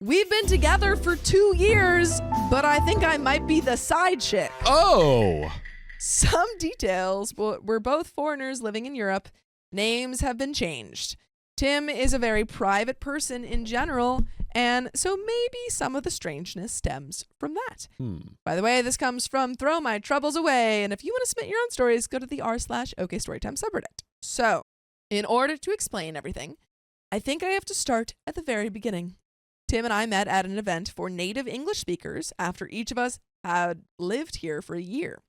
We've been together for 2 years, but I think I might be the side chick. Oh. Some details. We're both foreigners living in Europe. Names have been changed. Tim is a very private person in general, and so maybe some of the strangeness stems from that. By the way, this comes from Throw My Troubles Away, and if you want to submit your own stories, go to the r/OKStorytime subreddit. So, in order to explain everything, I think I have to start at the very beginning. Tim and I met at an event for native English speakers after each of us had lived here for a year.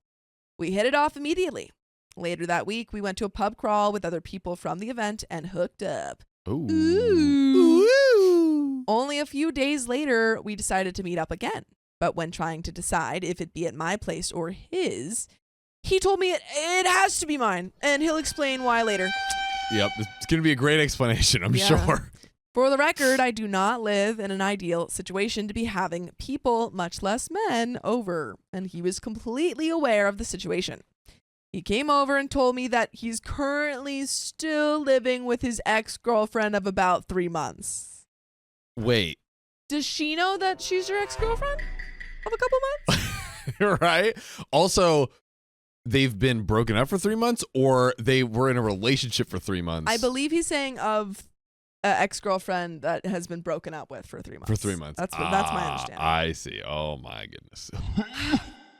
We hit it off immediately. Later that week, we went to a pub crawl with other people from the event and hooked up. Ooh. Only a few days later, we decided to meet up again. But when trying to decide if it be at my place or his, he told me it has to be mine, and he'll explain why later. Yep, it's going to be a great explanation, I'm sure. For the record, I do not live in an ideal situation to be having people, much less men, over, and he was completely aware of the situation. He came over and told me that he's currently still living with his ex-girlfriend of about 3 months. Wait. Does she know that she's your ex-girlfriend of a couple months? Right? Also, they've been broken up for 3 months, or they were in a relationship for 3 months? I believe he's saying of an ex-girlfriend that has been broken up with for 3 months. For 3 months. That's my understanding. I see. Oh, my goodness.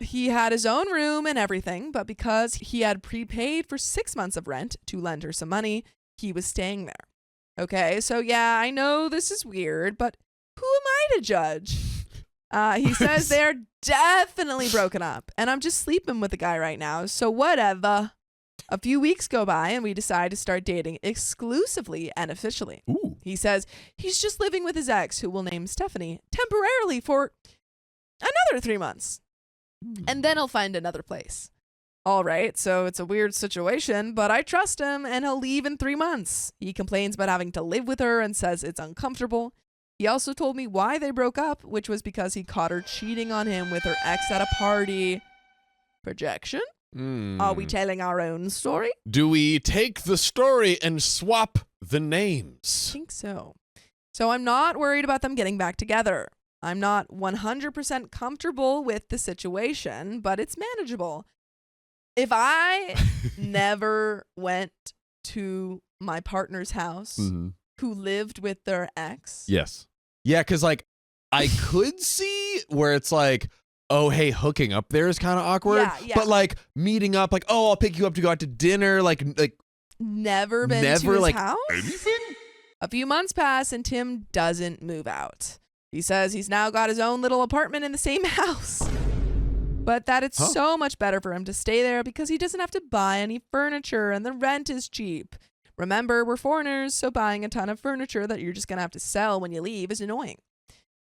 He had his own room and everything, but because he had prepaid for 6 months of rent to lend her some money, he was staying there. Okay, so yeah, I know this is weird, but who am I to judge? He says they're definitely broken up, and I'm just sleeping with the guy right now, so whatever. A few weeks go by, and we decide to start dating exclusively and officially. Ooh. He says he's just living with his ex, who we'll name Stephanie, temporarily for another 3 months. And then he'll find another place. All right, so it's a weird situation, but I trust him, and he'll leave in 3 months. He complains about having to live with her and says it's uncomfortable. He also told me why they broke up, which was because he caught her cheating on him with her ex at a party. Projection? Are we telling our own story? Do we take the story and swap the names? I think so. So I'm not worried about them getting back together. I'm not 100% comfortable with the situation, but it's manageable. If I never went to my partner's house who lived with their ex. Yes. Yeah, because like I could see where it's like, oh, hey, hooking up there is kind of awkward. Yeah. But like meeting up, like, oh, I'll pick you up to go out to dinner. Like never been to his like house? anything? A few months pass and Tim doesn't move out. He says he's now got his own little apartment in the same house, but that it's so much better for him to stay there because he doesn't have to buy any furniture and the rent is cheap. Remember, we're foreigners, so buying a ton of furniture that you're just going to have to sell when you leave is annoying.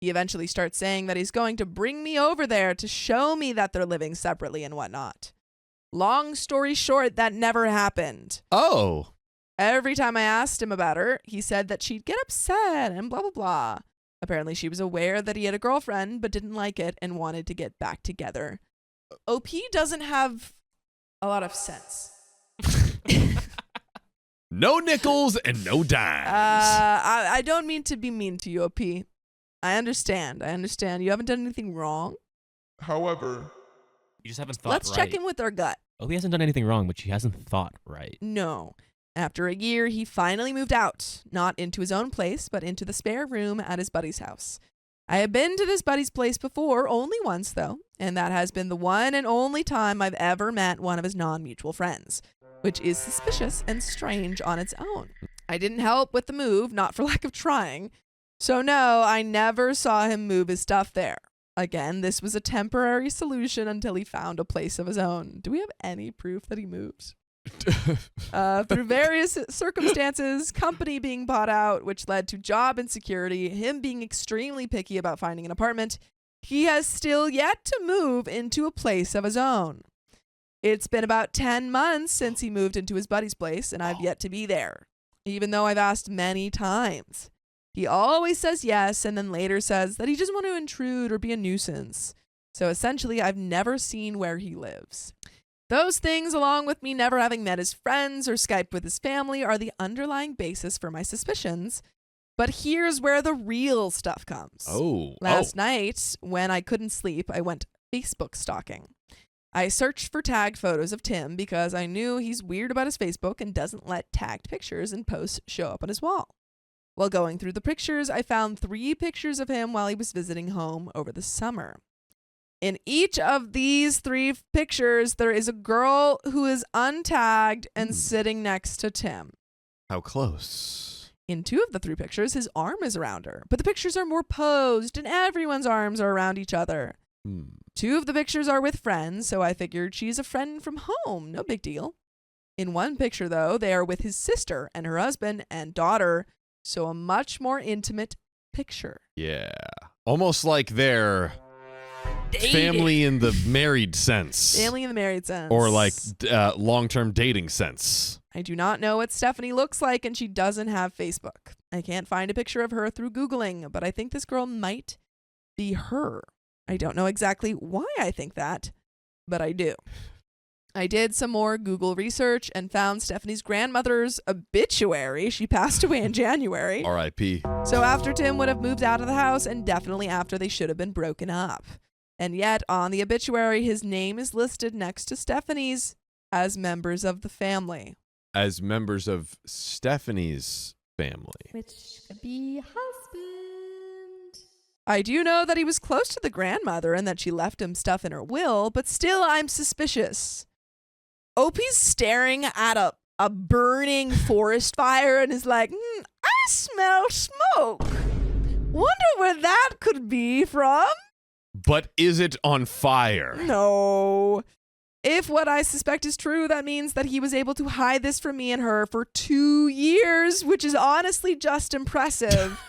He eventually starts saying that he's going to bring me over there to show me that they're living separately and whatnot. Long story short, that never happened. Oh. Every time I asked him about her, he said that she'd get upset and blah, blah, blah. Apparently, she was aware that he had a girlfriend, but didn't like it and wanted to get back together. OP doesn't have a lot of sense. No nickels and no dimes. I don't mean to be mean to you, OP. I understand. You haven't done anything wrong. However, you just haven't thought Let's right. check in with our gut. Oh, he hasn't done anything wrong, but she hasn't thought right. No. After a year, he finally moved out, not into his own place, but into the spare room at his buddy's house. I have been to this buddy's place before, only once though, and that has been the one and only time I've ever met one of his non-mutual friends, which is suspicious and strange on its own. I didn't help with the move, not for lack of trying, so no, I never saw him move his stuff there. Again, this was a temporary solution until he found a place of his own. Do we have any proof that he moved? Through various circumstances, company being bought out, which led to job insecurity, him being extremely picky about finding an apartment, he has still yet to move into a place of his own. It's been about 10 months since he moved into his buddy's place, and I've yet to be there, even though I've asked many times. He always says yes, and then later says that he doesn't want to intrude or be a nuisance. So essentially, I've never seen where he lives. Those things, along with me never having met his friends or Skyped with his family, are the underlying basis for my suspicions. But here's where the real stuff comes. Last night, when I couldn't sleep, I went Facebook stalking. I searched for tagged photos of Tim because I knew he's weird about his Facebook and doesn't let tagged pictures and posts show up on his wall. While going through the pictures, I found 3 pictures of him while he was visiting home over the summer. In each of these 3 pictures, there is a girl who is untagged and sitting next to Tim. How close? In 2 of the 3 pictures, his arm is around her, but the pictures are more posed and everyone's arms are around each other. 2 of the pictures are with friends, so I figured she's a friend from home. No big deal. In 1 picture, though, they are with his sister and her husband and daughter, so a much more intimate picture. Yeah. Almost like they're family in the married sense. Family in the married sense. Or like long-term dating sense. I do not know what Stephanie looks like, and she doesn't have Facebook. I can't find a picture of her through Googling, but I think this girl might be her. I don't know exactly why I think that, but I do. I did some more Google research and found Stephanie's grandmother's obituary. She passed away in January. R.I.P. So after Tim would have moved out of the house, and definitely after they should have been broken up. And yet, on the obituary, his name is listed next to Stephanie's as members of the family. As members of Stephanie's family. Which could be husband. I do know that he was close to the grandmother and that she left him stuff in her will, but still I'm suspicious. Opie's staring at a burning forest fire and is like, I smell smoke. Wonder where that could be from. But is it on fire? No. If what I suspect is true, that means that he was able to hide this from me and her for 2 years, which is honestly just impressive.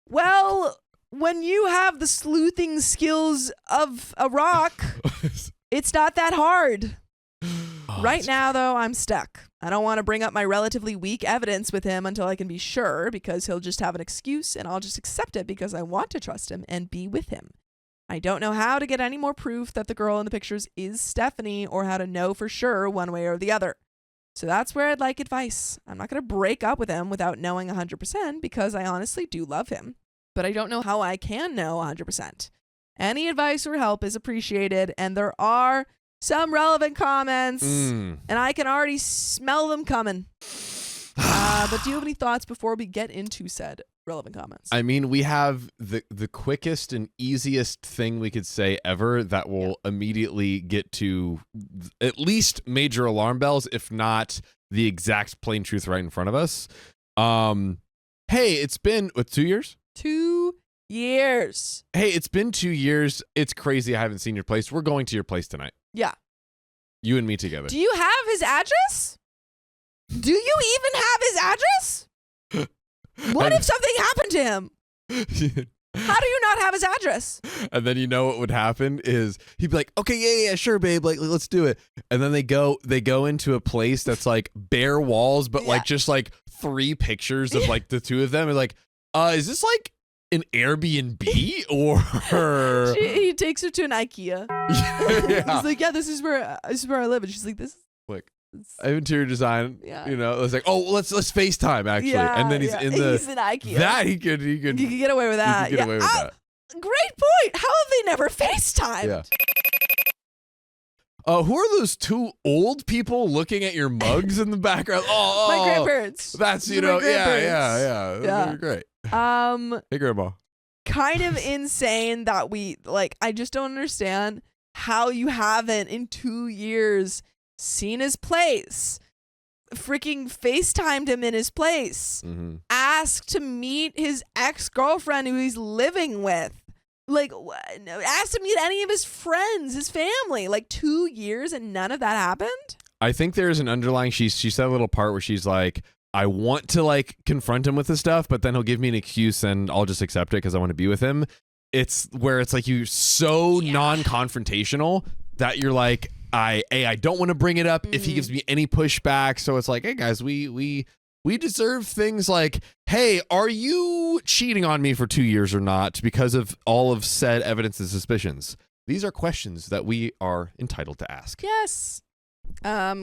Well, when you have the sleuthing skills of a rock, it's not that hard. Right now, though, I'm stuck. I don't want to bring up my relatively weak evidence with him until I can be sure, because he'll just have an excuse and I'll just accept it because I want to trust him and be with him. I don't know how to get any more proof that the girl in the pictures is Stephanie or how to know for sure one way or the other. So that's where I'd like advice. I'm not going to break up with him without knowing 100% because I honestly do love him. But I don't know how I can know 100%. Any advice or help is appreciated, and there are some relevant comments, and I can already smell them coming. But do you have any thoughts before we get into said relevant comments? I mean, we have the quickest and easiest thing we could say ever that will immediately get to at least major alarm bells, if not the exact plain truth right in front of us. Hey, it's been 2 years? 2 years. Hey, it's been 2 years. It's crazy I haven't seen your place. We're going to your place tonight. Yeah. You and me together. Do you have his address? Do you even have his address? What if something happened to him? How do you not have his address? And then you know what would happen is he'd be like, okay, yeah, sure, babe, like let's do it. And then they go into a place that's like bare walls, but like just like 3 pictures of like the 2 of them. And like, is this like an Airbnb or? He takes her to an IKEA. Yeah. He's like, yeah, this is where I live, and she's like, this. Like, interior design. Yeah. You know, it's like, oh, let's FaceTime actually, and then he's in IKEA. That he could get away with that. He could get away with that. Great point. How have they never FaceTimed? Yeah. Who are those 2 old people looking at your mugs in the background? Oh, my grandparents. That's yeah. They're great. Hey, grandma. Kind of insane that we I just don't understand how you haven't in 2 years seen his place, freaking FaceTimed him in his place, asked to meet his ex-girlfriend who he's living with. Like, asked to meet any of his friends, his family. Like 2 years and none of that happened? I think there's an underlying, she said a little part where she's like, I want to like confront him with this stuff, but then he'll give me an excuse and I'll just accept it because I want to be with him. It's where it's like you so non-confrontational that you're like, I don't want to bring it up if he gives me any pushback. So it's like, hey guys, we deserve things like, hey, are you cheating on me for 2 years or not because of all of said evidence and suspicions? These are questions that we are entitled to ask. Yes.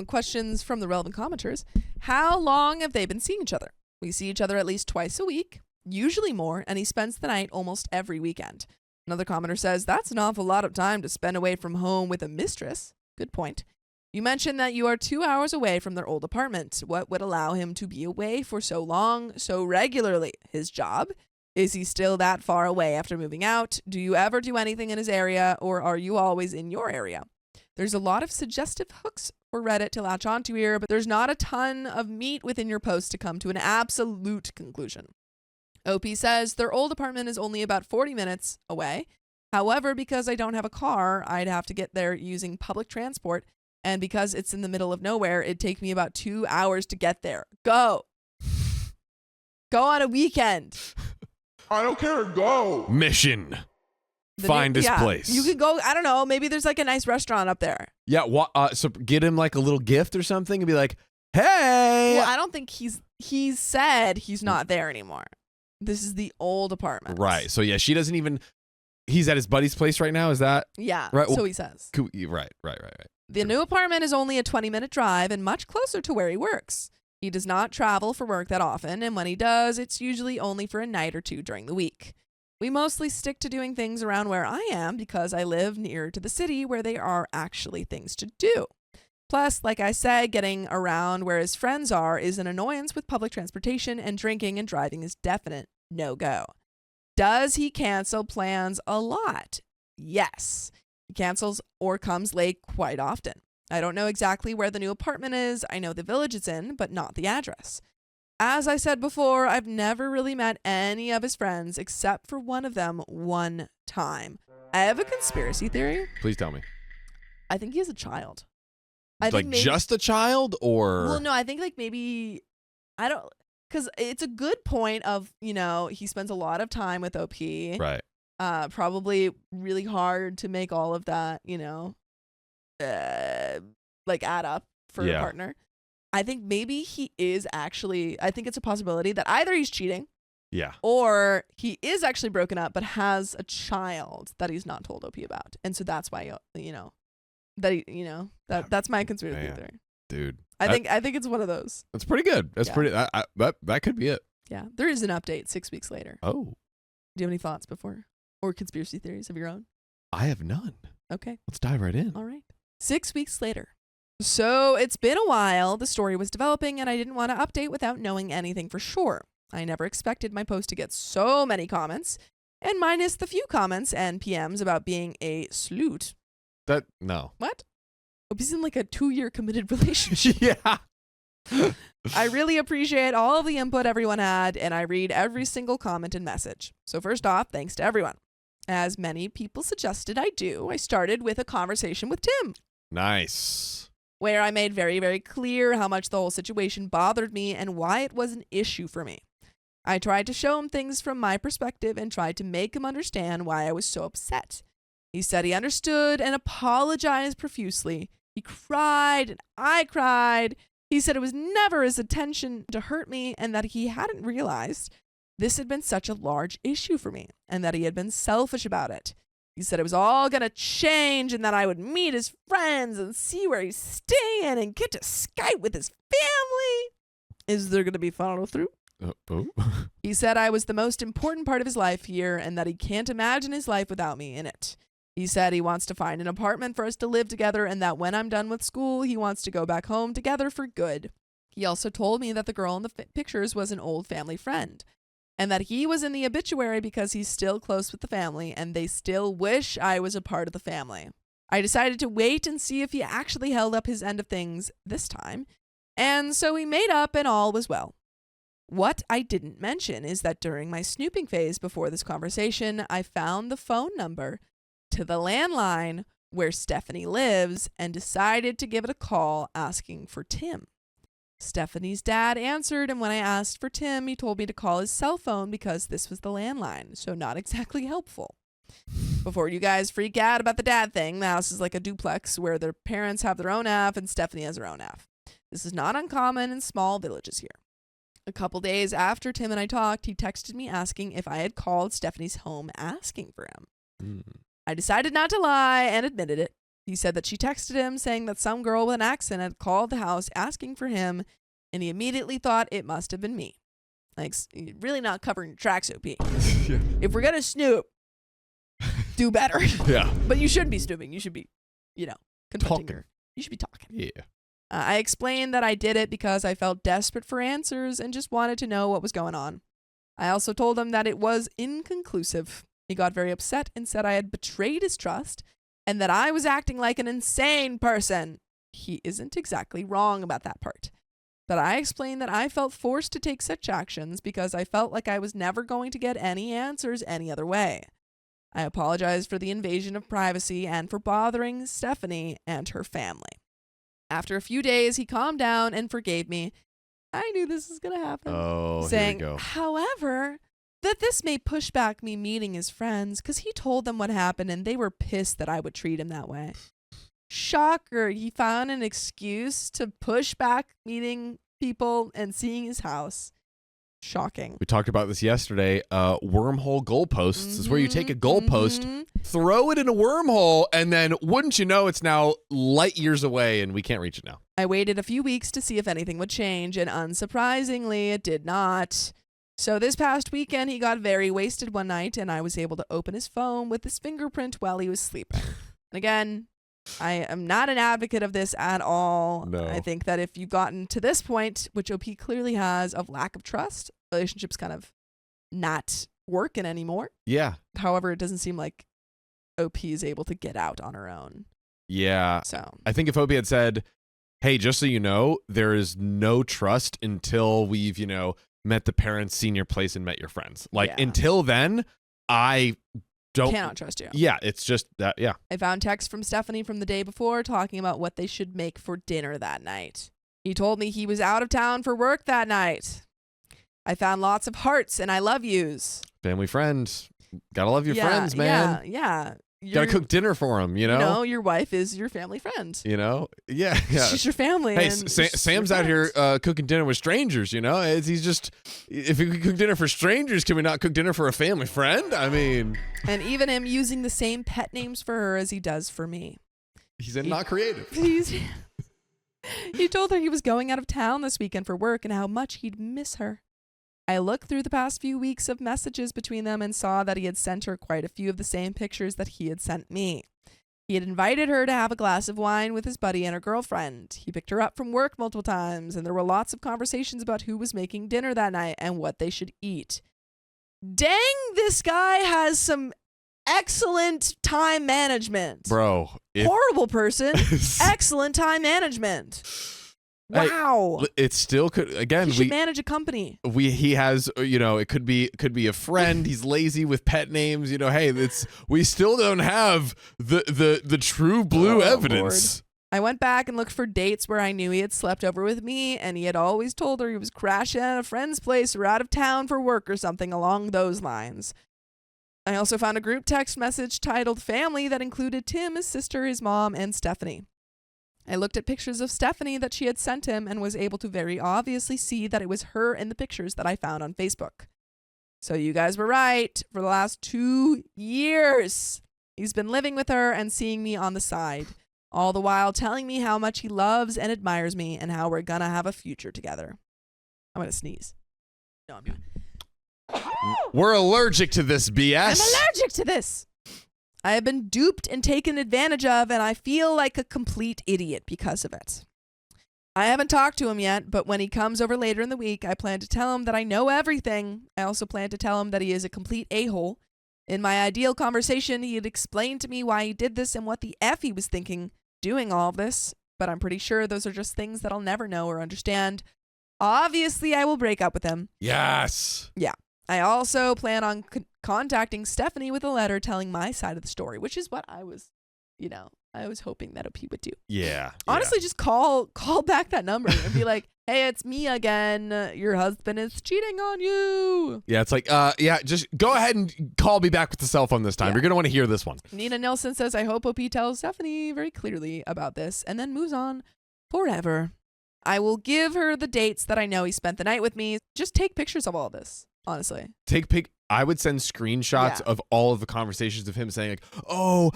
Questions from the relevant commenters. How long have they been seeing each other? We see each other at least twice a week. usually more, and he spends the night almost every weekend. Another commenter says, that's an awful lot of time to spend away from home with a mistress. Good point. You mentioned that you are 2 hours away from their old apartment. What would allow him to be away for so long, so regularly? His job? Is he still that far away after moving out? Do you ever do anything in his area, or are you always in your area? There's a lot of suggestive hooks for Reddit to latch onto here, but there's not a ton of meat within your post to come to an absolute conclusion. OP says their old apartment is only about 40 minutes away. However, because I don't have a car, I'd have to get there using public transport. And because it's in the middle of nowhere, it'd take me about 2 hours to get there. Go on a weekend. I don't care. Go. Mission. Find this place. You could go, I don't know, maybe there's like a nice restaurant up there. Yeah, so get him like a little gift or something and be like, hey. Well, I don't think he's said he's not there anymore. This is the old apartment. Right. So yeah, she doesn't even, he's at his buddy's place right now. Is that? Yeah. Right. So he says. Right. The new apartment is only a 20-minute drive and much closer to where he works. He does not travel for work that often, and when he does, it's usually only for a night or two during the week. We mostly stick to doing things around where I am because I live near to the city where there are actually things to do. Plus, like I said, getting around where his friends are is an annoyance with public transportation, and drinking and driving is definite no-go. Does he cancel plans a lot? Yes. He cancels or comes late quite often. I don't know exactly where the new apartment is. I know the village it's in, but not the address. As I said before, I've never really met any of his friends except for one of them one time. I have a conspiracy theory. Please tell me. I think he has a child. Just a child, or? Well, no, I think like maybe, I don't, because it's a good point of, he spends a lot of time with OP. Right. Probably really hard to make all of that, like add up for a partner. I think maybe he is actually, I think it's a possibility that either he's cheating. Yeah. Or he is actually broken up but has a child that he's not told OP about. And so that's why, that's my conspiracy theory. Dude. I think it's one of those. That's pretty good. That's pretty, that could be it. Yeah. There is an update 6 weeks later. Oh. Do you have any thoughts before? Or conspiracy theories of your own? I have none. Okay. Let's dive right in. All right. 6 weeks later. So it's been a while. The story was developing and I didn't want to update without knowing anything for sure. I never expected my post to get so many comments, and minus the few comments and PMs about being a sleut. No. What? He's in like a 2-year committed relationship. Yeah. I really appreciate all the input everyone had, and I read every single comment and message. So first off, thanks to everyone. As many people suggested I do, I started with a conversation with Tim. Nice. Where I made very, very clear how much the whole situation bothered me and why it was an issue for me. I tried to show him things from my perspective and tried to make him understand why I was so upset. He said he understood and apologized profusely. He cried and I cried. He said it was never his intention to hurt me and that he hadn't realized this had been such a large issue for me and that he had been selfish about it. He said it was all going to change and that I would meet his friends and see where he's staying and get to Skype with his family. Is there going to be follow-through? He said I was the most important part of his life here and that he can't imagine his life without me in it. He said he wants to find an apartment for us to live together and that when I'm done with school, he wants to go back home together for good. He also told me that the girl in the pictures was an old family friend and that he was in the obituary because he's still close with the family and they still wish I was a part of the family. I decided to wait and see if he actually held up his end of things this time, and so we made up and all was well. What I didn't mention is that during my snooping phase before this conversation, I found the phone number to the landline where Stephanie lives and decided to give it a call asking for Tim. Stephanie's dad answered, and when I asked for Tim, he told me to call his cell phone because this was the landline, so not exactly helpful. Before you guys freak out about the dad thing, the house is like a duplex where their parents have their own app and Stephanie has her own app. This is not uncommon in small villages here. A couple days after Tim and I talked, he texted me asking if I had called Stephanie's home asking for him. I decided not to lie and admitted it. He said that she texted him saying that some girl with an accent had called the house asking for him, and he immediately thought it must have been me. Like, you're really not covering your tracks, OP. Yeah. If we're going to snoop, do better. Yeah. But you shouldn't be snooping. You should be, confronting Talking. her. You should be talking. Yeah. I explained that I did it because I felt desperate for answers and just wanted to know what was going on. I also told him that it was inconclusive. He got very upset and said I had betrayed his trust and that I was acting like an insane person. He isn't exactly wrong about that part. But I explained that I felt forced to take such actions because I felt like I was never going to get any answers any other way. I apologized for the invasion of privacy and for bothering Stephanie and her family. After a few days, he calmed down and forgave me. I knew this was going to happen. Oh, saying, here we go. however, that this may push back me meeting his friends because he told them what happened and they were pissed that I would treat him that way. Shocker, he found an excuse to push back meeting people and seeing his house. Shocking. We talked about this yesterday. Wormhole goalposts is where you take a goalpost, throw it in a wormhole, and then wouldn't you know, it's now light years away and we can't reach it now. I waited a few weeks to see if anything would change, and unsurprisingly, it did not. So this past weekend, he got very wasted one night, and I was able to open his phone with his fingerprint while he was sleeping. And again, I am not an advocate of this at all. No. I think that if you've gotten to this point, which OP clearly has, of lack of trust, relationships kind of not working anymore. Yeah. However, it doesn't seem like OP is able to get out on her own. Yeah. So I think if Opie had said, hey, just so you know, there is no trust until we've, met the parents, seen your place, and met your friends. Like, Yeah. until then, I don't. cannot trust you. Yeah, it's just that, yeah. I found texts from Stephanie from the day before talking about what they should make for dinner that night. He told me he was out of town for work that night. I found lots of hearts and I love yous. Family friends. Gotta love your friends, man. Yeah. Gotta cook dinner for them, Your wife is your family friend. Yeah. She's your family. Hey, and Sam's out here cooking dinner with strangers, He's just, if we could cook dinner for strangers, can we not cook dinner for a family friend? I mean. And even him using the same pet names for her as he does for me. He's not creative. He told her he was going out of town this weekend for work and how much he'd miss her. I looked through the past few weeks of messages between them and saw that he had sent her quite a few of the same pictures that he had sent me. He had invited her to have a glass of wine with his buddy and her girlfriend. He picked her up from work multiple times, and there were lots of conversations about who was making dinner that night and what they should eat. Dang, this guy has some excellent time management. Bro. Horrible person. Excellent time management. Wow. It still could, again, he should manage a company. He has, it could be a friend. He's lazy with pet names. Hey, we still don't have the true blue evidence. Lord. I went back and looked for dates where I knew he had slept over with me, and he had always told her he was crashing at a friend's place or out of town for work or something along those lines. I also found a group text message titled Family that included Tim, his sister, his mom, and Stephanie. I looked at pictures of Stephanie that she had sent him and was able to very obviously see that it was her in the pictures that I found on Facebook. So you guys were right. For the last 2 years, he's been living with her and seeing me on the side, all the while telling me how much he loves and admires me and how we're gonna have a future together. I'm gonna sneeze. No, I'm not. We're allergic to this BS. I'm allergic to this. I have been duped and taken advantage of, and I feel like a complete idiot because of it. I haven't talked to him yet, but when he comes over later in the week, I plan to tell him that I know everything. I also plan to tell him that he is a complete a-hole. In my ideal conversation, he had explained to me why he did this and what the F he was thinking doing all of this, but I'm pretty sure those are just things that I'll never know or understand. Obviously, I will break up with him. Yes. Yeah. I also plan on contacting Stephanie with a letter telling my side of the story, which is what I was hoping that OP would do. Yeah. Honestly, just call back that number and be like, hey, it's me again. Your husband is cheating on you. Yeah, it's like, just go ahead and call me back with the cell phone this time. Yeah. You're going to want to hear this one. Nina Nelson says, I hope OP tells Stephanie very clearly about this and then moves on forever. I will give her the dates that I know he spent the night with me. Just take pictures of all this, honestly. I would send screenshots of all of the conversations of him saying, like, oh,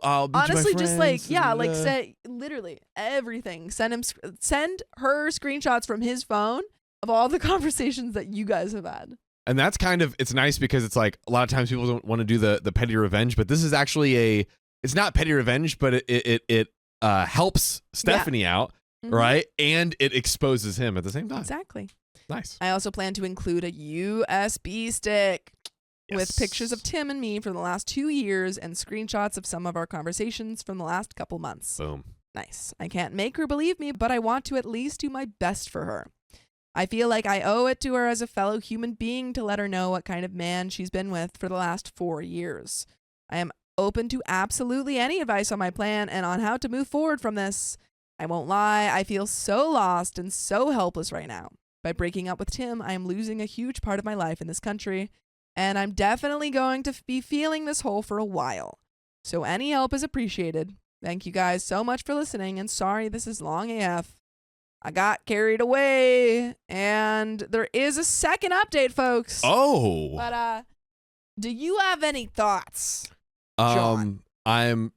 I'll be honestly, my just friends, say literally everything. Send her screenshots from his phone of all the conversations that you guys have had. And that's kind of, it's nice because it's like a lot of times people don't want to do the petty revenge, but this is actually it's not petty revenge, but it helps Stephanie out, right? And it exposes him at the same time. Exactly. Nice. I also plan to include a USB stick with pictures of Tim and me for the last 2 years and screenshots of some of our conversations from the last couple months. Boom. Nice. I can't make her believe me, but I want to at least do my best for her. I feel like I owe it to her as a fellow human being to let her know what kind of man she's been with for the last 4 years. I am open to absolutely any advice on my plan and on how to move forward from this. I won't lie, I feel so lost and so helpless right now. By breaking up with Tim, I am losing a huge part of my life in this country, and I'm definitely going to be feeling this hole for a while. So any help is appreciated. Thank you guys so much for listening, and sorry this is long AF. I got carried away, and there is a second update, folks. Oh. But do you have any thoughts, John? I'm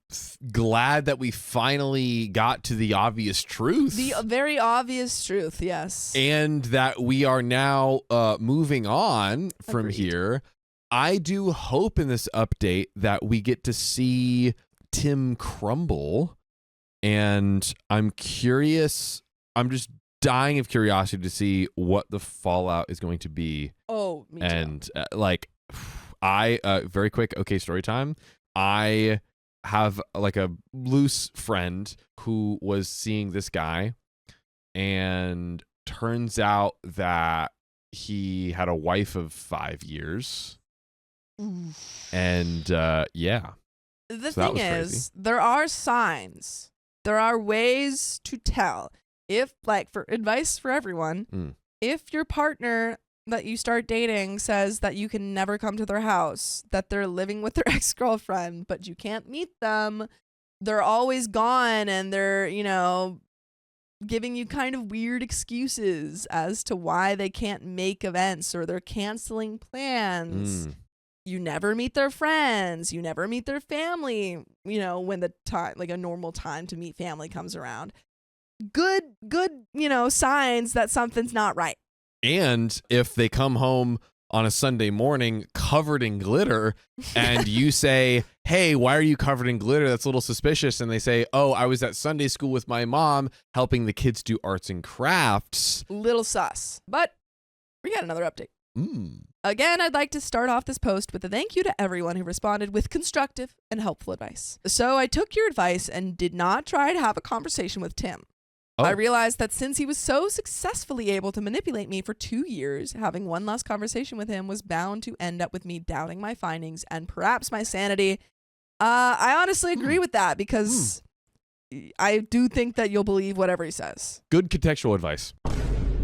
glad that we finally got to the obvious truth. The very obvious truth, yes. And that we are now moving on from Agreed. here. I do hope in this update that we get to see Tim crumble. And I'm curious. I'm just dying of curiosity to see what the fallout is going to be. Oh, me too. And very quick, okay, story time. I have like a loose friend who was seeing this guy, and turns out that he had a wife of 5 years. And yeah. The So that thing was is, crazy. there are signs. There are ways to tell. If, like, for advice for everyone, if your partner that you start dating says that you can never come to their house, that they're living with their ex-girlfriend, but you can't meet them, they're always gone, and they're, giving you kind of weird excuses as to why they can't make events, or they're canceling plans. You never meet their friends. You never meet their family, when the time, like a normal time to meet family comes around. Good, signs that something's not right. And if they come home on a Sunday morning covered in glitter and you say, hey, why are you covered in glitter? That's a little suspicious. And they say, oh, I was at Sunday school with my mom helping the kids do arts and crafts. Little sus. But we got another update. Again, I'd like to start off this post with a thank you to everyone who responded with constructive and helpful advice. So I took your advice and did not try to have a conversation with Tim. I realized that since he was so successfully able to manipulate me for 2 years, having one last conversation with him was bound to end up with me doubting my findings and perhaps my sanity. I honestly agree with that, because I do think that you'll believe whatever he says. Good contextual advice.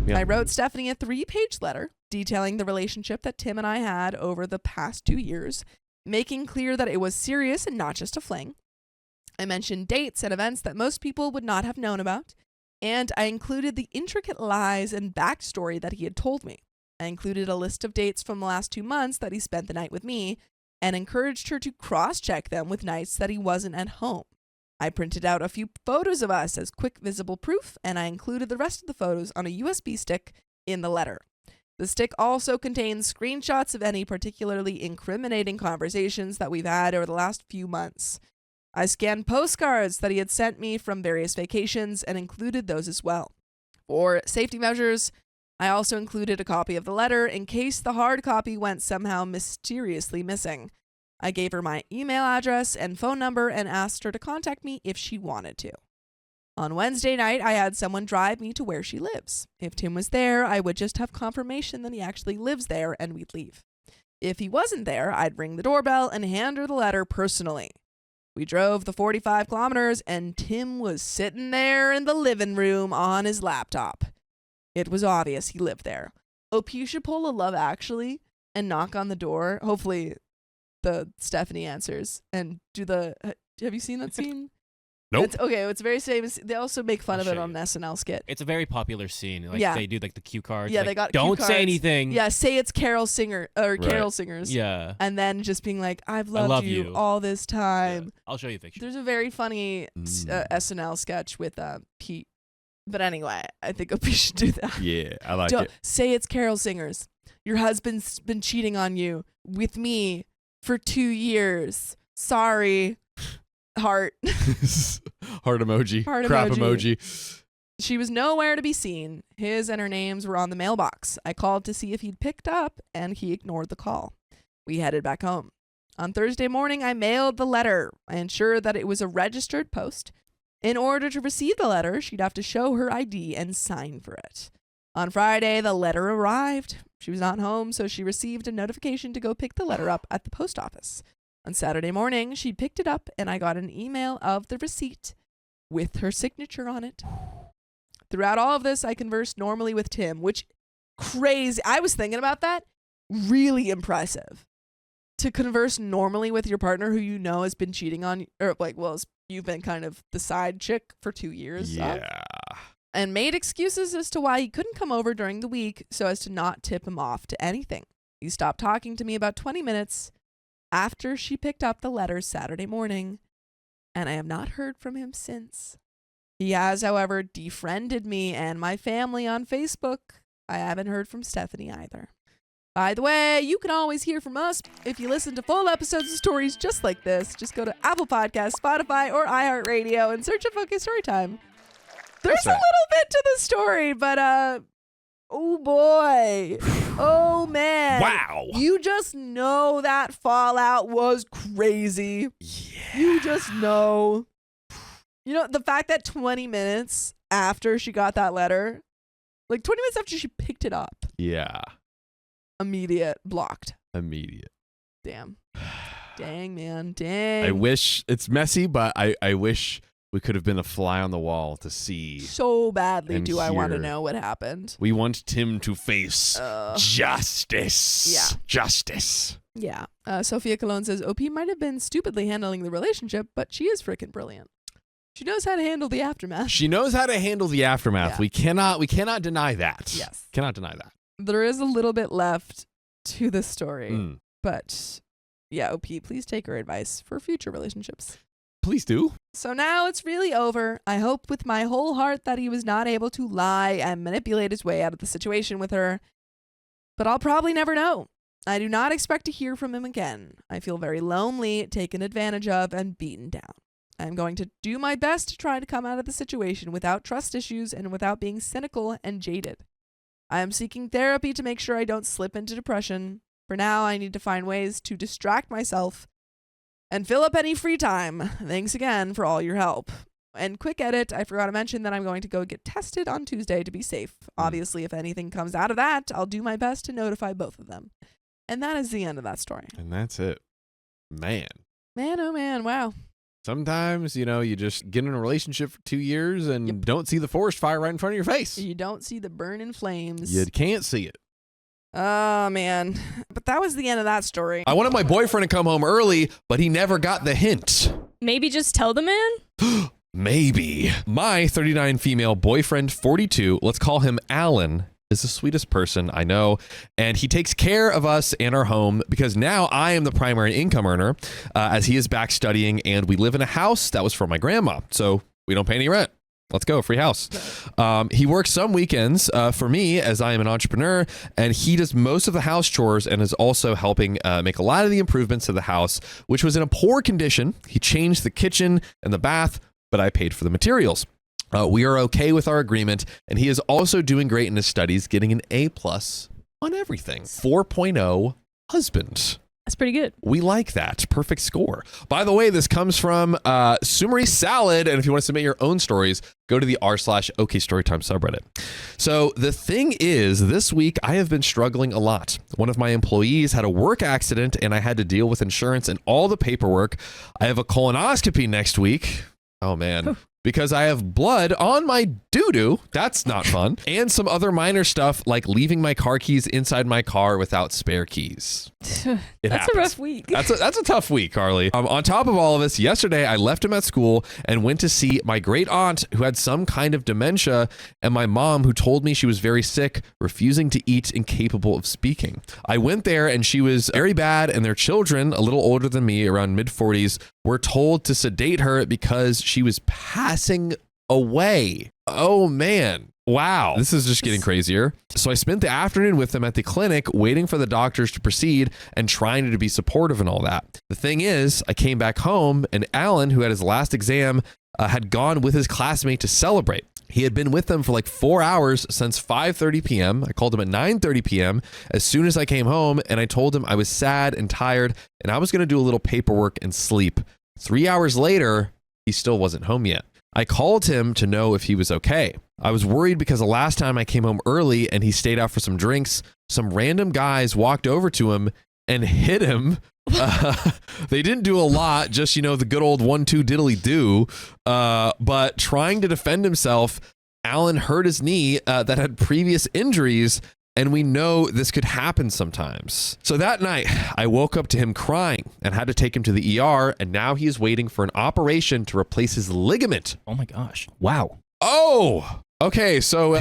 Yeah. I wrote Stephanie a 3-page letter detailing the relationship that Tim and I had over the past 2 years, making clear that it was serious and not just a fling. I mentioned dates and events that most people would not have known about. And I included the intricate lies and backstory that he had told me. I included a list of dates from the last 2 months that he spent the night with me, and encouraged her to cross-check them with nights that he wasn't at home. I printed out a few photos of us as quick visible proof, and I included the rest of the photos on a USB stick in the letter. The stick also contains screenshots of any particularly incriminating conversations that we've had over the last few months. I scanned postcards that he had sent me from various vacations and included those as well. For safety measures, I also included a copy of the letter in case the hard copy went somehow mysteriously missing. I gave her my email address and phone number and asked her to contact me if she wanted to. On Wednesday night, I had someone drive me to where she lives. If Tim was there, I would just have confirmation that he actually lives there and we'd leave. If he wasn't there, I'd ring the doorbell and hand her the letter personally. We drove the 45 kilometers, and Tim was sitting there in the living room on his laptop. It was obvious he lived there. You should pull a Love Actually and knock on the door. Hopefully the Stephanie answers and do the... Have you seen that scene? Nope. It's very famous. They also make fun I'll of it show on an SNL skit. It's a very popular scene. Like, Yeah. they do like the cue cards. Yeah, like, they got don't cue say cards. anything. Yeah, say it's Carol Singer or Right. Carol Singers. Yeah. And then just being like, I've loved love you you. all this time. Yeah. I'll show you a picture. There's a very funny SNL sketch with Pete But anyway, I think OP should do that. Yeah, I like Don't it. say it's carol singers. Your husband's been cheating on you with me for 2 years. Sorry. Heart. Heart emoji. Heart Crap emoji. emoji. She was nowhere to be seen. His and her names were on the mailbox. I called to see if he'd picked up, and he ignored the call. We headed back home. On Thursday morning, I mailed the letter. I ensured that it was a registered post. In order to receive the letter, she'd have to show her ID and sign for it. On Friday, the letter arrived. She was not home, so she received a notification to go pick the letter up at the post office. On Saturday morning, she picked it up, and I got an email of the receipt with her signature on it. Throughout all of this, I conversed normally with Tim, which crazy. I was thinking about that. Really impressive. To converse normally with your partner who you know has been cheating on you, or like, well, you've been kind of the side chick for 2 years. Yeah. And made excuses as to why he couldn't come over during the week so as to not tip him off to anything. He stopped talking to me about 20 minutes after she picked up the letter Saturday morning, and I have not heard from him since. He has, however, defriended me and my family on Facebook. I haven't heard from Stephanie either. By the way, you can always hear from us if you listen to full episodes of stories just like this. Just go to Apple Podcasts, Spotify, or iHeartRadio and search up OK Storytime. There's a little bit to the story, but oh boy. Oh man. Wow. You just know that fallout was crazy. Yeah. You just know. You know, the fact that 20 minutes after she got that letter, like 20 minutes after she picked it up, Yeah. immediate, blocked. Immediate. Damn. Dang, man. Dang. I wish it's messy, but I wish we could have been a fly on the wall to see. So badly and do I want to hear. know what happened. We want Tim to face justice. Yeah. Justice. Yeah. Sophia Cologne says, OP might have been stupidly handling the relationship, but she is freaking brilliant. She knows how to handle the aftermath. She knows how to handle the aftermath. Yeah. We cannot deny that. Yes. Cannot deny that. There is a little bit left to the story, Mm. but yeah, OP, please take her advice for future relationships. Please do. So now it's really over. I hope with my whole heart that he was not able to lie and manipulate his way out of the situation with her, but I'll probably never know. I do not expect to hear from him again. I feel very lonely, taken advantage of, and beaten down. I'm going to do my best to try to come out of the situation without trust issues and without being cynical and jaded. I am seeking therapy to make sure I don't slip into depression. For now, I need to find ways to distract myself and fill up any free time. Thanks again for all your help. And quick edit, I forgot to mention that I'm going to go get tested on Tuesday to be safe. Obviously, if anything comes out of that, I'll do my best to notify both of them. And that is the end of that story. And that's it. Man. Man, oh man, wow. Sometimes, you just get in a relationship for 2 years and don't see the forest fire right in front of your face. You don't see the burning flames. You can't see it. Oh, man. But that was the end of that story. I wanted my boyfriend to come home early, but he never got the hint. Maybe just tell the man? Maybe. My 39 female boyfriend, 42, let's call him Alan, is the sweetest person I know, and he takes care of us and our home because now I am the primary income earner as he is back studying, and we live in a house that was for my grandma, so we don't pay any rent. Let's go, free house. He works some weekends for me as I am an entrepreneur, and he does most of the house chores and is also helping make a lot of the improvements to the house, which was in a poor condition. He changed the kitchen and the bath, but I paid for the materials. We are okay with our agreement, and he is also doing great in his studies, getting an A+ on everything. 4.0 husband. That's pretty good. We like that. Perfect score. By the way, this comes from Sumery Salad, and if you want to submit your own stories, go to the r/OK Storytime subreddit. So the thing is, this week I have been struggling a lot. One of my employees had a work accident, and I had to deal with insurance and all the paperwork. I have a colonoscopy next week. Oh, man. Because I have blood on my doo-doo. That's not fun. And some other minor stuff like leaving my car keys inside my car without spare keys. It That's happens. a rough week. That's a tough week, Carly. On top of all of this, yesterday I left him at school and went to see my great aunt who had some kind of dementia, and my mom who told me she was very sick, refusing to eat, incapable of speaking. I went there and she was very bad, and their children, a little older than me, around mid-40s, were told to sedate her because she was passing away. Oh man. Wow. This is just getting crazier. So I spent the afternoon with them at the clinic waiting for the doctors to proceed and trying to be supportive and all that. The thing is, I came back home and Alan, who had his last exam, had gone with his classmate to celebrate. He had been with them for like 4 hours since 5:30 p.m. I called him at 9:30 p.m. as soon as I came home, and I told him I was sad and tired and I was going to do a little paperwork and sleep. 3 hours later, he still wasn't home yet. I called him to know if he was okay. I was worried because the last time I came home early and he stayed out for some drinks, some random guys walked over to him and hit him. They didn't do a lot, just, the good old 1-2 diddly do. But trying to defend himself, Alan hurt his knee that had previous injuries, and we know this could happen sometimes. So that night, I woke up to him crying and had to take him to the ER, and now he is waiting for an operation to replace his ligament. Oh my gosh. Wow. Oh, okay. So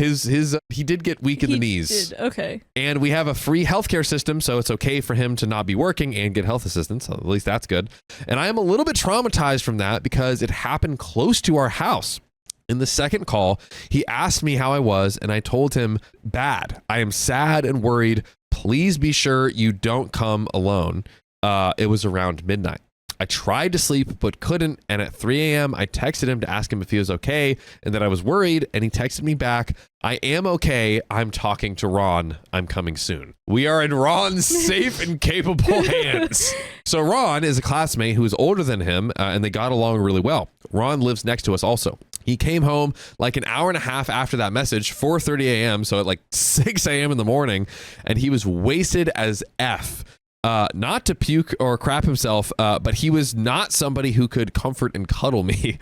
he did get weak in the knees. Okay. And we have a free healthcare system, so it's okay for him to not be working and get health assistance. At least that's good. And I am a little bit traumatized from that because it happened close to our house. In the second call, he asked me how I was, and I told him, bad. I am sad and worried. Please be sure you don't come alone. It was around midnight. I tried to sleep, but couldn't. And at 3 a.m., I texted him to ask him if he was okay and that I was worried. And he texted me back, I am okay. I'm talking to Ron. I'm coming soon. We are in Ron's safe and capable hands. So Ron is a classmate who is older than him, and they got along really well. Ron lives next to us also. He came home like an hour and a half after that message, 4:30 a.m., so at like 6 a.m. in the morning, and he was wasted as F. Not to puke or crap himself, but he was not somebody who could comfort and cuddle me.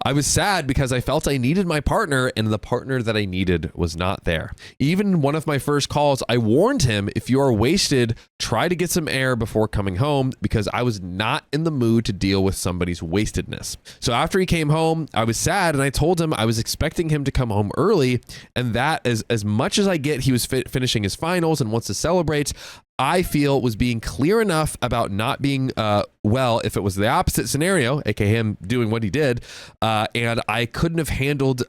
I was sad because I felt I needed my partner, and the partner that I needed was not there. Even one of my first calls, I warned him, if you are wasted, try to get some air before coming home, because I was not in the mood to deal with somebody's wastedness. So after he came home, I was sad, and I told him I was expecting him to come home early, and that as much as I get he was finishing his finals and wants to celebrate, I feel was being clear enough about not being well if it was the opposite scenario, aka him doing what he did, and I couldn't have handled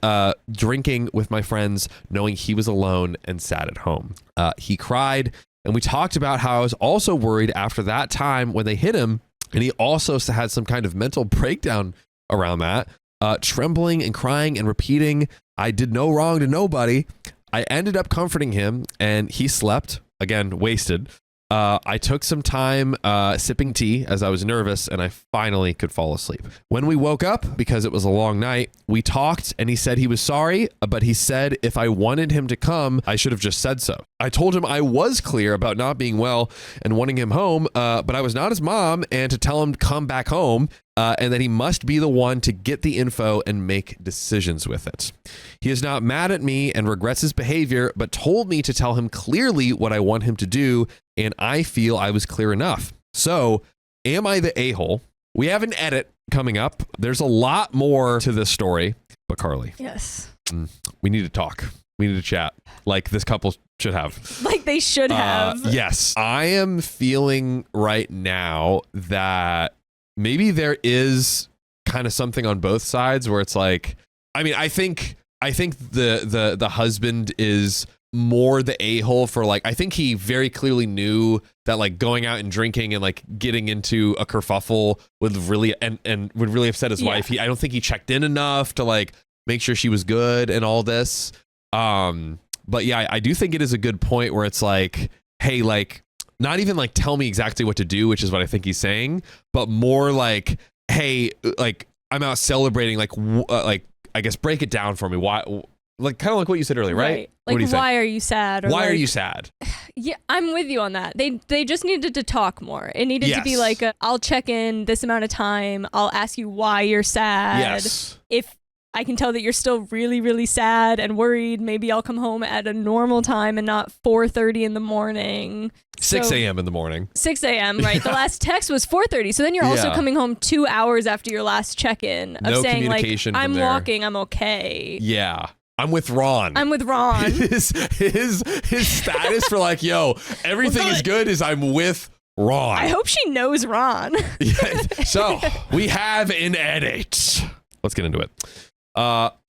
drinking with my friends knowing he was alone and sat at home. He cried, and we talked about how I was also worried after that time when they hit him, and he also had some kind of mental breakdown around that, trembling and crying and repeating, I did no wrong to nobody. I ended up comforting him, and he slept. Again, wasted. I took some time sipping tea as I was nervous, and I finally could fall asleep. When we woke up, because it was a long night, we talked, and he said he was sorry, but he said if I wanted him to come, I should have just said so. I told him I was clear about not being well and wanting him home, but I was not his mom, and to tell him to come back home, and that he must be the one to get the info and make decisions with it. He is not mad at me and regrets his behavior, but told me to tell him clearly what I want him to do, and I feel I was clear enough. So, am I the a-hole? We have an edit coming up. There's a lot more to this story, but Carly. Yes. We need to talk. We need to chat like this couple should have. Like they should have. Yes. I am feeling right now that maybe there is kind of something on both sides where it's like, I mean, I think the husband is more the a-hole for like, I think he very clearly knew that like going out and drinking and like getting into a kerfuffle would really and would really upset his wife. I don't think he checked in enough to like make sure she was good and all this. But yeah, I do think it is a good point where it's like, hey, like not even like tell me exactly what to do, which is what I think he's saying, but more like, hey, like I'm out celebrating, like I guess break it down for me. Why? Like kind of like what you said earlier, right? Like, what why are you sad? Or why like, are you sad? Yeah, I'm with you on that. They just needed to talk more. It needed to be like, I'll check in this amount of time. I'll ask you why you're sad. Yes. If I can tell that you're still really, really sad and worried, maybe I'll come home at a normal time and not 4:30 in the morning. 6 a.m. in the morning. 6 a.m., right? The last text was 4:30. So then you're also coming home 2 hours after your last check-in of no saying like, communication I'm from there. walking, I'm okay. Yeah. I'm with Ron. His status for like, yo, everything is good is I'm with Ron. I hope she knows Ron. Yeah. So we have an edit. Let's get into it.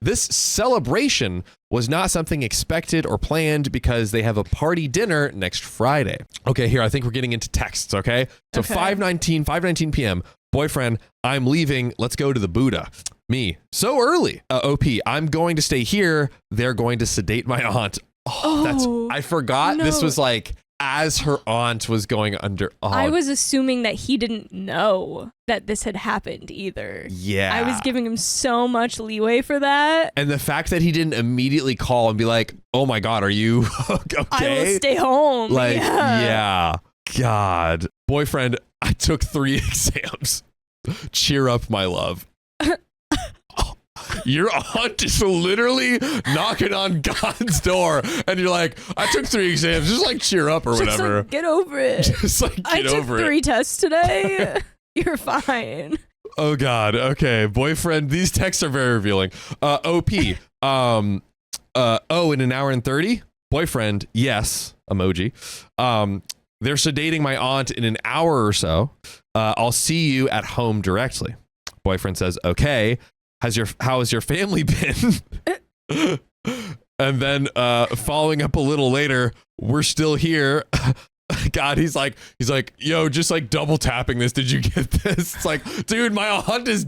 This celebration was not something expected or planned because they have a party dinner next Friday. Okay, here, I think we're getting into texts, okay? So Okay. 5:19 p.m. Boyfriend, I'm leaving. Let's go to the Buddha. Me, so early. OP, I'm going to stay here. They're going to sedate my aunt. Oh, I forgot no. this was like as her aunt was going under. Oh, I was assuming that he didn't know that this had happened either. yeah. I was giving him so much leeway for that. And the fact that he didn't immediately call and be like, "Oh my God, are you okay?" I will stay home. Like, yeah. yeah. God. Boyfriend, I took 3 exams. Cheer up, my love. Your aunt is literally knocking on God's door, and you're like, I took 3 exams. Just like cheer up or Just whatever. like, get over it. Just like I get took over 3 it. tests today. You're fine. Oh God. Okay, boyfriend. These texts are very revealing. OP. In an hour and 30. Boyfriend. Yes. Emoji. They're sedating my aunt in an hour or so. I'll see you at home directly. Boyfriend says, okay. How has your family been? And then following up a little later, we're still here. God, he's like, yo, just like double tapping this. Did you get this? It's like, dude, my aunt is.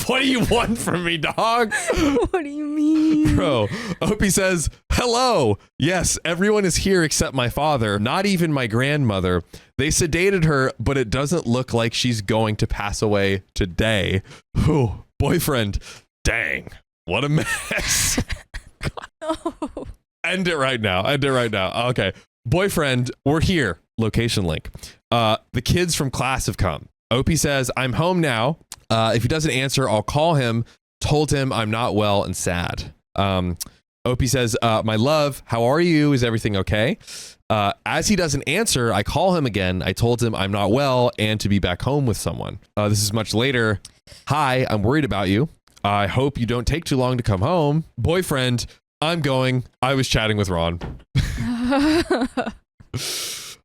What do you want from me, dog? What do you mean? Bro, Opie says, hello. Yes, everyone is here except my father, not even my grandmother. They sedated her, but it doesn't look like she's going to pass away today. Whew. Boyfriend, dang, what a mess. Oh. End it right now. Okay. Boyfriend, we're here. Location link. The kids from class have come. Opie says, I'm home now. If he doesn't answer, I'll call him. Told him I'm not well and sad. Opie says, my love, how are you? Is everything okay? As he doesn't answer, I call him again. I told him I'm not well and to be back home with someone. This is much later. Hi, I'm worried about you. I hope you don't take too long to come home. Boyfriend, I'm going. I was chatting with Ron.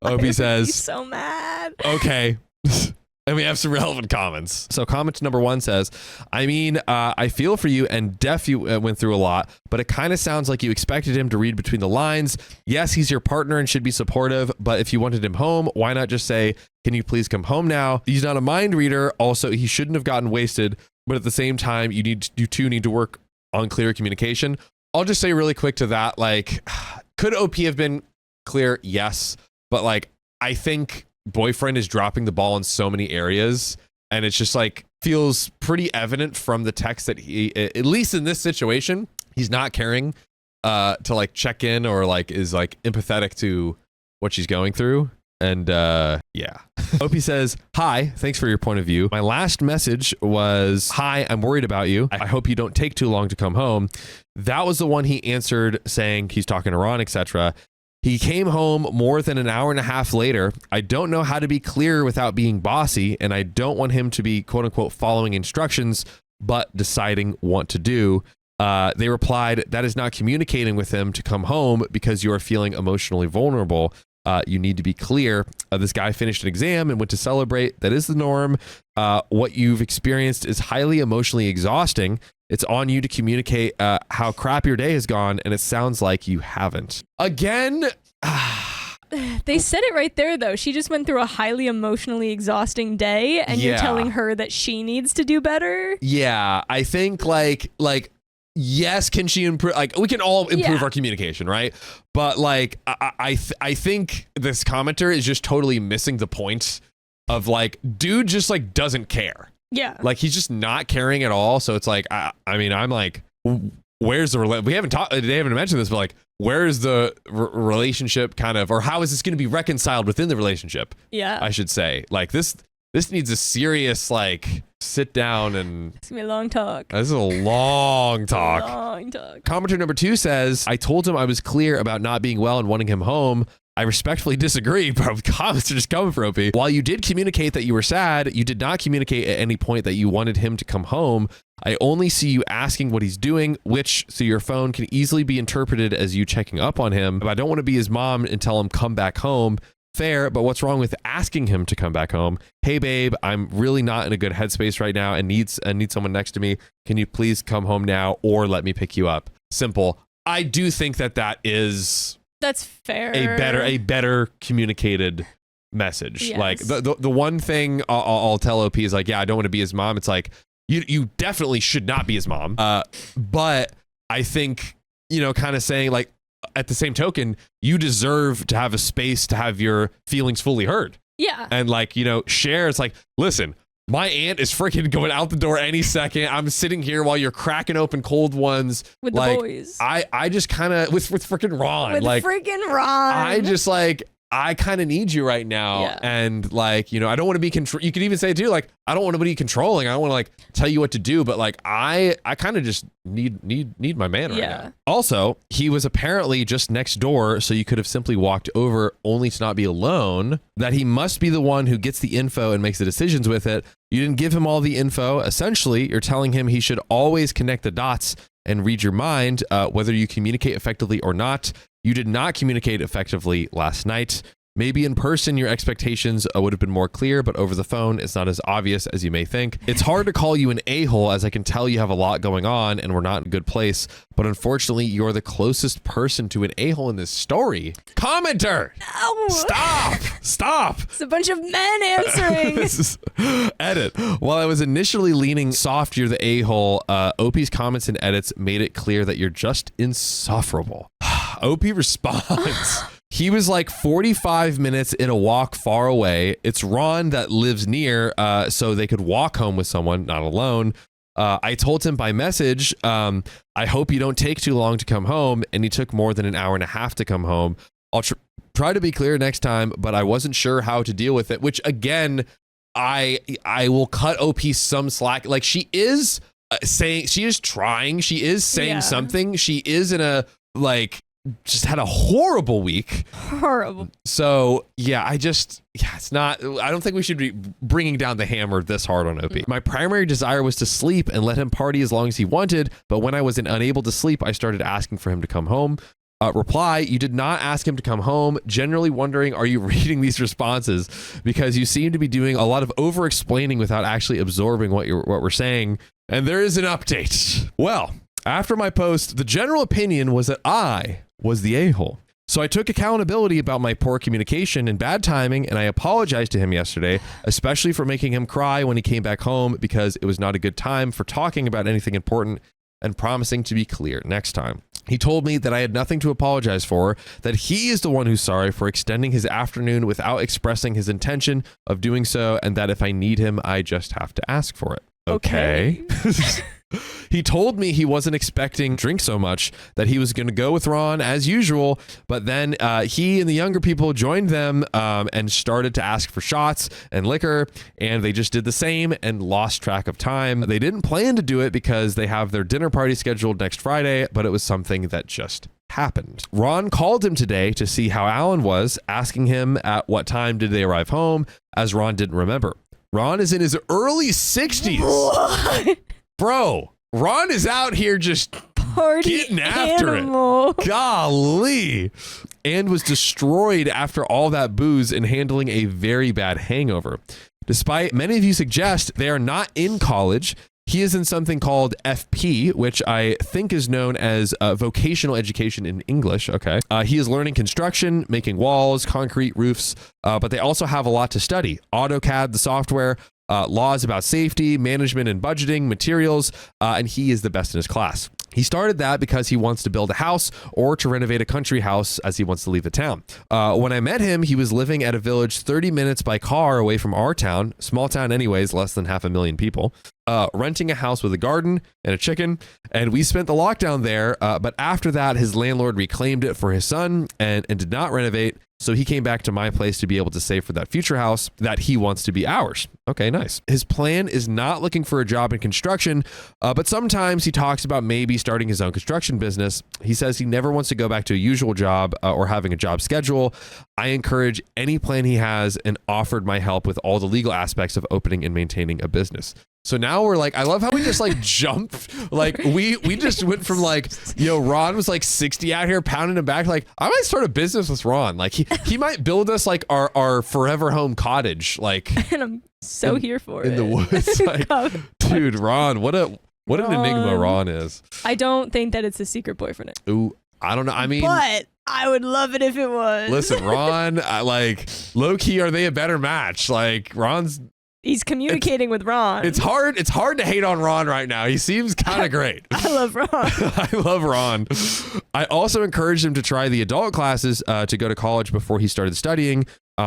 Opie says, He's so mad. okay. And we have some relevant comments. So comment number 1 says, I mean, I feel for you and Def you went through a lot, but it kind of sounds like you expected him to read between the lines. Yes, he's your partner and should be supportive, but if you wanted him home, why not just say, can you please come home now? He's not a mind reader. Also, he shouldn't have gotten wasted, but at the same time, you two need to work on clear communication. I'll just say really quick to that, like, could OP have been clear? Yes. But like, I think boyfriend is dropping the ball in so many areas, and it's just like feels pretty evident from the text that he, at least in this situation, he's not caring to like check in or like is like empathetic to what she's going through. And yeah. Opie says, hi, thanks for your point of view. My last message was, hi, I'm worried about you. I hope you don't take too long to come home. That was the one he answered saying he's talking to Ron, etc. He came home more than an hour and a half later. I don't know how to be clear without being bossy, and I don't want him to be quote unquote following instructions, but deciding what to do. They replied, that is not communicating with him to come home because you are feeling emotionally vulnerable. You need to be clear. This guy finished an exam and went to celebrate. That is the norm. What you've experienced is highly emotionally exhausting. It's on you to communicate how crap your day has gone, and it sounds like you haven't. Again, They said it right there, though. She just went through a highly emotionally exhausting day, and you're Yeah. telling her that she needs to do better. yeah, I think like yes, can she improve? Like we can all improve Yeah. our communication, right? But like I think this commenter is just totally missing the point of like, dude just like doesn't care. Yeah. Like he's just not caring at all. So it's like, I mean, I'm like, where's the we haven't talked. They haven't mentioned this, but like, where's the relationship kind of, or how is this going to be reconciled within the relationship? Yeah. I should say, like this needs a serious like sit down and. It's gonna be a long talk. This is a long talk. Long talk. Commenter number 2 says, I told him I was clear about not being well and wanting him home. I respectfully disagree, but comments are just coming for OP. While you did communicate that you were sad, you did not communicate at any point that you wanted him to come home. I only see you asking what he's doing, which, so your phone can easily be interpreted as you checking up on him. But I don't want to be his mom and tell him come back home. Fair, but what's wrong with asking him to come back home? Hey, babe, I'm really not in a good headspace right now and need someone next to me. Can you please come home now or let me pick you up? Simple. I do think that is that's fair. A better communicated message. Yes. Like the one thing I'll tell OP is like, yeah, I don't want to be his mom. It's like you definitely should not be his mom. But I think, kind of saying like, at the same token, you deserve to have a space to have your feelings fully heard. Yeah. And like, share. It's like, listen, my aunt is freaking going out the door any second. I'm sitting here while you're cracking open cold ones with like, the boys. I just kind of with freaking Ron. With like freaking Ron. I just like I kind of need you right now. Yeah. And like, I don't want to be you could even say too, like, I don't want to be controlling. I don't want to like tell you what to do, but like I kind of just need my man right now. Also, he was apparently just next door, so you could have simply walked over only to not be alone. That he must be the one who gets the info and makes the decisions with it. You didn't give him all the info. Essentially, you're telling him he should always connect the dots and read your mind, whether you communicate effectively or not. You did not communicate effectively last night. Maybe in person, your expectations would have been more clear, but over the phone, it's not as obvious as you may think. It's hard to call you an a-hole, as I can tell you have a lot going on and we're not in a good place. But unfortunately, you're the closest person to an a-hole in this story. Commenter! No! Stop! It's a bunch of men answering. Edit. While I was initially leaning soft, you're the a-hole, OP's comments and edits made it clear that you're just insufferable. OP responds. He was like 45 minutes in a walk far away. It's Ron that lives near, so they could walk home with someone, not alone. I told him by message, I hope you don't take too long to come home, and he took more than an hour and a half to come home. I'll try to be clear next time, but I wasn't sure how to deal with it, which again, I will cut OP some slack. Like she is saying, she is trying, she is saying something. She is in a just had a horrible week. Horrible. So yeah, it's not, I don't think we should be bringing down the hammer this hard on OP. My primary desire was to sleep and let him party as long as he wanted. But when I was unable to sleep, I started asking for him to come home. Reply, you did not ask him to come home. Generally wondering, are you reading these responses? Because you seem to be doing a lot of over explaining without actually absorbing what we're saying. And there is an update. Well, after my post, the general opinion was that I was the a-hole. So I took accountability about my poor communication and bad timing, and I apologized to him yesterday, especially for making him cry when he came back home because it was not a good time for talking about anything important, and promising to be clear next time. He told me that I had nothing to apologize for, that he is the one who's sorry for extending his afternoon without expressing his intention of doing so, and that if I need him, I just have to ask for it. Okay. He told me he wasn't expecting to drink so much, that he was going to go with Ron as usual, but then he and the younger people joined them and started to ask for shots and liquor, and they just did the same and lost track of time. They didn't plan to do it because they have their dinner party scheduled next Friday, but it was something that just happened. Ron called him today to see how Alan was, asking him at what time did they arrive home, as Ron didn't remember. Ron is in his early 60s. What? Bro, Ron is out here just getting after it. Golly. And was destroyed after all that booze and handling a very bad hangover. Despite many of you suggest they are not in college, he is in something called FP, which I think is known as vocational education in English. Okay. He is learning construction, making walls, concrete roofs, but they also have a lot to study. AutoCAD, the software, laws about safety, management and budgeting, materials, and he is the best in his class. He started that because he wants to build a house or to renovate a country house as he wants to leave the town. When I met him, he was living at a village 30 minutes by car away from our town, small town anyways, less than 500,000 people, renting a house with a garden and a chicken. And we spent the lockdown there. But after that, his landlord reclaimed it for his son and did not renovate. So he came back to my place to be able to save for that future house that he wants to be ours. Okay, nice. His plan is not looking for a job in construction, but sometimes he talks about maybe starting his own construction business. He says he never wants to go back to a usual job or having a job schedule. I encourage any plan he has and offered my help with all the legal aspects of opening and maintaining a business. So now we're like, I love how we just like jumped. Like we just went from like, Ron was like 60 out here pounding him back. Like I might start a business with Ron. Like he might build us like our forever home cottage. Like And I'm so here for it. in the woods. Like, dude, Ron, what an enigma Ron is. I don't think that it's a secret boyfriend. Ooh, I don't know. I mean, But I would love it if it was. listen, Ron, like low key, are they a better match? Like Ron's. He's communicating with Ron. It's hard to hate on Ron right now. He seems kind of great. I love Ron. I love Ron. I also encouraged him to try the adult classes to go to college before he started studying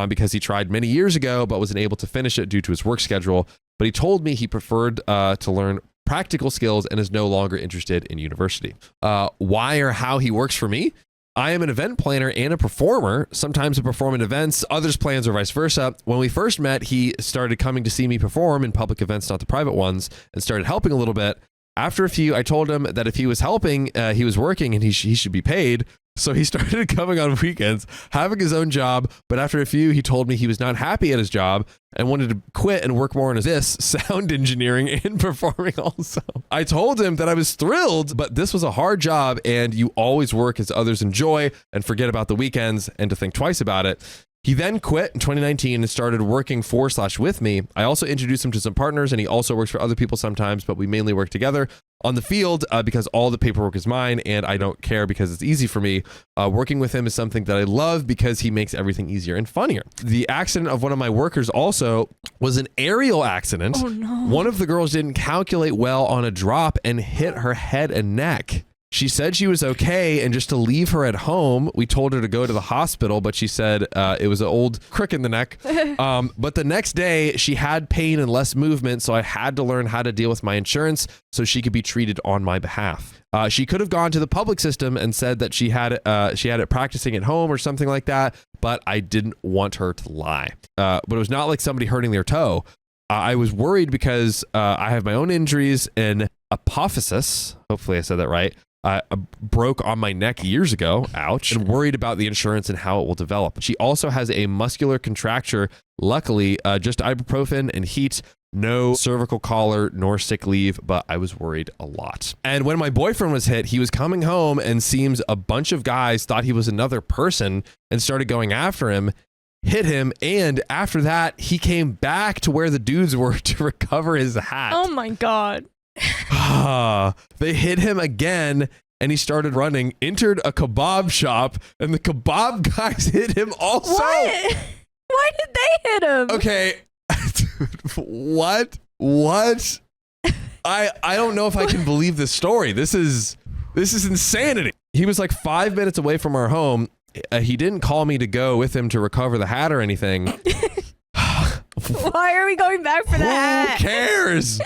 because he tried many years ago but wasn't able to finish it due to his work schedule. But he told me he preferred to learn practical skills and is no longer interested in university. Why or how he works for me? I am an event planner and a performer. Sometimes I perform in events, others plans or vice versa. When we first met, he started coming to see me perform in public events, not the private ones, and started helping a little bit. After a few, I told him that if he was helping, he was working and he should be paid. So he started coming on weekends, having his own job. But after a few, he told me he was not happy at his job and wanted to quit and work more on this sound engineering and performing also. I told him that I was thrilled, but this was a hard job and you always work as others enjoy and forget about the weekends and to think twice about it. He then quit in 2019 and started working for/with me. I also introduced him to some partners and he also works for other people sometimes, but we mainly work together on the field because all the paperwork is mine and I don't care because it's easy for me. Working with him is something that I love because he makes everything easier and funnier. The accident of one of my workers also was an aerial accident. Oh no. One of the girls didn't calculate well on a drop and hit her head and neck. She said she was okay and just to leave her at home. We told her to go to the hospital, but she said it was an old crick in the neck. But the next day she had pain and less movement, so I had to learn how to deal with my insurance so she could be treated on my behalf. She could have gone to the public system and said that she had it practicing at home or something like that, but I didn't want her to lie. But it was not like somebody hurting their toe. I was worried because I have my own injuries and apophysis. Hopefully I said that right. Broke on my neck years ago, ouch, and worried about the insurance and how it will develop. She also has a muscular contracture. Luckily, just ibuprofen and heat, no cervical collar nor sick leave, but I was worried a lot. And when my boyfriend was hit, he was coming home and seems a bunch of guys thought he was another person and started going after him, hit him, and after that, he came back to where the dudes were to recover his hat. Oh my God. They hit him again and he started running, entered a kebab shop, and the kebab guys hit him also. What? Why did they hit him? Okay. What? I don't know if I can believe this story. This is insanity. He was like 5 minutes away from our home. He didn't call me to go with him to recover the hat or anything. Why are we going back for that? Who cares?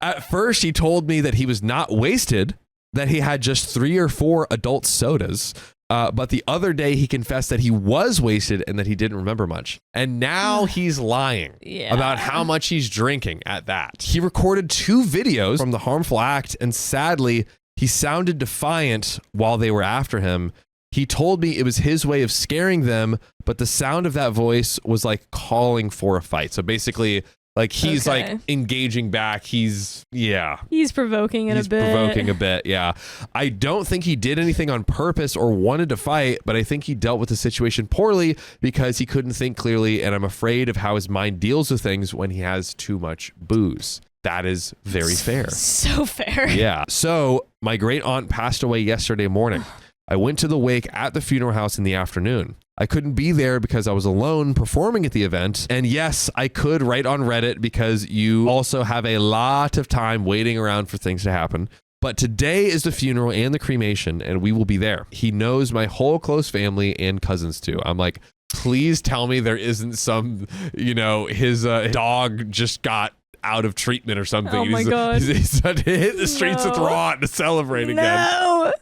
At first, he told me that he was not wasted, that he had just 3 or 4 adult sodas. But the other day, he confessed that he was wasted and that he didn't remember much. And now he's lying about how much he's drinking at that. He recorded 2 videos from the harmful act, and sadly, he sounded defiant while they were after him. He told me it was his way of scaring them, but the sound of that voice was like calling for a fight. So basically, like he's like engaging back. He's provoking it a bit. He's provoking a bit. Yeah. I don't think he did anything on purpose or wanted to fight, but I think he dealt with the situation poorly because he couldn't think clearly. And I'm afraid of how his mind deals with things when he has too much booze. That is very fair. So fair. Yeah. So my great aunt passed away yesterday morning. I went to the wake at the funeral house in the afternoon. I couldn't be there because I was alone performing at the event. And yes, I could write on Reddit because you also have a lot of time waiting around for things to happen. But today is the funeral and the cremation, and we will be there. He knows my whole close family and cousins too. I'm like, please tell me there isn't some, his dog just got out of treatment or something. Oh my God. He's had to hit the streets with Ron to celebrate again. No.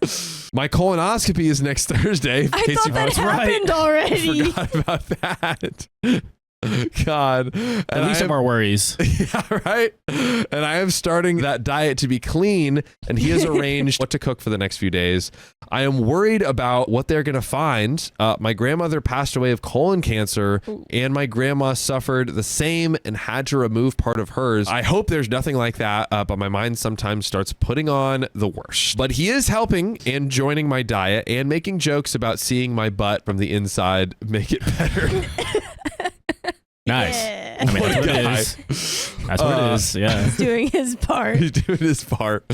My colonoscopy is next Thursday. I thought that happened already. I forgot about that. God. At least of our worries. Yeah, right. And I am starting that diet to be clean, and he has arranged what to cook for the next few days. I am worried about what they're going to find. My grandmother passed away of colon cancer, and my grandma suffered the same and had to remove part of hers. I hope there's nothing like that, but my mind sometimes starts putting on the worst. But he is helping and joining my diet and making jokes about seeing my butt from the inside make it better. Nice. Yeah. I mean, that's what it is. That's what it is. Yeah. He's doing his part. He's doing his part.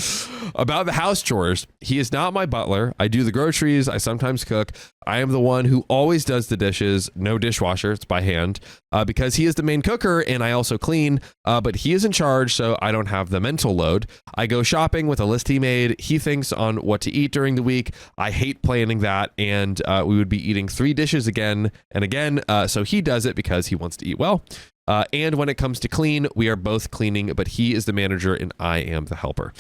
About the house chores, he is not my butler. I do the groceries. I sometimes cook. I am the one who always does the dishes. No dishwasher. It's by hand because he is the main cooker and I also clean. But he is in charge, so I don't have the mental load. I go shopping with a list he made. He thinks on what to eat during the week. I hate planning that. And we would be eating 3 dishes again and again. So he does it because he wants to eat well. And when it comes to clean, we are both cleaning, but he is the manager and I am the helper.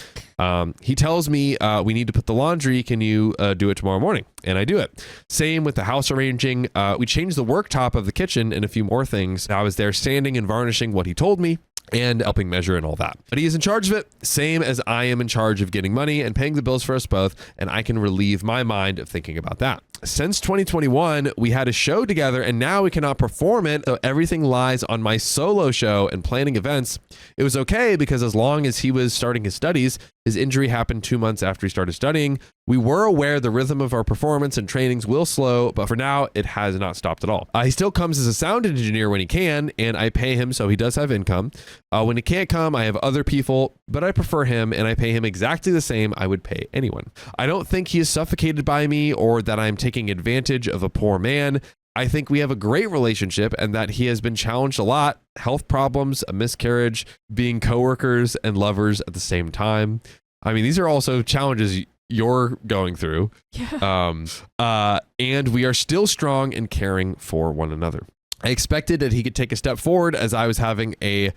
He tells me we need to put the laundry. Can you do it tomorrow morning? And I do it. Same with the house arranging. We changed the worktop of the kitchen and a few more things. I was there sanding and varnishing what he told me and helping measure and all that. But he is in charge of it, same as I am in charge of getting money and paying the bills for us both, and I can relieve my mind of thinking about that. Since 2021, we had a show together and now we cannot perform it, so everything lies on my solo show and planning events. It was okay because as long as he was starting his studies, his injury happened 2 months after he started studying. We were aware the rhythm of our performance and trainings will slow, but for now, it has not stopped at all. He still comes as a sound engineer when he can, and I pay him, so he does have income. When he can't come, I have other people, but I prefer him, and I pay him exactly the same I would pay anyone. I don't think he is suffocated by me or that I'm taking advantage of a poor man. I think we have a great relationship and that he has been challenged a lot, health problems, a miscarriage, being coworkers and lovers at the same time. I mean, these are also challenges you're going through. Yeah. And we are still strong and caring for one another. I expected that he could take a step forward as I was having a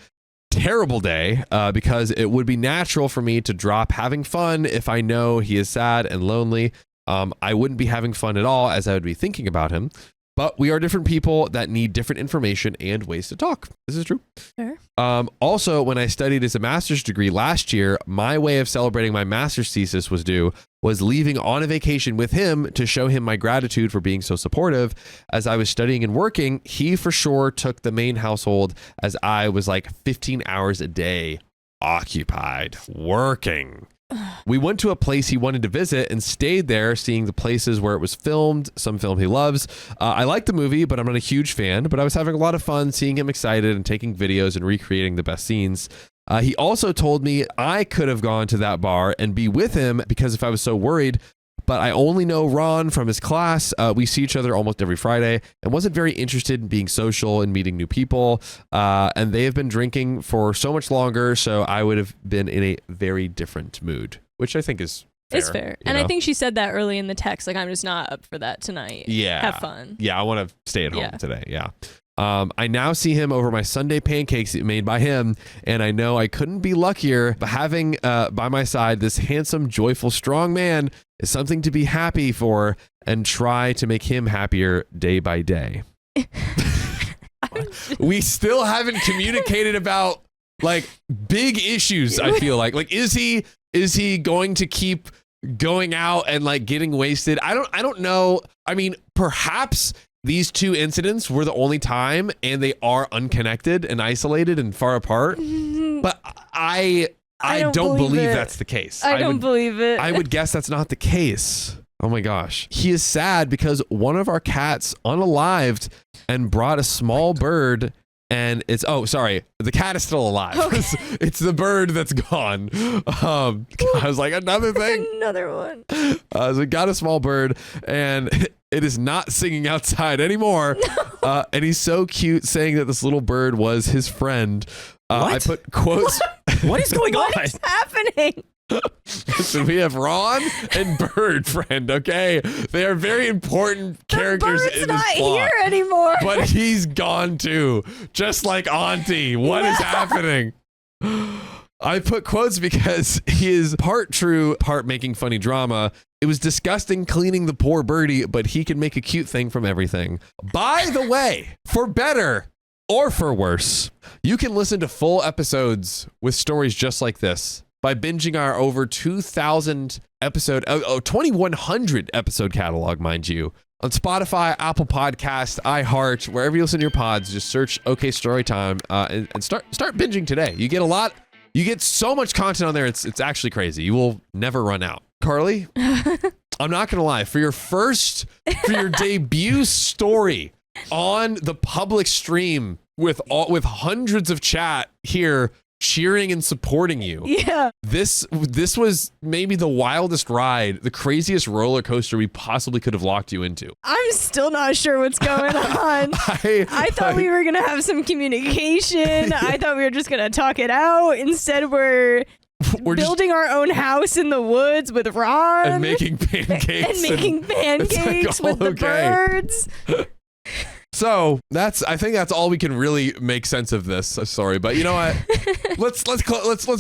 terrible day because it would be natural for me to drop having fun if I know he is sad and lonely. I wouldn't be having fun at all as I would be thinking about him. But we are different people that need different information and ways to talk. This is true. Sure. Also, when I studied as a master's degree last year, my way of celebrating my master's thesis was leaving on a vacation with him to show him my gratitude for being so supportive. As I was studying and working, he for sure took the main household as I was like 15 hours a day occupied working. We went to a place he wanted to visit and stayed there, seeing the places where it was filmed, some film he loves. I like the movie, but I'm not a huge fan, but I was having a lot of fun seeing him excited and taking videos and recreating the best scenes. He also told me I could have gone to that bar and be with him because if I was so worried, but I only know Ron from his class. We see each other almost every Friday and wasn't very interested in being social and meeting new people. And they have been drinking for so much longer. So I would have been in a very different mood, which I think is fair. It's fair. And I think she said that early in the text, like, I'm just not up for that tonight. Yeah. Have fun. Yeah. I want to stay at home today. Yeah. I now see him over my Sunday pancakes made by him, and I know I couldn't be luckier, but having by my side this handsome, joyful, strong man is something to be happy for and try to make him happier day by day. We still haven't communicated about like big issues, I feel like is he going to keep going out and like getting wasted? I don't know. I mean, perhaps these two incidents were the only time and they are unconnected and isolated and far apart. But I don't believe that's the case. I don't believe it. I would guess that's not the case. Oh my gosh. He is sad because one of our cats unalived and brought a small bird and the cat is still alive. Okay. It's the bird that's gone. I was like, another thing. Another one. So we got a small bird and it is not singing outside anymore. No. And he's so cute saying that this little bird was his friend. I put quotes. What is going on? What is happening? So we have Ron and Bird Friend, okay? They are very important characters in this plot. Bird's not here anymore. But he's gone too, just like Auntie. What is happening? I put quotes because he is part true, part making funny drama. It was disgusting cleaning the poor birdie, but he can make a cute thing from everything. By the way, for better, or for worse. You can listen to full episodes with stories just like this by binging our over 2,000 episode, 2,100 episode catalog, mind you, on Spotify, Apple Podcasts, iHeart, wherever you listen to your pods. Just search OK Storytime and start binging today. You get a lot. You get so much content on there. It's actually crazy. You will never run out. Carly, I'm not gonna lie. For your debut story on the public stream with hundreds of chat here cheering and supporting you. Yeah. This was maybe the wildest ride, the craziest roller coaster we possibly could have locked you into. I'm still not sure what's going on. I thought we were going to have some communication. I thought we were just going to talk it out. Instead, we're building our own house in the woods with Ron. And making pancakes. With the birds. So I think that's all we can really make sense of this story. But you know what? let's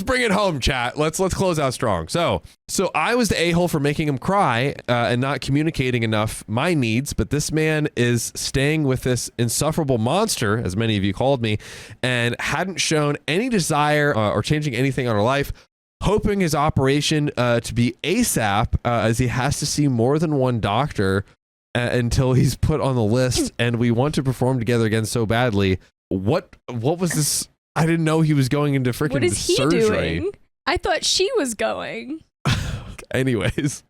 bring it home, chat. Let's close out strong. So I was the a-hole for making him cry and not communicating enough my needs. But this man is staying with this insufferable monster, as many of you called me, and hadn't shown any desire or changing anything on her life. Hoping his operation to be ASAP, as he has to see more than one doctor until he's put on the list, and we want to perform together again so badly. What was this? I didn't know he was going into freaking What is he surgery. doing? I thought she was going. Anyways,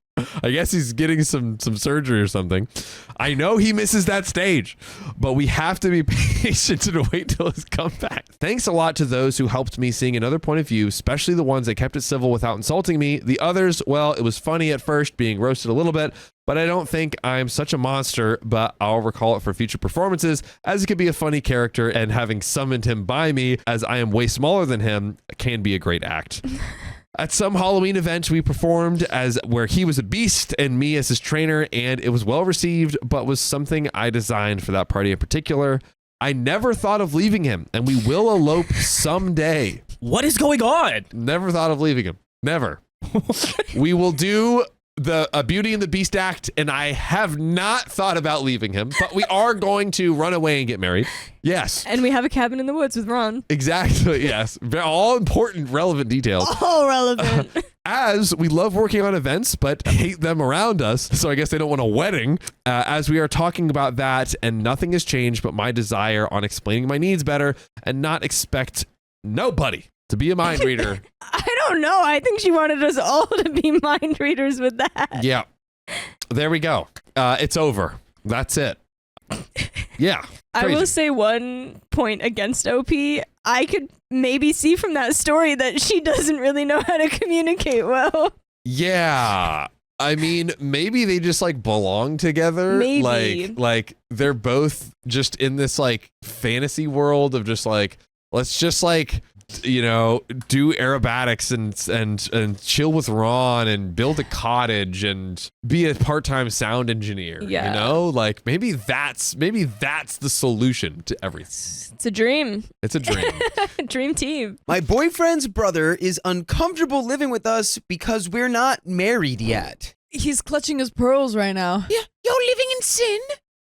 I guess he's getting some surgery or something. I know he misses that stage, but we have to be patient and wait till his comeback. Thanks a lot to those who helped me seeing another point of view, especially the ones that kept it civil without insulting me. The others, well, it was funny at first being roasted a little bit, but I don't think I'm such a monster, but I'll recall it for future performances, as it could be a funny character, and having summoned him by me, as I am way smaller than him, can be a great act. At some Halloween event, we performed as where he was a beast and me as his trainer, and it was well received, but was something I designed for that party in particular. I never thought of leaving him, and we will elope someday. What is going on? Never thought of leaving him. Never. We will do the Beauty and the Beast act, and I have not thought about leaving him, but we are going to run away and get married. Yes. And we have a cabin in the woods with Ron. Exactly. Yes. All important, relevant details. All relevant. As we love working on events, but hate them around us. So I guess they don't want a wedding. As we are talking about that, and nothing has changed but my desire on explaining my needs better and not expect nobody to be a mind reader. I don't know. I think she wanted us all to be mind readers with that. Yeah. There we go. It's over. That's it. Yeah. I will say one point against OP. I could maybe see from that story that she doesn't really know how to communicate well. Yeah. I mean, maybe they just like belong together. Maybe. Like they're both just in this like fantasy world of just like, let's just like, you know, do aerobatics and chill with Ron and build a cottage and be a part-time sound engineer. Yeah. You know, like maybe that's the solution to everything. It's a dream. It's a dream. Dream team. My boyfriend's brother is uncomfortable living with us because we're not married yet. He's clutching his pearls right now. Yeah, you're living in sin?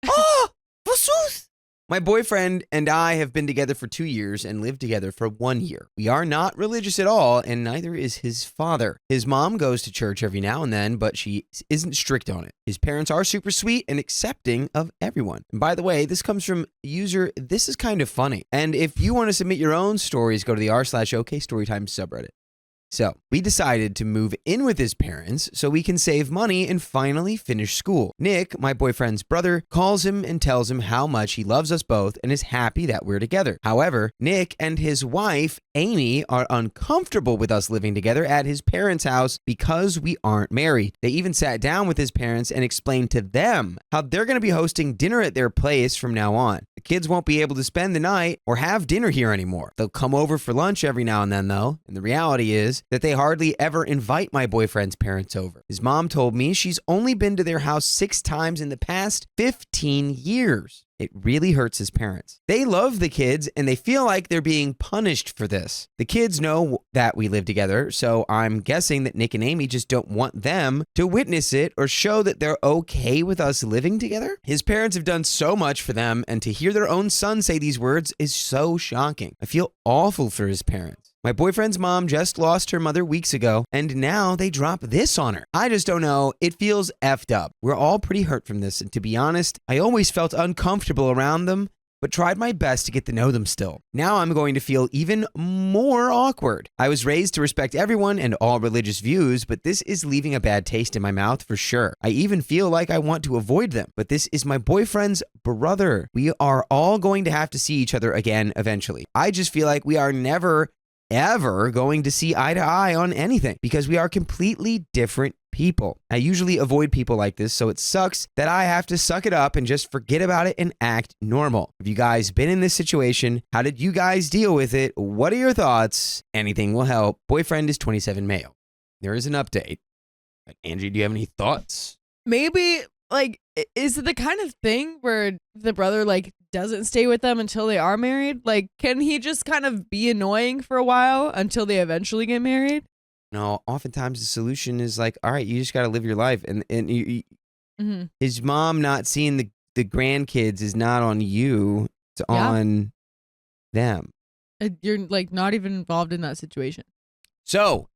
Oh, forsooth. My boyfriend and I have been together for 2 years and lived together for 1 year. We are not religious at all, and neither is his father. His mom goes to church every now and then, but she isn't strict on it. His parents are super sweet and accepting of everyone. And by the way, this comes from user This Is Kind of Funny. And if you want to submit your own stories, go to the r/OK Storytime subreddit. So we decided to move in with his parents so we can save money and finally finish school. Nick, my boyfriend's brother, calls him and tells him how much he loves us both and is happy that we're together. However, Nick and his wife, Amy, are uncomfortable with us living together at his parents' house because we aren't married. They even sat down with his parents and explained to them how they're going to be hosting dinner at their place from now on. The kids won't be able to spend the night or have dinner here anymore. They'll come over for lunch every now and then, though, and the reality is that they hardly ever invite my boyfriend's parents over. His mom told me she's only been to their house 6 times in the past 15 years. It really hurts his parents. They love the kids and they feel like they're being punished for this. The kids know that we live together, so I'm guessing that Nick and Amy just don't want them to witness it or show that they're okay with us living together. His parents have done so much for them, and to hear their own son say these words is so shocking. I feel awful for his parents. My boyfriend's mom just lost her mother weeks ago, and now they drop this on her. I just don't know. It feels effed up. We're all pretty hurt from this, and to be honest, I always felt uncomfortable around them, but tried my best to get to know them still. Now I'm going to feel even more awkward. I was raised to respect everyone and all religious views, but this is leaving a bad taste in my mouth for sure. I even feel like I want to avoid them, but this is my boyfriend's brother. We are all going to have to see each other again eventually. I just feel like we are never ever going to see eye to eye on anything because we are completely different people. I usually avoid people like this, so it sucks that I have to suck it up and just forget about it and act normal. Have you guys been in this situation? How did you guys deal with it? What are your thoughts? Anything will help. Boyfriend is 27 male. There is an update. Angie, do you have any thoughts? Maybe, like, is it the kind of thing where the brother, like, doesn't stay with them until they are married? Like, can he just kind of be annoying for a while until they eventually get married? No, oftentimes the solution is like, all right, you just got to live your life. And his mom not seeing the grandkids is not on you. It's on them. You're, like, not even involved in that situation. So,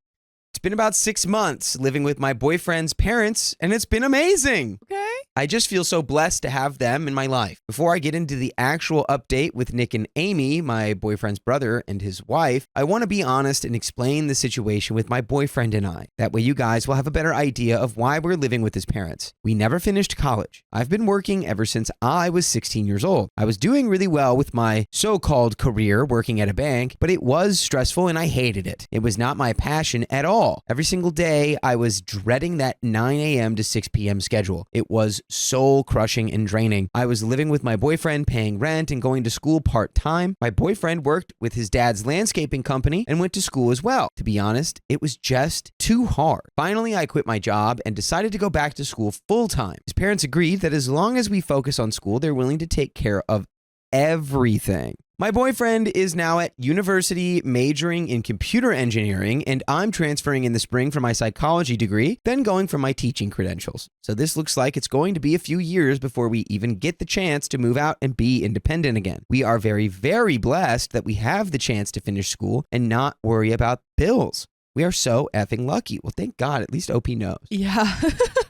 it's been about 6 months living with my boyfriend's parents, and it's been amazing. Okay. I just feel so blessed to have them in my life. Before I get into the actual update with Nick and Amy, my boyfriend's brother and his wife, I want to be honest and explain the situation with my boyfriend and I. That way you guys will have a better idea of why we're living with his parents. We never finished college. I've been working ever since I was 16 years old. I was doing really well with my so-called career working at a bank, but it was stressful and I hated it. It was not my passion at all. Every single day, I was dreading that 9 a.m. to 6 p.m. schedule. It was soul-crushing and draining. I was living with my boyfriend, paying rent and going to school part-time. My boyfriend worked with his dad's landscaping company and went to school as well. To be honest, it was just too hard. Finally, I quit my job and decided to go back to school full-time. His parents agreed that as long as we focus on school, they're willing to take care of everything. My boyfriend is now at university majoring in computer engineering, and I'm transferring in the spring for my psychology degree, then going for my teaching credentials. So this looks like it's going to be a few years before we even get the chance to move out and be independent again. We are very, very blessed that we have the chance to finish school and not worry about bills. We are so effing lucky. Well, thank God, at least OP knows. Yeah.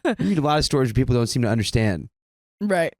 I read a lot of stories where people don't seem to understand Right.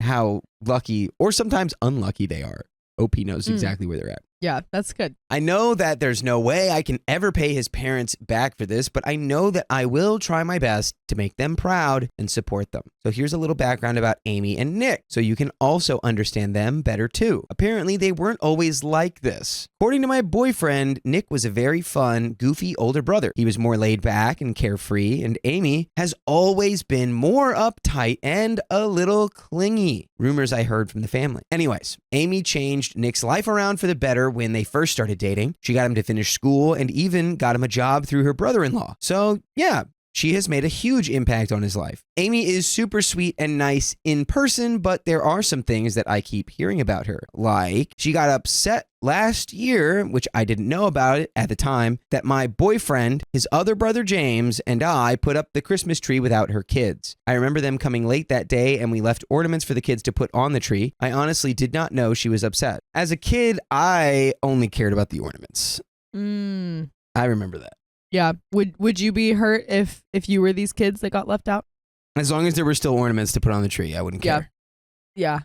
how lucky or sometimes unlucky they are. OP knows exactly where they're at. Yeah, that's good. I know that there's no way I can ever pay his parents back for this, but I know that I will try my best to make them proud and support them. So here's a little background about Amy and Nick, so you can also understand them better too. Apparently, they weren't always like this. According to my boyfriend, Nick was a very fun, goofy older brother. He was more laid back and carefree, and Amy has always been more uptight and a little clingy. Rumors I heard from the family. Anyways, Amy changed Nick's life around for the better when they first started dating. She got him to finish school and even got him a job through her brother-in-law. So yeah, she has made a huge impact on his life. Amy is super sweet and nice in person, but there are some things that I keep hearing about her. Like, she got upset last year, which I didn't know about it at the time, that my boyfriend, his other brother James, and I put up the Christmas tree without her kids. I remember them coming late that day and we left ornaments for the kids to put on the tree. I honestly did not know she was upset. As a kid, I only cared about the ornaments. I remember that. Yeah. Would you be hurt if you were these kids that got left out? As long as there were still ornaments to put on the tree, I wouldn't care. Yeah.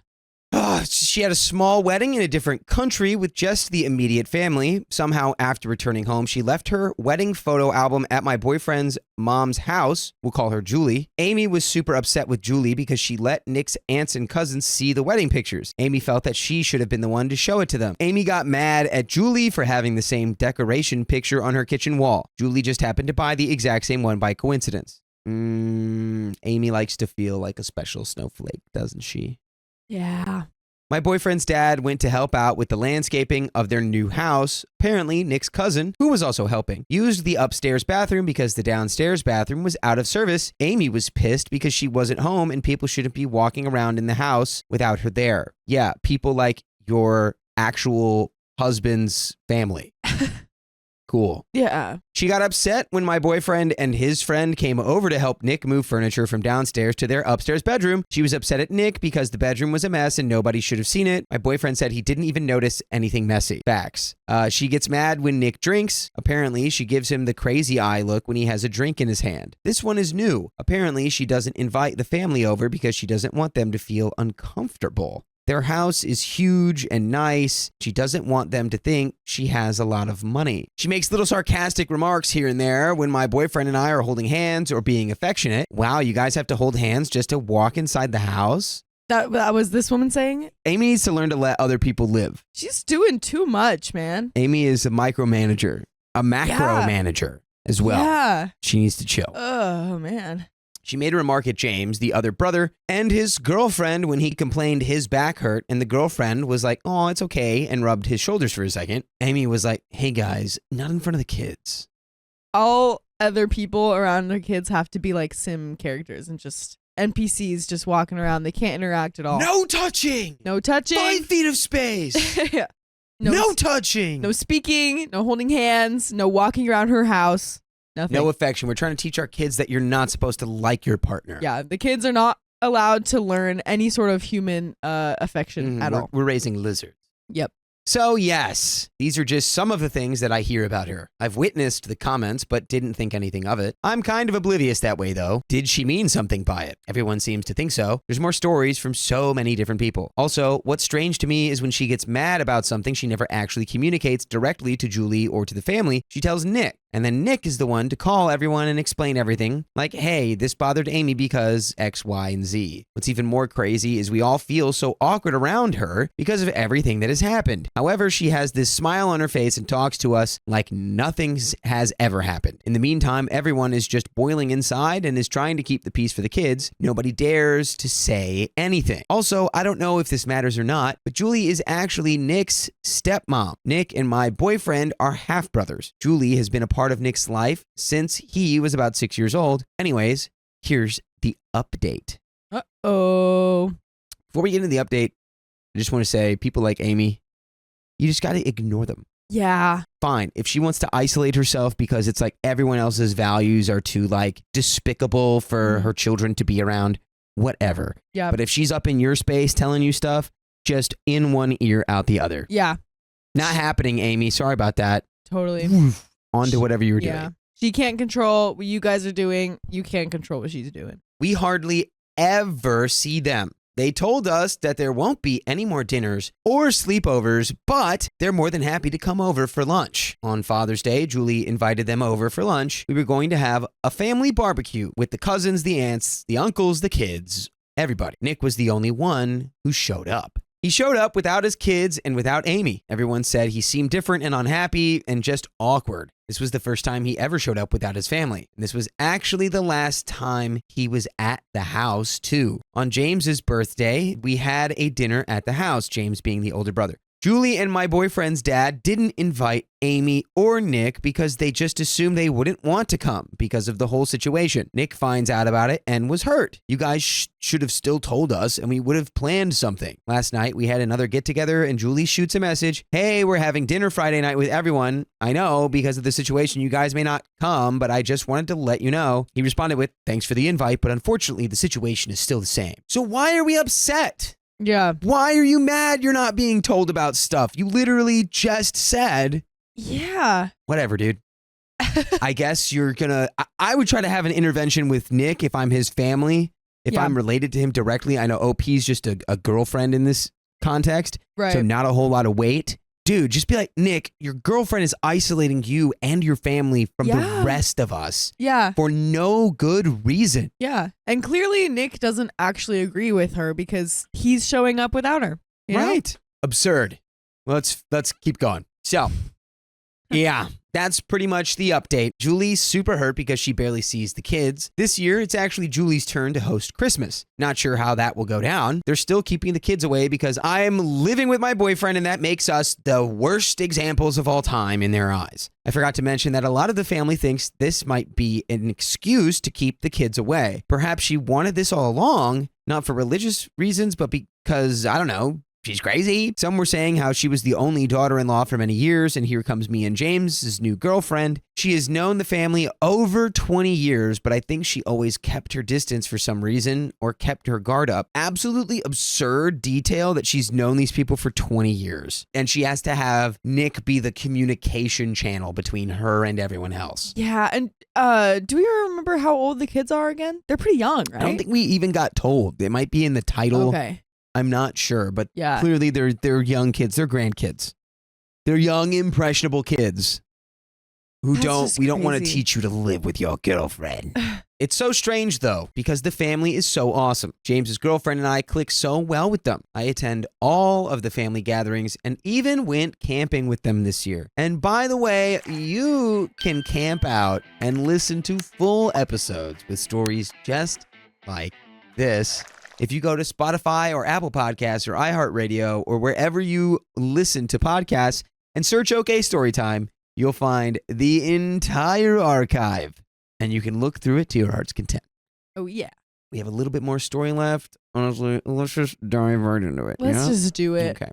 She had a small wedding in a different country with just the immediate family. Somehow, after returning home, she left her wedding photo album at my boyfriend's mom's house. We'll call her Julie. Amy was super upset with Julie because she let Nick's aunts and cousins see the wedding pictures. Amy felt that she should have been the one to show it to them. Amy got mad at Julie for having the same decoration picture on her kitchen wall. Julie just happened to buy the exact same one by coincidence. Amy likes to feel like a special snowflake, doesn't she? Yeah. My boyfriend's dad went to help out with the landscaping of their new house. Apparently, Nick's cousin, who was also helping, used the upstairs bathroom because the downstairs bathroom was out of service. Amy was pissed because she wasn't home and people shouldn't be walking around in the house without her there. Yeah, people like your actual husband's family. Cool. Yeah. She got upset when my boyfriend and his friend came over to help Nick move furniture from downstairs to their upstairs bedroom. She was upset at Nick because the bedroom was a mess and nobody should have seen it. My boyfriend said he didn't even notice anything messy. Facts. She gets mad when Nick drinks. Apparently, she gives him the crazy eye look when he has a drink in his hand. This one is new. Apparently, she doesn't invite the family over because she doesn't want them to feel uncomfortable. Their house is huge and nice. She doesn't want them to think she has a lot of money. She makes little sarcastic remarks here and there when my boyfriend and I are holding hands or being affectionate. Wow, you guys have to hold hands just to walk inside the house? That was this woman saying? Amy needs to learn to let other people live. She's doing too much, man. Amy is a micromanager, a macro manager as well. Yeah. She needs to chill. Oh, man. She made a remark at James, the other brother, and his girlfriend when he complained his back hurt, and the girlfriend was like, oh, it's okay, and rubbed his shoulders for a second. Amy was like, hey guys, not in front of the kids. All other people around their kids have to be like sim characters and just NPCs just walking around. They can't interact at all. No touching! No touching. 5 feet of space! Yeah. No touching! No speaking. No holding hands. No walking around her house. Nothing. No affection. We're trying to teach our kids that you're not supposed to like your partner. Yeah, the kids are not allowed to learn any sort of human affection at all. We're raising lizards. Yep. So yes, these are just some of the things that I hear about her. I've witnessed the comments, but didn't think anything of it. I'm kind of oblivious that way, though. Did she mean something by it? Everyone seems to think so. There's more stories from so many different people. Also, what's strange to me is when she gets mad about something, she never actually communicates directly to Julie or to the family. She tells Nick. And then Nick is the one to call everyone and explain everything. Like, hey, this bothered Amy because X, Y, and Z. What's even more crazy is we all feel so awkward around her because of everything that has happened. However, she has this smile on her face and talks to us like nothing has ever happened. In the meantime, everyone is just boiling inside and is trying to keep the peace for the kids. Nobody dares to say anything. Also, I don't know if this matters or not, but Julie is actually Nick's stepmom. Nick and my boyfriend are half-brothers. Julie has been a part of Nick's life since he was about 6 years old. Anyways, here's the update. Uh-oh. Before we get into the update, I just want to say, people like Amy, you just got to ignore them. Yeah. Fine. If she wants to isolate herself because it's like everyone else's values are too like despicable for her children to be around, whatever. Yeah. But if she's up in your space telling you stuff, just in one ear, out the other. Yeah. Not happening, Amy. Sorry about that. Totally. On to whatever you were doing. Yeah. She can't control what you guys are doing. You can't control what she's doing. We hardly ever see them. They told us that there won't be any more dinners or sleepovers, but they're more than happy to come over for lunch. On Father's Day, Julie invited them over for lunch. We were going to have a family barbecue with the cousins, the aunts, the uncles, the kids, everybody. Nick was the only one who showed up. He showed up without his kids and without Amy. Everyone said he seemed different and unhappy and just awkward. This was the first time he ever showed up without his family. And this was actually the last time he was at the house, too. On James's birthday, we had a dinner at the house, James being the older brother. Julie and my boyfriend's dad didn't invite Amy or Nick because they just assumed they wouldn't want to come because of the whole situation. Nick finds out about it and was hurt. You guys should have still told us and we would have planned something. Last night we had another get together and Julie shoots a message. Hey, we're having dinner Friday night with everyone. I know because of the situation you guys may not come, but I just wanted to let you know. He responded with, thanks for the invite, but unfortunately the situation is still the same. So why are we upset? Yeah. Why are you mad you're not being told about stuff? You literally just said. Yeah. Whatever, dude. I guess you're gonna. I would try to have an intervention with Nick if I'm his family. If I'm related to him directly. I know OP's just a girlfriend in this context. Right. So not a whole lot of weight. Dude, just be like, Nick, your girlfriend is isolating you and your family from the rest of us. Yeah. For no good reason. Yeah. And clearly Nick doesn't actually agree with her because he's showing up without her. You know? Right. Absurd. Let's keep going. So, yeah, that's pretty much the update. Julie's super hurt because she barely sees the kids. This year, it's actually Julie's turn to host Christmas. Not sure how that will go down. They're still keeping the kids away because I'm living with my boyfriend and that makes us the worst examples of all time in their eyes. I forgot to mention that a lot of the family thinks this might be an excuse to keep the kids away. Perhaps she wanted this all along, not for religious reasons, but because, I don't know, she's crazy. Some were saying how she was the only daughter-in-law for many years, and here comes me and James, his new girlfriend. She has known the family over 20 years, but I think she always kept her distance for some reason or kept her guard up. Absolutely absurd detail that she's known these people for 20 years, and she has to have Nick be the communication channel between her and everyone else. Yeah, and do we remember how old the kids are again? They're pretty young, right? I don't think we even got told. It might be in the title. Okay. I'm not sure, but Yeah. clearly they're young kids. They're grandkids. They're young, impressionable kids who That's we don't want to crazy. teach you to live with your girlfriend. It's so strange, though, because the family is so awesome. James's girlfriend and I click so well with them. I attend all of the family gatherings and even went camping with them this year. And by the way, you can camp out and listen to full episodes with stories just like this. If you go to Spotify or Apple Podcasts or iHeartRadio or wherever you listen to podcasts and search OK Storytime, you'll find the entire archive and you can look through it to your heart's content. Oh, yeah. We have a little bit more story left. Honestly, let's just dive right into it. Let's just do it. Okay.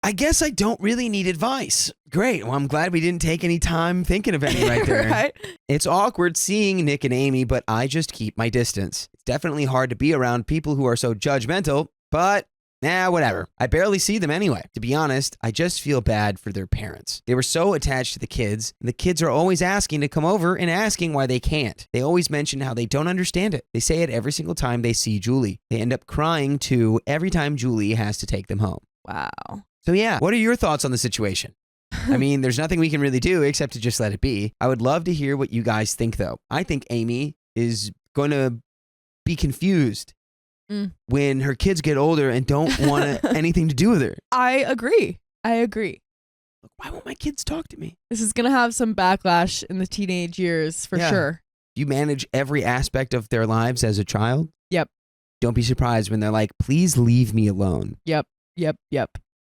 I guess I don't really need advice. Great. Well, I'm glad we didn't take any time thinking of any right there. Right? It's awkward seeing Nick and Amy, but I just keep my distance. It's definitely hard to be around people who are so judgmental, but whatever. I barely see them anyway. To be honest, I just feel bad for their parents. They were so attached to the kids, and the kids are always asking to come over and asking why they can't. They always mention how they don't understand it. They say it every single time they see Julie. They end up crying too every time Julie has to take them home. Wow. So yeah, what are your thoughts on the situation? I mean, there's nothing we can really do except to just let it be. I would love to hear what you guys think, though. I think Amy is going to be confused when her kids get older and don't want anything to do with her. I agree. Why won't my kids talk to me? This is going to have some backlash in the teenage years for Yeah. sure. You manage every aspect of their lives as a child. Yep. Don't be surprised when they're like, please leave me alone. Yep.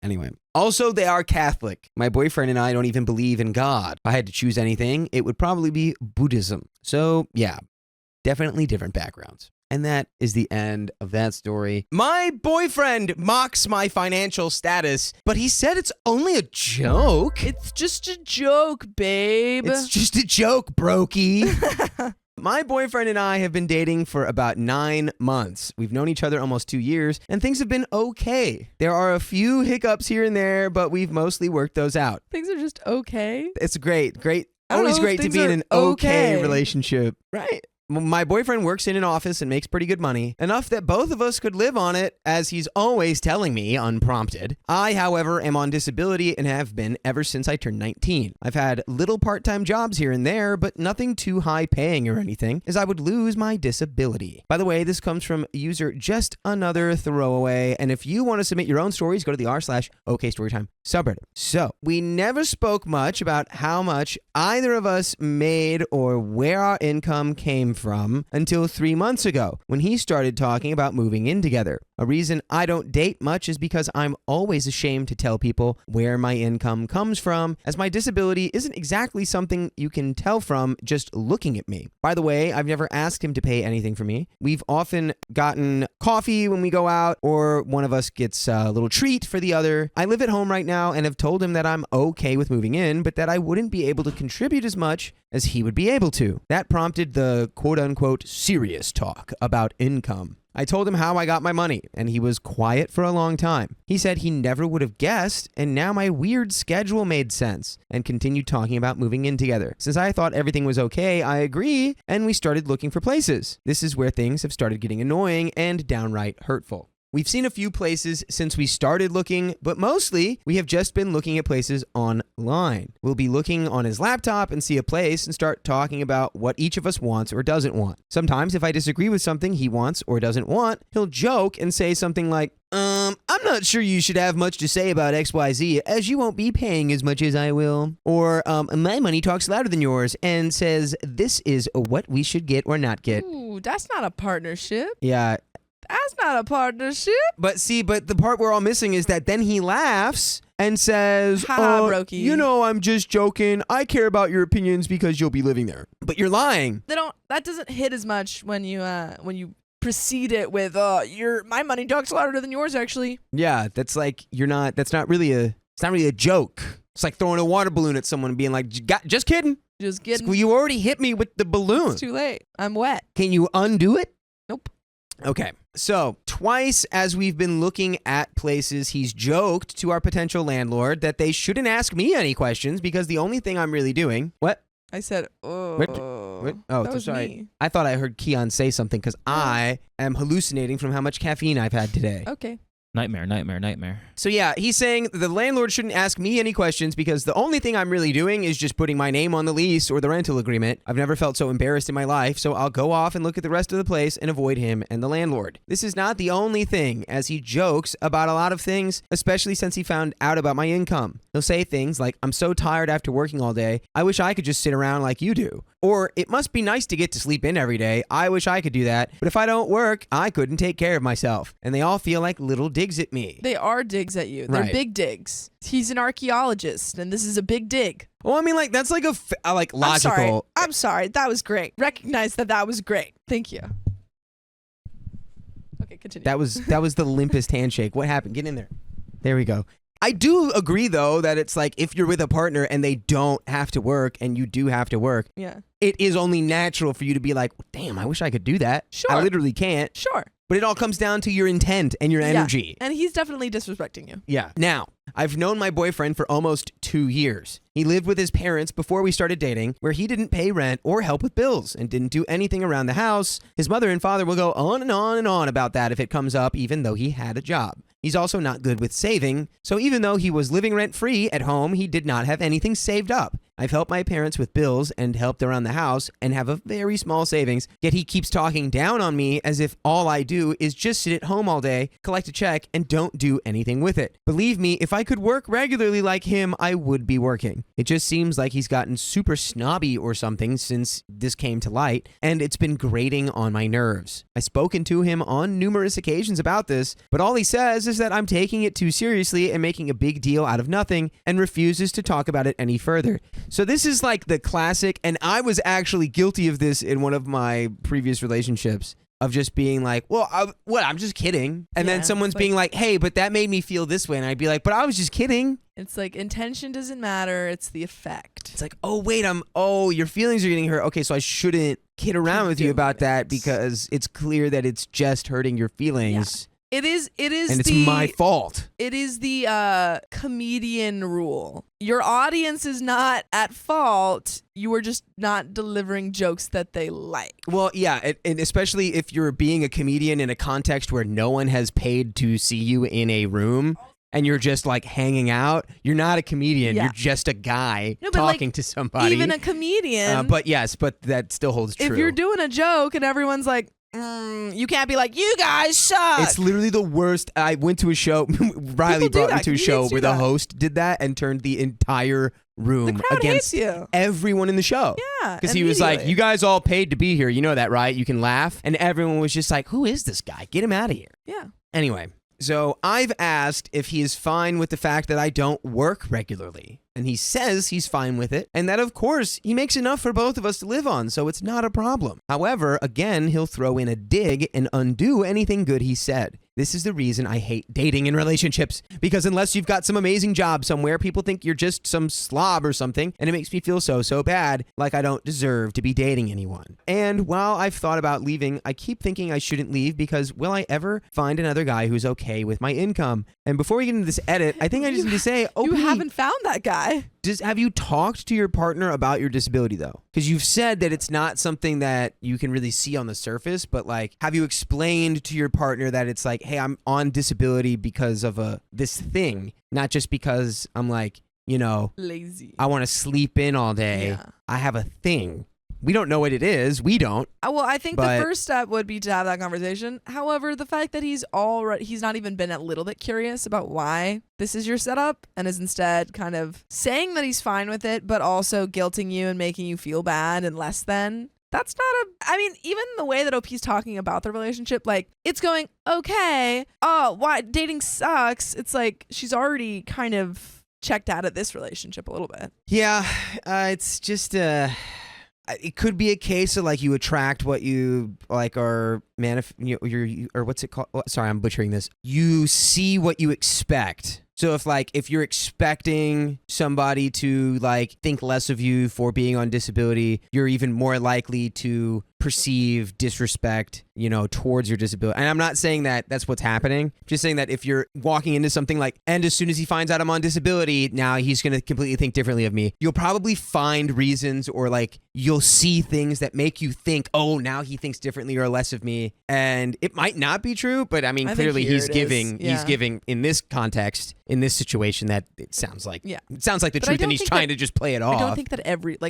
Anyway. Also, they are Catholic. My boyfriend and I don't even believe in God. If I had to choose anything, it would probably be Buddhism. So, yeah, definitely different backgrounds. And that is the end of that story. My boyfriend mocks my financial status, but he said it's only a joke. It's just a joke, babe. It's just a joke, brokey. My boyfriend and I have been dating for about 9 months. We've known each other almost 2 years, and things have been okay. There are a few hiccups here and there, but we've mostly worked those out. Things are just okay. It's great. I don't Always know if great to things be in are an okay okay. relationship. Right. My boyfriend works in an office and makes pretty good money, enough that both of us could live on it, as he's always telling me, unprompted. I, however, am on disability and have been ever since I turned 19. I've had little part-time jobs here and there, but nothing too high paying or anything, as I would lose my disability. By the way, this comes from user Just Another Throwaway, and if you want to submit your own stories, go to the r/OKStorytime subreddit. So, we never spoke much about how much either of us made or where our income came from until 3 months ago, when he started talking about moving in together. A reason I don't date much is because I'm always ashamed to tell people where my income comes from, as my disability isn't exactly something you can tell from just looking at me. By the way, I've never asked him to pay anything for me. We've often gotten coffee when we go out, or one of us gets a little treat for the other. I live at home right now and have told him that I'm okay with moving in, but that I wouldn't be able to contribute as much as he would be able to. That prompted the quote-unquote serious talk about income. I told him how I got my money, and he was quiet for a long time. He said he never would have guessed, and now my weird schedule made sense, and continued talking about moving in together. Since I thought everything was okay, I agree, and we started looking for places. This is where things have started getting annoying and downright hurtful. We've seen a few places since we started looking, but mostly we have just been looking at places online. We'll be looking on his laptop and see a place and start talking about what each of us wants or doesn't want. Sometimes if I disagree with something he wants or doesn't want, he'll joke and say something like, I'm not sure you should have much to say about XYZ as you won't be paying as much as I will. Or, my money talks louder than yours and says this is what we should get or not get. Ooh, that's not a partnership. Yeah. That's not a partnership. But the part we're all missing is that then he laughs and says, Brokey. you know, I'm just joking. I care about your opinions because you'll be living there. But you're lying. That doesn't hit as much when you precede it with my money talks louder than yours actually. Yeah, that's like it's not really a joke. It's like throwing a water balloon at someone and being like, just kidding. Just kidding. You already hit me with the balloon. It's too late. I'm wet. Can you undo it? Nope. Okay. So, twice as we've been looking at places, he's joked to our potential landlord that they shouldn't ask me any questions because the only thing I'm really doing. What? I said, oh. What? Oh, that was sorry. me. I thought I heard Keon say something because I am hallucinating from how much caffeine I've had today. Okay. Nightmare. So yeah, he's saying the landlord shouldn't ask me any questions because the only thing I'm really doing is just putting my name on the lease or the rental agreement. I've never felt so embarrassed in my life, so I'll go off and look at the rest of the place and avoid him and the landlord. This is not the only thing, as he jokes about a lot of things, especially since he found out about my income. He'll say things like, I'm so tired after working all day, I wish I could just sit around like you do. Or, it must be nice to get to sleep in every day, I wish I could do that, but if I don't work, I couldn't take care of myself. And they all feel like little digs at me. They are digs at you. They're Right. big digs. He's an archaeologist, and this is a big dig. Well, I mean, like, that's like a logical... I'm sorry. That was great. Recognize that was great. Thank you. Okay, continue. That was the limpest handshake. What happened? Get in there. There we go. I do agree, though, that it's like if you're with a partner and they don't have to work and you do have to work, yeah. it is only natural for you to be like, damn, I wish I could do that. Sure. I literally can't. Sure. But it all comes down to your intent and your energy. And he's definitely disrespecting you. Yeah. Now, I've known my boyfriend for almost 2 years. He lived with his parents before we started dating, where he didn't pay rent or help with bills and didn't do anything around the house. His mother and father will go on and on and on about that if it comes up, even though he had a job. He's also not good with saving, so even though he was living rent-free at home, he did not have anything saved up. I've helped my parents with bills and helped around the house and have a very small savings, yet he keeps talking down on me as if all I do is just sit at home all day, collect a check, and don't do anything with it. Believe me, if I could work regularly like him, I would be working. It just seems like he's gotten super snobby or something since this came to light, and it's been grating on my nerves. I've spoken to him on numerous occasions about this, but all he says is that I'm taking it too seriously and making a big deal out of nothing and refuses to talk about it any further. So this is like the classic, and I was actually guilty of this in one of my previous relationships, of just being like, well, I'm just kidding. And then someone's being like, hey, but that made me feel this way. And I'd be like, but I was just kidding. It's like intention doesn't matter. It's the effect. It's like, oh, wait, your feelings are getting hurt. Okay, so I shouldn't kid around with you about that because it's clear that it's just hurting your feelings. Yeah. It is, and it's my fault. It is the comedian rule. Your audience is not at fault. You are just not delivering jokes that they like. Well, yeah, and especially if you're being a comedian in a context where no one has paid to see you in a room and you're just like hanging out, you're not a comedian. Yeah. You're just a guy No, talking like, to somebody. Even a comedian. But that still holds true. If you're doing a joke and everyone's like, you can't be like, you guys suck. It's literally the worst. I went to a show. Riley brought me to a show where the host did that and turned the entire room the crowd against hates you. everyone in the show. Yeah. Because he was like, you guys all paid to be here. You know that, right? You can laugh. And everyone was just like, who is this guy? Get him out of here. Yeah. Anyway, so I've asked if he is fine with the fact that I don't work regularly. And he says he's fine with it, and that, of course, he makes enough for both of us to live on, so it's not a problem. However, again, he'll throw in a dig and undo anything good he said. This is the reason I hate dating and relationships, because unless you've got some amazing job somewhere, people think you're just some slob or something, and it makes me feel so bad, like I don't deserve to be dating anyone. And while I've thought about leaving, I keep thinking I shouldn't leave because will I ever find another guy who's okay with my income? And before we get into this edit, I think I just need to say, you haven't found that guy. Have you talked to your partner about your disability though? Because you've said that it's not something that you can really see on the surface, but like, have you explained to your partner that it's like, hey, I'm on disability because of this thing, not just because I'm like, lazy. I want to sleep in all day. Yeah. I have a thing. We don't know what it is. We don't. Well, I think But- the first step would be to have that conversation. However, the fact that he's not even been a little bit curious about why this is your setup and is instead kind of saying that he's fine with it, but also guilting you and making you feel bad and less than. That's not even the way that OP's talking about the relationship, like, it's going, okay, why dating sucks. It's like she's already kind of checked out of this relationship a little bit. Yeah, it's just it could be a case of like you attract what you like, or or what's it called? Sorry, I'm butchering this. You see what you expect. So if you're expecting somebody to like think less of you for being on disability, you're even more likely to perceive disrespect, towards your disability. And I'm not saying that that's what's happening. I'm just saying that if you're walking into something like, and as soon as he finds out I'm on disability, now he's going to completely think differently of me. You'll probably find reasons, or like you'll see things that make you think, oh, now he thinks differently or less of me. And it might not be true, but I mean, clearly he's giving in this context, in this situation, that it sounds like, the But truth, and he's trying to just play it off. I don't think that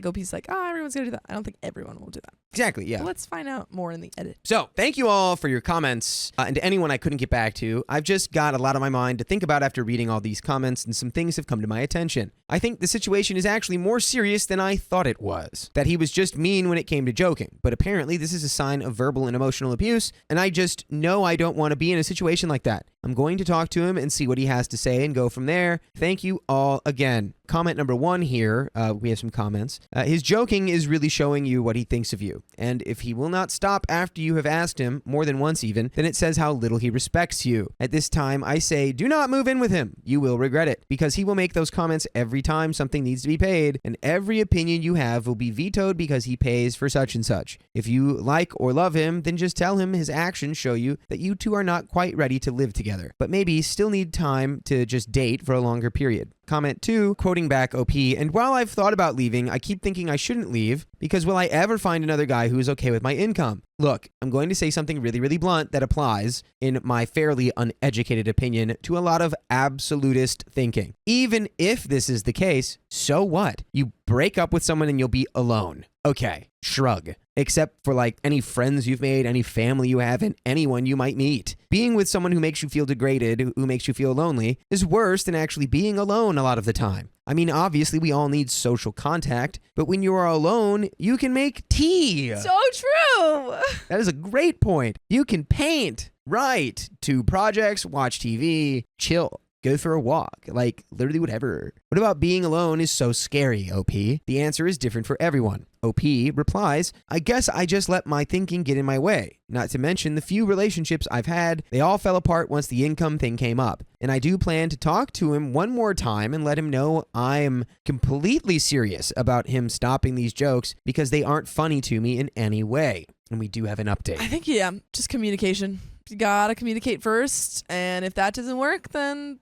OP's like, everyone's going to do that. I don't think everyone will do that. Exactly, yeah. But let's find out more in the edit. So, thank you all for your comments, and to anyone I couldn't get back to. I've just got a lot on my mind to think about after reading all these comments, and some things have come to my attention. I think the situation is actually more serious than I thought it was. That he was just mean when it came to joking, but apparently this is a sign of verbal and emotional abuse, and I just know I don't want to be in a situation like that. I'm going to talk to him and see what he has to say and go from there. Thank you all again. Comment number 1 here, we have some comments. His joking is really showing you what he thinks of you. And if he will not stop after you have asked him, more than once even, then it says how little he respects you. At this time, I say, do not move in with him. You will regret it, because he will make those comments every time something needs to be paid, and every opinion you have will be vetoed because he pays for such and such. If you like or love him, then just tell him his actions show you that you two are not quite ready to live together, but maybe still need time to just date for a longer period. Comment 2, quoting back OP, and while I've thought about leaving, I keep thinking I shouldn't leave, because will I ever find another guy who is okay with my income? Look, I'm going to say something really, really blunt that applies, in my fairly uneducated opinion, to a lot of absolutist thinking. Even if this is the case, so what? You break up with someone and you'll be alone. Okay, shrug. Except for like any friends you've made, any family you have, and anyone you might meet. Being with someone who makes you feel degraded, who makes you feel lonely, is worse than actually being alone a lot of the time. I mean, obviously we all need social contact, but when you are alone, you can make tea. So true. That is a great point. You can paint, write, do projects, watch TV, chill. Go for a walk, like literally whatever. What about being alone is so scary, OP? The answer is different for everyone. OP replies, I guess I just let my thinking get in my way. Not to mention the few relationships I've had, they all fell apart once the income thing came up. And I do plan to talk to him one more time and let him know I'm completely serious about him stopping these jokes, because they aren't funny to me in any way. And we do have an update. I think, just communication. You gotta communicate first, and if that doesn't work, then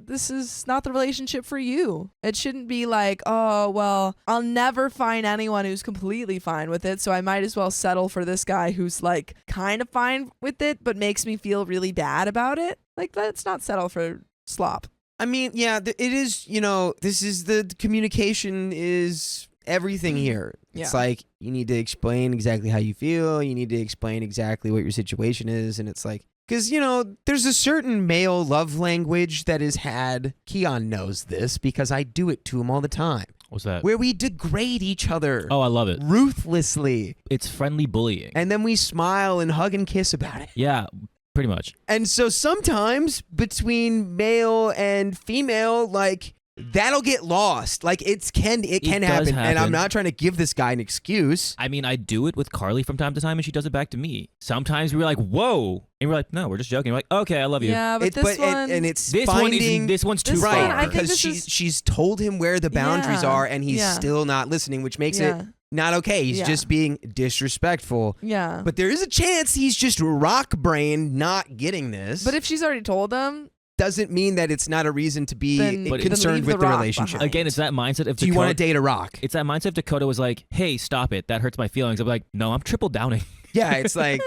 this is not the relationship for you. It shouldn't be like, oh, well, I'll never find anyone who's completely fine with it, so I might as well settle for this guy who's like kind of fine with it, but makes me feel really bad about it. Like, let's not settle for slop. I mean, it is, this is the communication is everything here. It's like, you need to explain exactly how you feel. You need to explain exactly what your situation is. And it's like, because, there's a certain male love language that is had. Keon knows this because I do it to him all the time. What's that? Where we degrade each other. Oh, I love it. Ruthlessly. It's friendly bullying. And then we smile and hug and kiss about it. Yeah, pretty much. And so sometimes between male and female, like, that'll get lost. Like, it can happen. And I'm not trying to give this guy an excuse. I mean, I do it with Carly from time to time, and she does it back to me. Sometimes we're like, whoa. And we're like, no, we're just joking. We're like, okay, I love you. Yeah, but this one's too far. Right, because she's told him where the boundaries are, and he's still not listening, which makes it not okay. He's just being disrespectful. Yeah. But there is a chance he's just rock brain not getting this. But if she's already told him, doesn't mean that it's not a reason to be Then concerned leave with the the rock relationship. behind. Again, it's that mindset of Do you want to date a rock? It's that mindset if Dakota was like, hey, stop it. That hurts my feelings. I'm like, no, I'm triple downing. Yeah, it's like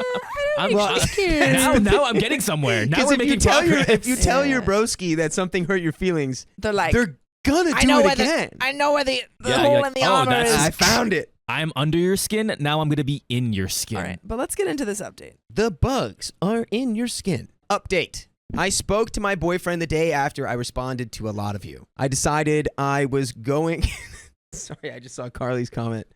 now I'm getting somewhere. Now we're making progress. if you tell your broski that something hurt your feelings, They're like, they're gonna do it again. I know where the Yeah, hole you're in the like, oh, armor that's- is. I found it. I'm under your skin. Now I'm going to be in your skin. All right, but let's get into this update. The bugs are in your skin. Update. I spoke to my boyfriend the day after I responded to a lot of you. I decided I was going... Sorry, I just saw Carly's comment.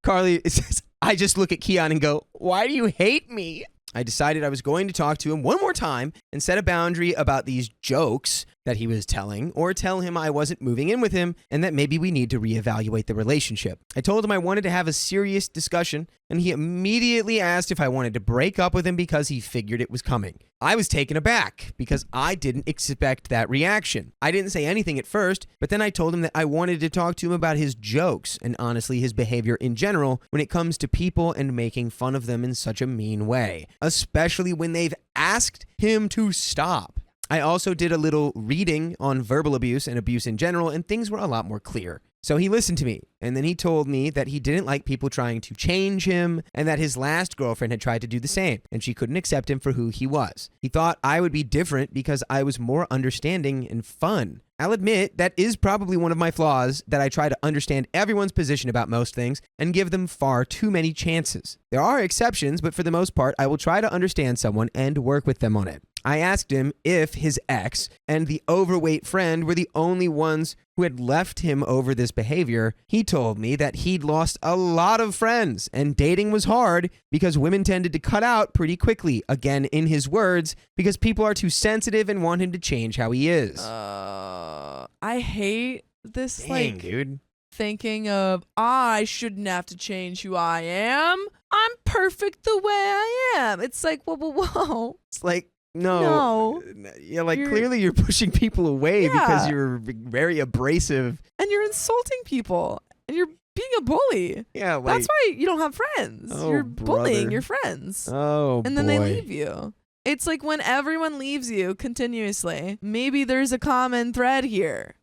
Carly, it says, I just look at Keon and go, why do you hate me? I decided I was going to talk to him one more time and set a boundary about these jokes that he was telling, or tell him I wasn't moving in with him and that maybe we need to reevaluate the relationship. I told him I wanted to have a serious discussion, and he immediately asked if I wanted to break up with him because he figured it was coming. I was taken aback because I didn't expect that reaction. I didn't say anything at first, but then I told him that I wanted to talk to him about his jokes and honestly his behavior in general when it comes to people and making fun of them in such a mean way, especially when they've asked him to stop. I also did a little reading on verbal abuse and abuse in general, and things were a lot more clear. So he listened to me, and then he told me that he didn't like people trying to change him, and that his last girlfriend had tried to do the same, and she couldn't accept him for who he was. He thought I would be different because I was more understanding and fun. I'll admit that is probably one of my flaws, that I try to understand everyone's position about most things and give them far too many chances. There are exceptions, but for the most part, I will try to understand someone and work with them on it. I asked him if his ex and the overweight friend were the only ones who had left him over this behavior. He told me that he'd lost a lot of friends and dating was hard because women tended to cut out pretty quickly, again in his words, because people are too sensitive and want him to change how he is. I hate this, Dang, dude. thinking of, I shouldn't have to change who I am. I'm perfect the way I am. It's like, whoa. It's like, no. Yeah, like clearly you're pushing people away because you're very abrasive. And you're insulting people. And you're being a bully. Yeah, like, that's why you don't have friends. Oh, you're brother. bullying your friends. Oh, and then they leave you. It's like when everyone leaves you continuously, maybe there's a common thread here.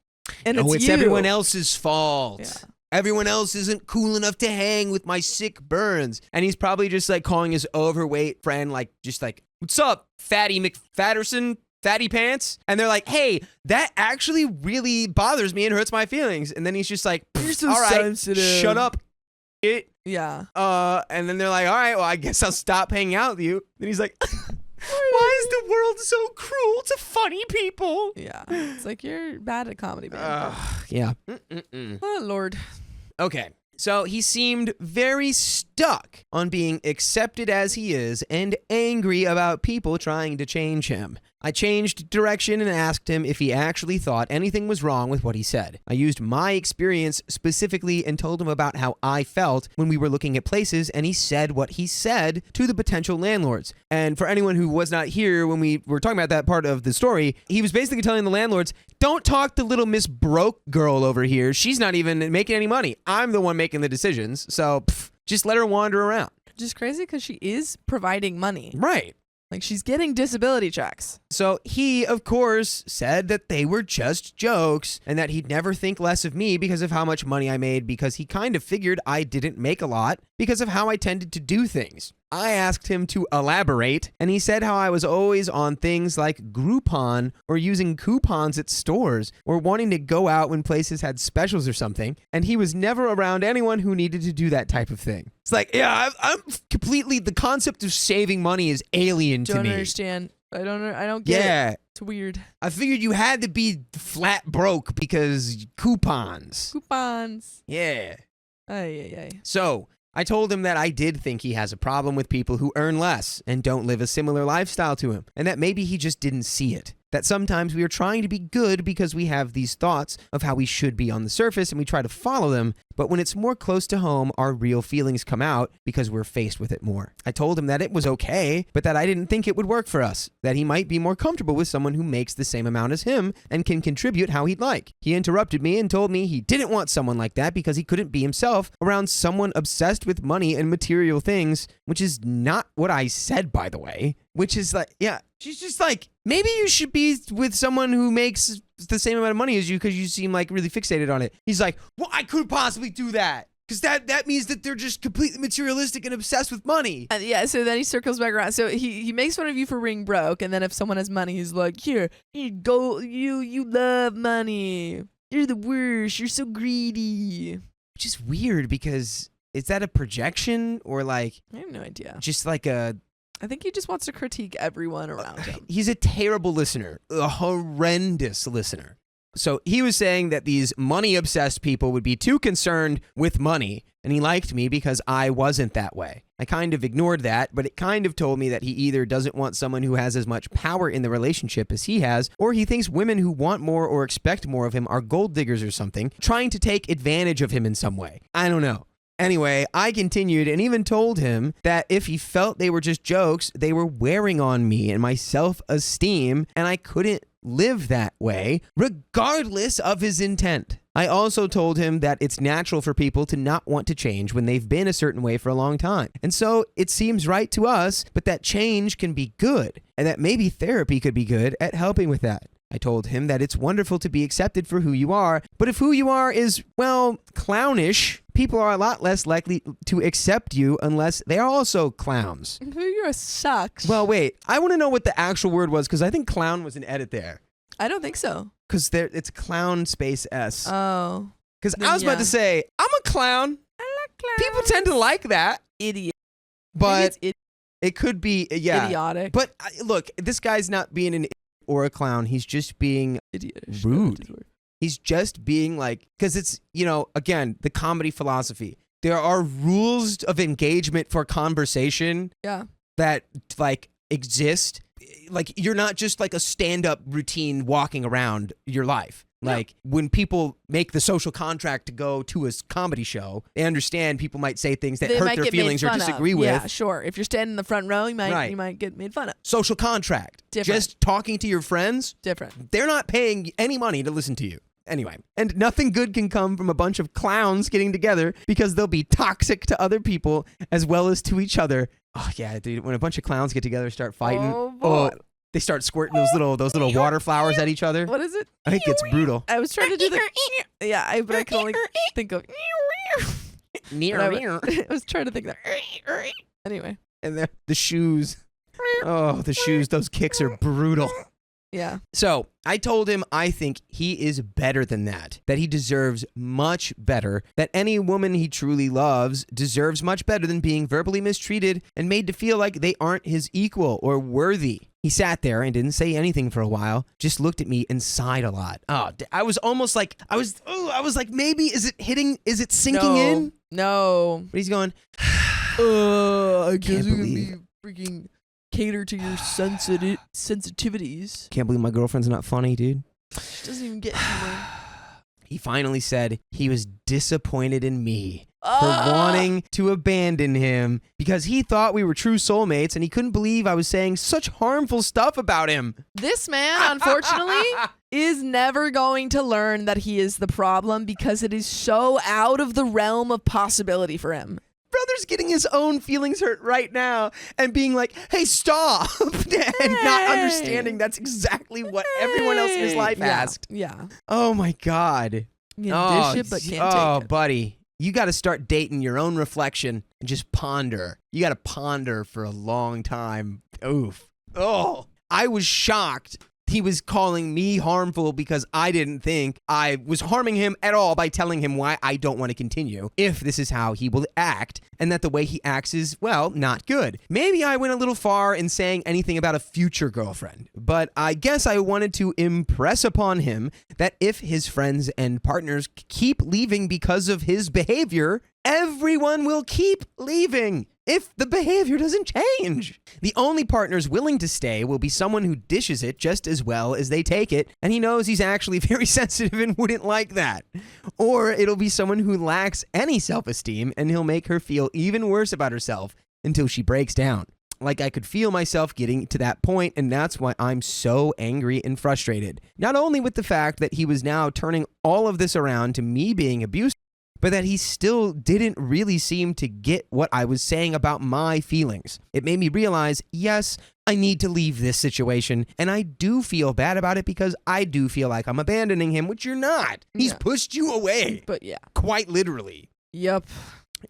And it's you. Everyone else's fault. Yeah. Everyone else isn't cool enough to hang with my sick burns. And he's probably just like calling his overweight friend like, just like, what's up, Fatty McFatterson, Fatty Pants? And they're like, hey, that actually really bothers me and hurts my feelings. And then he's just like, you're so all right, sensitive. shut up. Yeah. And then they're like, all right, well, I guess I'll stop hanging out with you. Then he's like, why is the world so cruel to funny people? Yeah. It's like you're bad at comedy, man. Yeah. Oh, Lord. Okay. So he seemed very stuck on being accepted as he is and angry about people trying to change him. I changed direction and asked him if he actually thought anything was wrong with what he said. I used my experience specifically and told him about how I felt when we were looking at places, and he said what he said to the potential landlords. And for anyone who was not here when we were talking about that part of the story, he was basically telling the landlords, don't talk to little Miss Broke Girl over here. She's not even making any money. I'm the one making the decisions. So just let her wander around. Just crazy because she is providing money. Right. Like she's getting disability checks. So he, of course, said that they were just jokes and that he'd never think less of me because of how much money I made, because he kind of figured I didn't make a lot because of how I tended to do things. I asked him to elaborate, and he said how I was always on things like Groupon or using coupons at stores or wanting to go out when places had specials or something, and he was never around anyone who needed to do that type of thing. It's like, yeah, I'm completely, the concept of saving money is alien to me. Don't understand. I don't get it. It's weird. I figured you had to be flat broke because coupons. Coupons. Yeah. Ay. So I told him that I did think he has a problem with people who earn less and don't live a similar lifestyle to him, and that maybe he just didn't see it. That sometimes we are trying to be good because we have these thoughts of how we should be on the surface and we try to follow them, but when it's more close to home, our real feelings come out because we're faced with it more. I told him that it was okay, but that I didn't think it would work for us, that he might be more comfortable with someone who makes the same amount as him and can contribute how he'd like. He interrupted me and told me he didn't want someone like that because he couldn't be himself around someone obsessed with money and material things, which is not what I said, by the way. Which is like, yeah, she's just like, maybe you should be with someone who makes the same amount of money as you because you seem like really fixated on it. He's like, well, I could possibly do that because that means that they're just completely materialistic and obsessed with money. Yeah, so then he circles back around. So he makes fun of you for being broke, and then if someone has money, he's like, here, you love money. You're the worst. You're so greedy. Which is weird because is that a projection or like... I have no idea. Just like a... I think he just wants to critique everyone around him. He's a terrible listener, a horrendous listener. So he was saying that these money-obsessed people would be too concerned with money, and he liked me because I wasn't that way. I kind of ignored that, but it kind of told me that he either doesn't want someone who has as much power in the relationship as he has, or he thinks women who want more or expect more of him are gold diggers or something, trying to take advantage of him in some way. I don't know. Anyway, I continued and even told him that if he felt they were just jokes, they were wearing on me and my self-esteem, and I couldn't live that way, regardless of his intent. I also told him that it's natural for people to not want to change when they've been a certain way for a long time. And so it seems right to us, but that change can be good, and that maybe therapy could be good at helping with that. I told him that it's wonderful to be accepted for who you are, but if who you are is, well, clownish, people are a lot less likely to accept you unless they are also clowns. Who you are sucks. Well, wait, I want to know what the actual word was because I think clown was an edit there. I don't think so. Because it's clown space S. Oh. Because I was about to say, I'm a clown. I like clowns. People tend to like that. Idiot. But Maybe it could be, yeah. idiotic. But look, this guy's not being an idiot or a clown. He's just being Idiot. rude. He's just being like, because it's, again, the comedy philosophy. There are rules of engagement for conversation Yeah. that like exist. Like you're not just like a stand-up routine walking around your life. Like when people make the social contract to go to a comedy show, they understand people might say things that hurt their feelings or disagree with. Yeah, sure. If you're standing in the front row, you might get made fun of. Social contract. Different. Just talking to your friends. Different. They're not paying any money to listen to you. Anyway, and nothing good can come from a bunch of clowns getting together because they'll be toxic to other people as well as to each other. Oh yeah, dude, when a bunch of clowns get together and start fighting, Oh, boy. they start squirting those little water flowers at each other. What is it? I think it's brutal. I was trying to do the... Yeah, but I can only think of... I was trying to think of... Anyway. And the shoes. Oh, the shoes. Those kicks are brutal. Yeah. So I told him I think he is better than that he deserves much better, that any woman he truly loves deserves much better than being verbally mistreated and made to feel like they aren't his equal or worthy. He sat there and didn't say anything for a while, just looked at me and sighed a lot. Oh, I was almost like, I was like, maybe, is it sinking in? No. But he's going, I guess we can be freaking cater to your sensitivities. Can't believe my girlfriend's not funny, dude. She doesn't even get humor. He finally said he was disappointed in me for wanting to abandon him because he thought we were true soulmates and he couldn't believe I was saying such harmful stuff about him. This man, unfortunately, is never going to learn that he is the problem because it is so out of the realm of possibility for him. Brother's getting his own feelings hurt right now and being like, hey, stop, and not understanding that's exactly what everyone else in his life asked. Yeah. Oh, my God. You can dish it, but can't take it. Buddy, you got to start dating your own reflection and just ponder. You got to ponder for a long time. Oof. Oh, I was shocked. He was calling me harmful because I didn't think I was harming him at all by telling him why I don't want to continue, if this is how he will act, and that the way he acts is, well, not good. Maybe I went a little far in saying anything about a future girlfriend, but I guess I wanted to impress upon him that if his friends and partners keep leaving because of his behavior, everyone will keep leaving. if the behavior doesn't change. The only partners willing to stay will be someone who dishes it just as well as they take it, and he knows he's actually very sensitive and wouldn't like that. Or it'll be someone who lacks any self-esteem, and he'll make her feel even worse about herself until she breaks down. Like, I could feel myself getting to that point, and that's why I'm so angry and frustrated. Not only with the fact that he was now turning all of this around to me being abusive, but that he still didn't really seem to get what I was saying about my feelings. It made me realize, yes, I need to leave this situation, and I do feel bad about it because I do feel like I'm abandoning him, which you're not. He's Yeah. pushed you away, But yeah. quite literally. Yep.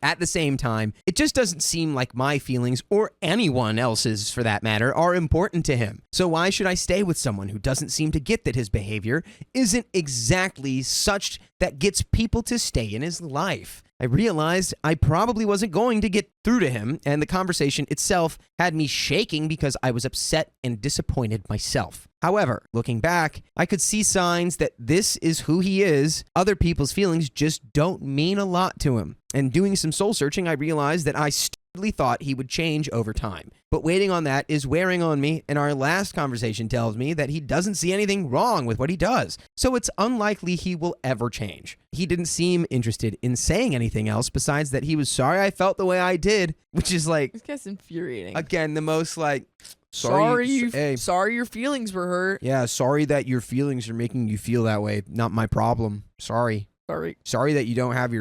At the same time, it just doesn't seem like my feelings, or anyone else's for that matter, are important to him. So why should I stay with someone who doesn't seem to get that his behavior isn't exactly such that gets people to stay in his life? I realized I probably wasn't going to get through to him, and the conversation itself had me shaking because I was upset and disappointed myself. However, looking back, I could see signs that this is who he is. Other people's feelings just don't mean a lot to him. And doing some soul searching, I realized that I stupidly thought he would change over time. But waiting on that is wearing on me, and our last conversation tells me that he doesn't see anything wrong with what he does. So it's unlikely he will ever change. He didn't seem interested in saying anything else besides that he was sorry I felt the way I did, which is like, This guy's infuriating. again, the most like, sorry hey, sorry your feelings were hurt. yeah, sorry that your feelings are making you feel that way. Not my problem. Sorry. Sorry that you don't have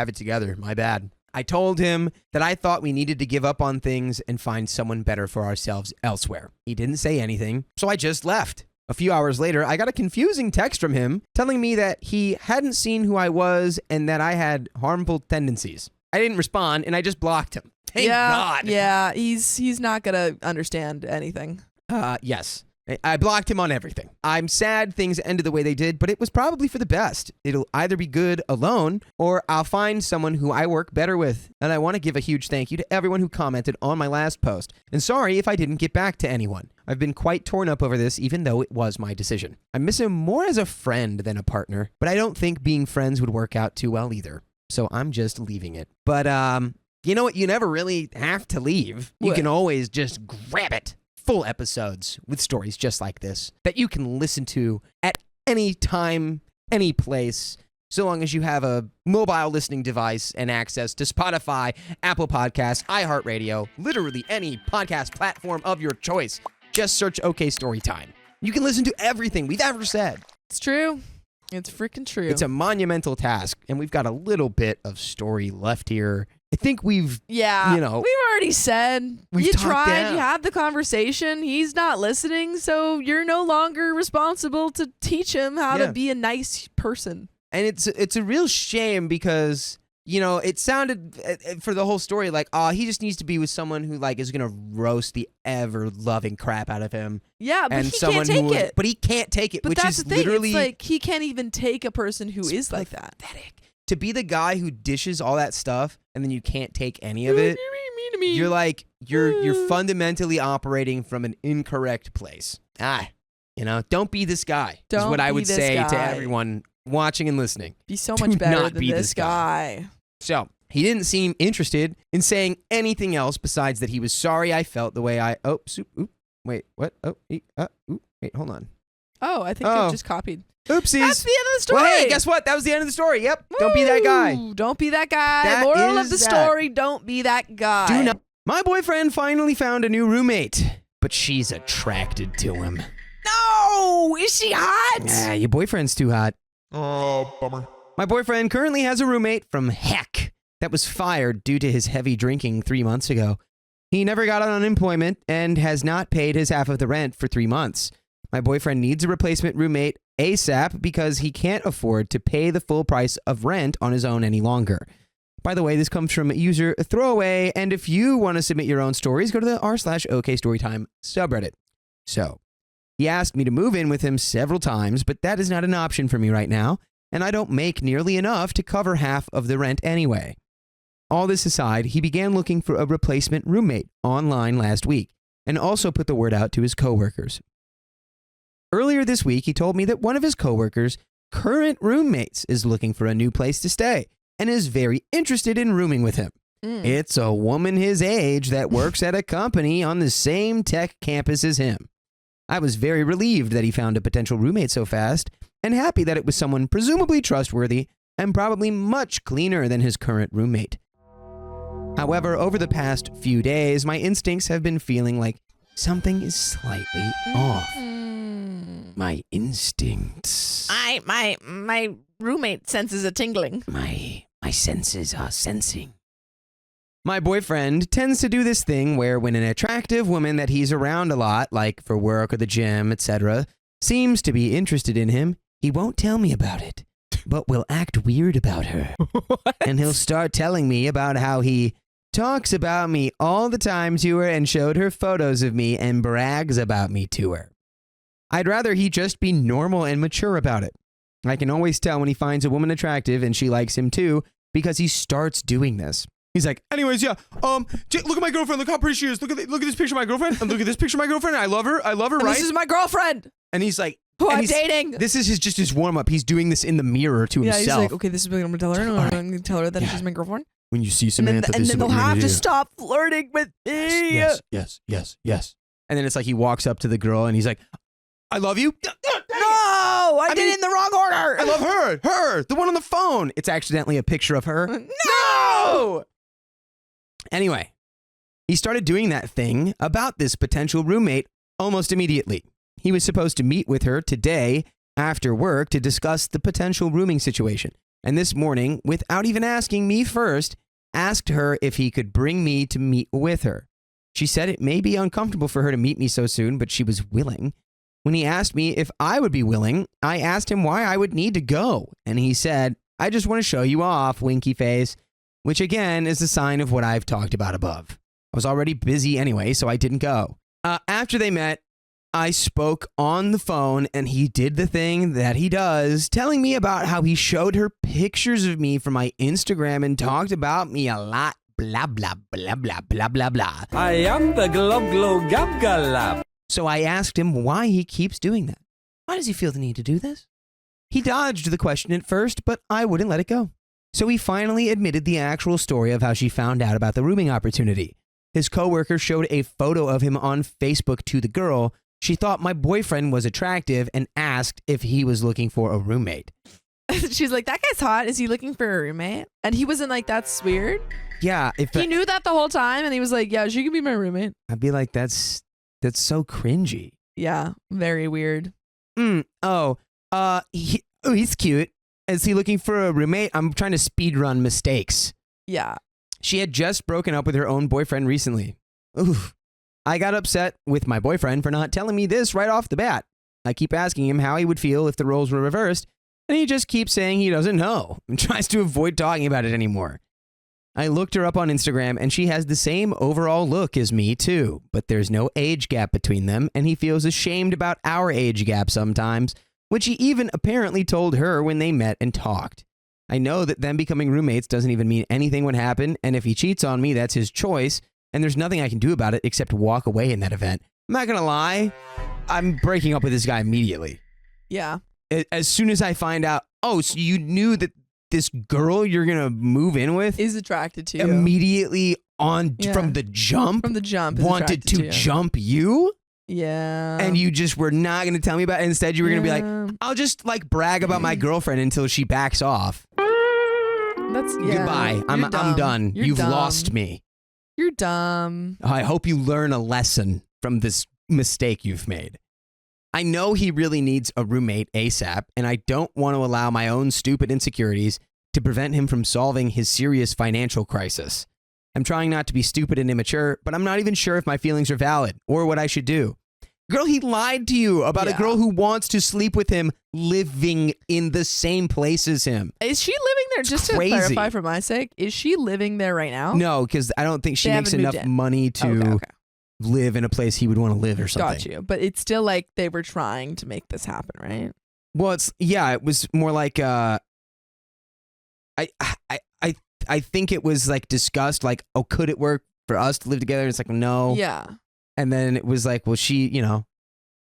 it together. My bad. I told him that I thought we needed to give up on things and find someone better for ourselves elsewhere. He didn't say anything, so I just left. A few hours later, I got a confusing text from him telling me that he hadn't seen who I was and that I had harmful tendencies. I didn't respond, and I just blocked him. Thank God. Yeah, he's not gonna understand anything. Yes. I blocked him on everything. I'm sad things ended the way they did, but it was probably for the best. It'll either be good alone, or I'll find someone who I work better with. And I want to give a huge thank you to everyone who commented on my last post. And sorry if I didn't get back to anyone. I've been quite torn up over this, even though it was my decision. I miss him more as a friend than a partner, but I don't think being friends would work out too well either. So I'm just leaving it. But, you know what? You never really have to leave. You What? can always just grab it. Full episodes with stories just like this that you can listen to at any time, any place, so long as you have a mobile listening device and access to Spotify, Apple Podcasts, iHeartRadio, literally any podcast platform of your choice. Just search OK Storytime. You can listen to everything we've ever said. It's true. It's freaking true. It's a monumental task, and we've got a little bit of story left here. I think we've, yeah, you know, we've already said we've you talked tried, down. you had the conversation. He's not listening, so you're no longer responsible to teach him how Yeah. to be a nice person. And it's a real shame because, you know, it sounded for the whole story like, oh, he just needs to be with someone who like is gonna roast the ever loving crap out of him. Yeah, but and he someone can't take who it. But he can't take it, But which that's is the thing. literally It's like he can't even take a person who is like that. pathetic. To be the guy who dishes all that stuff and then you can't take any of it. You're mean to me. You're like you're fundamentally operating from an incorrect place. You know, don't be this guy. Is Don't what I be would this say to guy. everyone watching and listening. Be so Do much better not than be this this guy. guy. So he didn't seem interested in saying anything else besides that he was sorry I felt the way I. Wait, what? Wait, hold on. Oh, I think Oh. I just copied. Oopsies. That's the end of the story. Well, hey, guess what? That was the end of the story. Yep. Don't be that guy. Woo! Don't be that guy. That Moral of is the that. story, don't be that guy. Do not. My boyfriend finally found a new roommate, but she's attracted to him. No! Is she hot? Yeah, your boyfriend's too hot. Oh, bummer. My boyfriend currently has a roommate from heck that was fired due to his heavy drinking 3 months ago. He never got on unemployment and has not paid his half of the rent for 3 months. My boyfriend needs a replacement roommate ASAP because he can't afford to pay the full price of rent on his own any longer. By the way, this comes from user Throwaway, and if you want to submit your own stories, go to the r/OKStorytime subreddit. So, he asked me to move in with him several times, but that is not an option for me right now, and I don't make nearly enough to cover half of the rent anyway. All this aside, he began looking for a replacement roommate online last week, and also put the word out to his coworkers. Earlier this week, he told me that one of his coworkers' current roommates is looking for a new place to stay and is very interested in rooming with him. It's a woman his age that works at a company on the same tech campus as him. I was very relieved that he found a potential roommate so fast, and happy that it was someone presumably trustworthy and probably much cleaner than his current roommate. However, over the past few days, my instincts have been feeling like something is slightly off. My instincts. My roommate senses a tingling. My senses are sensing. My boyfriend tends to do this thing where when an attractive woman that he's around a lot, like for work or the gym, etc., seems to be interested in him, he won't tell me about it, but will act weird about her. And he'll start telling me about how he talks about me all the time to her and showed her photos of me and brags about me to her. I'd rather he just be normal and mature about it. I can always tell when he finds a woman attractive and she likes him too because he starts doing this. He's like, anyways, yeah, look at my girlfriend. Look how pretty she is. Look at this picture of my girlfriend. And look at this picture of my girlfriend. I love her, And right? this is my girlfriend And he's like, who and I'm he's- dating. This is just his warm-up. He's doing this in the mirror to Yeah, himself. he's like, okay, this is what I'm gonna tell her. And I'm gonna tell her that she's my girlfriend. When you see And Samantha, then this is they'll what you're have gonna to do. stop flirting with me. Yes. And then it's like he walks up to the girl and he's like, I love you. No, I did it in the wrong order. I love her, the one on the phone. It's accidentally a picture of her. No. Anyway, he started doing that thing about this potential roommate almost immediately. He was supposed to meet with her today after work to discuss the potential rooming situation. And this morning, without even asking me first, asked her if he could bring me to meet with her. She said it may be uncomfortable for her to meet me so soon, but she was willing. When he asked me if I would be willing, I asked him why I would need to go. And he said, I just want to show you off, winky face, which again is a sign of what I've talked about above. I was already busy anyway, so I didn't go. After they met, I spoke on the phone and he did the thing that he does, telling me about how he showed her pictures of me from my Instagram and talked about me a lot. Blah, blah, blah, blah, blah, blah, blah. I am the glob glow gab galab. So I asked him why he keeps doing that. Why does he feel the need to do this? He dodged the question at first, but I wouldn't let it go. So he finally admitted the actual story of how she found out about the rooming opportunity. His coworker showed a photo of him on Facebook to the girl. She thought my boyfriend was attractive and asked if he was looking for a roommate. She's like, that guy's hot. Is he looking for a roommate? And he wasn't like, that's weird. Yeah, if He knew that the whole time, and he was like, yeah, she could be my roommate. I'd be like, that's so cringy. Yeah, very weird. He's cute. Is he looking for a roommate? I'm trying to speed run mistakes. Yeah. She had just broken up with her own boyfriend recently. Oof. I got upset with my boyfriend for not telling me this right off the bat. I keep asking him how he would feel if the roles were reversed, and he just keeps saying he doesn't know and tries to avoid talking about it anymore. I looked her up on Instagram, and she has the same overall look as me, too, but there's no age gap between them, and he feels ashamed about our age gap sometimes, which he even apparently told her when they met and talked. I know that them becoming roommates doesn't even mean anything would happen, and if he cheats on me, that's his choice, and there's nothing I can do about it except walk away in that event. I'm not gonna lie, I'm breaking up with this guy immediately. Yeah. As soon as I find out, oh, so you knew that this girl you're gonna move in with Is attracted to you. immediately Yeah. from the jump From the jump. Is wanted attracted to you. jump you, Yeah. and you just were not gonna tell me about it. Instead, you were gonna be like, Yeah. I'll just like brag about my girlfriend until she backs off. That's yeah. Goodbye. I'm You're dumb. done. You're You've dumb. lost me. You're dumb. I hope you learn a lesson from this mistake you've made. I know he really needs a roommate ASAP, and I don't want to allow my own stupid insecurities to prevent him from solving his serious financial crisis. I'm trying not to be stupid and immature, but I'm not even sure if my feelings are valid or what I should do. Girl, he lied to you about a Yeah. girl who wants to sleep with him living in the same place as him. Is she living there? Just to crazy. clarify for my sake, is she living there right now? No, because I don't think she They makes haven't moved enough in. money to Okay. live in a place he would want to live or something. Got you. But it's still like they were trying to make this happen, right? Well, it was more like I think it was like discussed, like, oh, could it work for us to live together? And it's like, no. Yeah. And then it was like, well, she,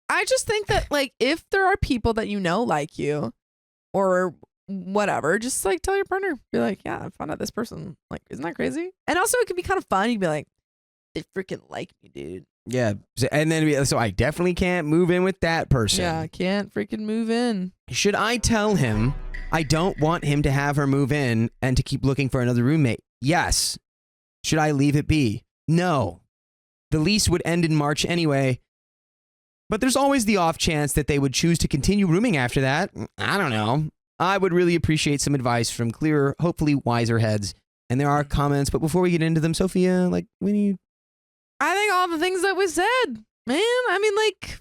I just think that like if there are people that you know like you or whatever. Just like tell your partner. Be like, yeah, I found out this person. Like, isn't that crazy? And also, it can be kind of fun. You'd be like, they freaking like me, dude. Yeah. And then, so I definitely can't move in with that person. Yeah, I can't freaking move in. Should I tell him I don't want him to have her move in and to keep looking for another roommate? Yes. Should I leave it be? No. The lease would end in March anyway. But there's always the off chance that they would choose to continue rooming after that. I don't know. I would really appreciate some advice from clearer, hopefully wiser heads. And there are comments, but before we get into them, Sophia, like, we need... I think all the things that we said, man. I mean, like,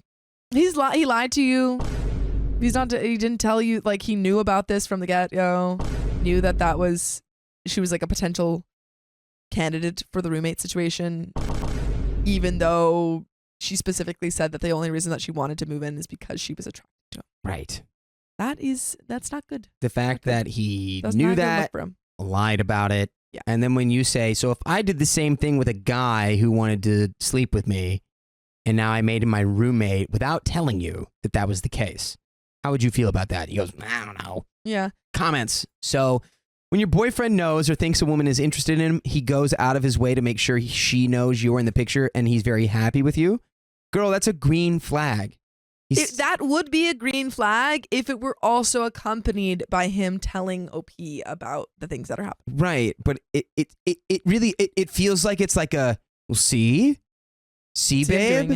he lied to you. He didn't tell you, like, he knew about this from the get-go. Knew that she was like a potential candidate for the roommate situation, even though she specifically said that the only reason that she wanted to move in is because she was attracted to him. Right. That's not good. The fact that he That's knew not a good that, look for him. lied about it. Yeah. And then when you say, so if I did the same thing with a guy who wanted to sleep with me, and now I made him my roommate without telling you that that was the case, how would you feel about that? He goes, I don't know. Yeah. Comments. So when your boyfriend knows or thinks a woman is interested in him, he goes out of his way to make sure she knows you're in the picture and he's very happy with you. Girl, that's a green flag. That would be a green flag if it were also accompanied by him telling OP about the things that are happening. Right, but it really feels like it's like a, well, see babe,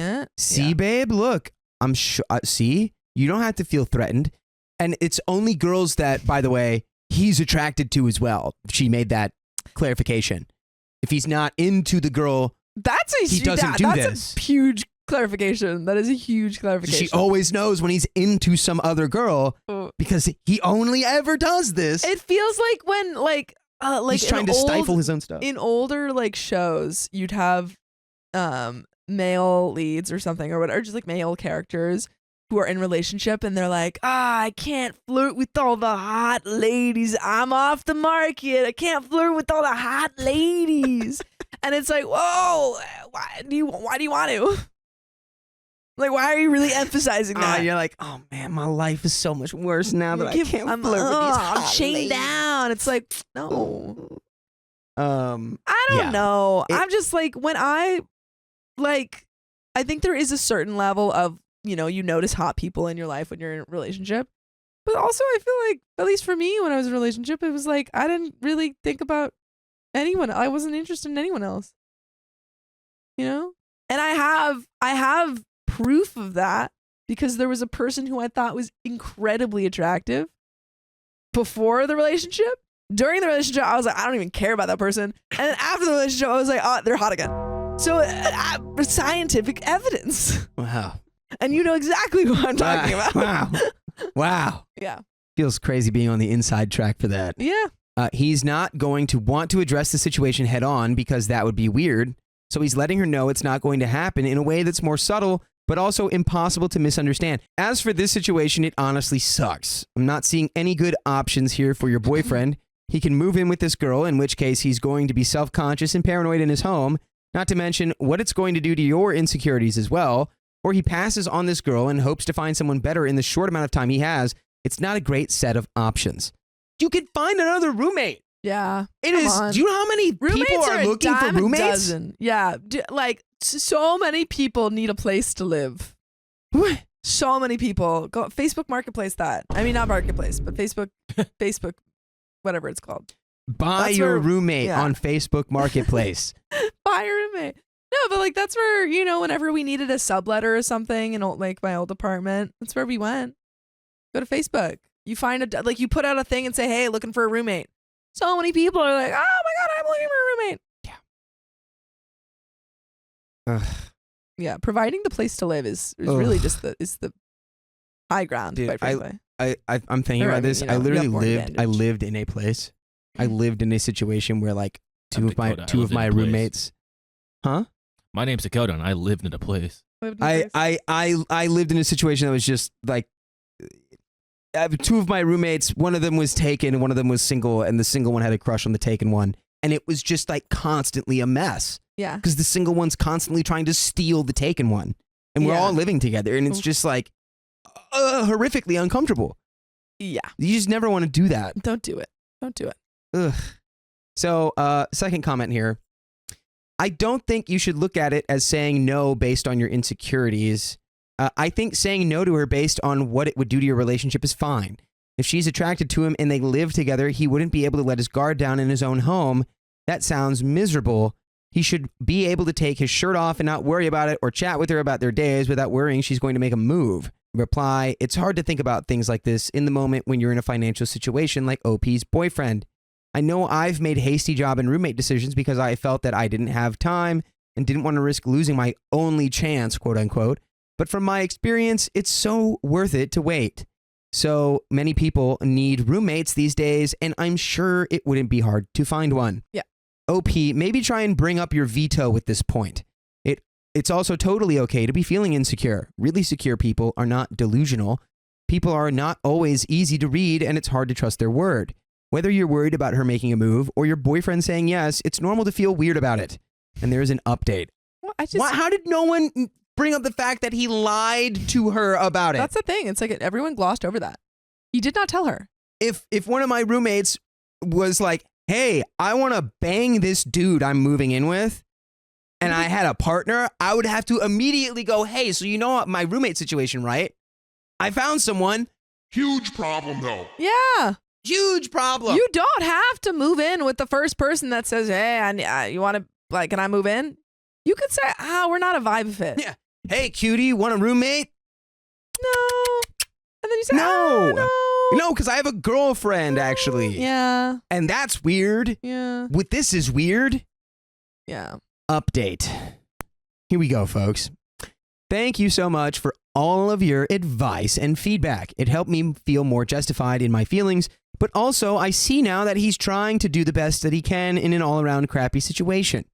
babe, look, I'm sure. See, you don't have to feel threatened, and it's only girls that, by the way, he's attracted to as well. She made that clarification. If he's not into the girl, that's a huge clarification. That is a huge clarification. She always knows when he's into some other girl because he only ever does this. It feels like when he's trying to stifle his own stuff. In older like shows, you'd have male leads or something or whatever, just like male characters who are in relationship and they're like, I can't flirt with all the hot ladies. I'm off the market. I can't flirt with all the hot ladies. And it's like, whoa, why do you want to? Like, why are you really emphasizing that? You're like, oh man, my life is so much worse now that I can't flirt with these hot I'm chained ladies. down. It's like, no. I don't know. I'm just like, when I think there is a certain level of, you notice hot people in your life when you're in a relationship. But also I feel like, at least for me, when I was in a relationship, it was like, I didn't really think about anyone. I wasn't interested in anyone else. And I have proof of that because there was a person who I thought was incredibly attractive before the relationship. During the relationship, I was like, I don't even care about that person. And then after the relationship, I was like, oh, they're hot again. So scientific evidence. Wow. And you know exactly who I'm talking about. Wow. Yeah. Feels crazy being on the inside track for that. Yeah. He's not going to want to address the situation head on because that would be weird. So he's letting her know it's not going to happen in a way that's more subtle, but also impossible to misunderstand. As for this situation, it honestly sucks. I'm not seeing any good options here for your boyfriend. He can move in with this girl, in which case he's going to be self-conscious and paranoid in his home, not to mention what it's going to do to your insecurities as well. Or he passes on this girl and hopes to find someone better in the short amount of time he has. It's not a great set of options. You can find another roommate. Yeah. It is. Do you know how many people are looking for roommates? Yeah. So many people need a place to live. What? So many people. Go Facebook Marketplace that. I mean, not Marketplace, but Facebook, whatever it's called. Buy your roommate on Facebook Marketplace. Buy your roommate. No, but that's where, whenever we needed a subletter or something in my old apartment, that's where we went. Go to Facebook. You find you put out a thing and say, hey, looking for a roommate. So many people are like, oh my God, I'm looking for a roommate. Yeah. Yeah, providing the place to live is really just the high ground. Dude, quite frankly. I'm thinking about this. I literally lived in a place. I lived in a situation where two of my roommates. Huh? My name's Dakota, and I lived in a place. I lived in a situation that was just two of my roommates, one of them was taken and one of them was single, and the single one had a crush on the taken one. And it was just constantly a mess. Yeah. Because the single one's constantly trying to steal the taken one. And we're all living together, and it's just horrifically uncomfortable. Yeah. You just never want to do that. Don't do it. Don't do it. Ugh. So, second comment here. I don't think you should look at it as saying no based on your insecurities. I think saying no to her based on what it would do to your relationship is fine. If she's attracted to him and they live together, he wouldn't be able to let his guard down in his own home. That sounds miserable. He should be able to take his shirt off and not worry about it, or chat with her about their days without worrying she's going to make a move. Reply, it's hard to think about things like this in the moment when you're in a financial situation like OP's boyfriend. I know I've made hasty job and roommate decisions because I felt that I didn't have time and didn't want to risk losing my only chance, quote unquote. But from my experience, it's so worth it to wait. So many people need roommates these days, and I'm sure it wouldn't be hard to find one. Yeah. OP, maybe try and bring up your veto with this point. It's also totally okay to be feeling insecure. Really secure people are not delusional. People are not always easy to read, and it's hard to trust their word. Whether you're worried about her making a move or your boyfriend saying yes, it's normal to feel weird about it. And there's an update. Well, How did no one bring up the fact that he lied to her about it? That's the thing. It's like everyone glossed over that. He did not tell her. If one of my roommates was like, hey, I want to bang this dude I'm moving in with, and I had a partner, I would have to immediately go, hey, so you know what, my roommate situation, right? I found someone. Huge problem, though. Yeah. Huge problem. You don't have to move in with the first person that says, hey, you want to, like, can I move in? You could say, we're not a vibe fit. Yeah. Hey, cutie, want a roommate? No. And then you say, no. No. No, because I have a girlfriend, actually. Yeah. And that's weird. Yeah. With this is weird. Yeah. Update. Here we go, folks. Thank you so much for all of your advice and feedback. It helped me feel more justified in my feelings, but also I see now that he's trying to do the best that he can in an all-around crappy situation.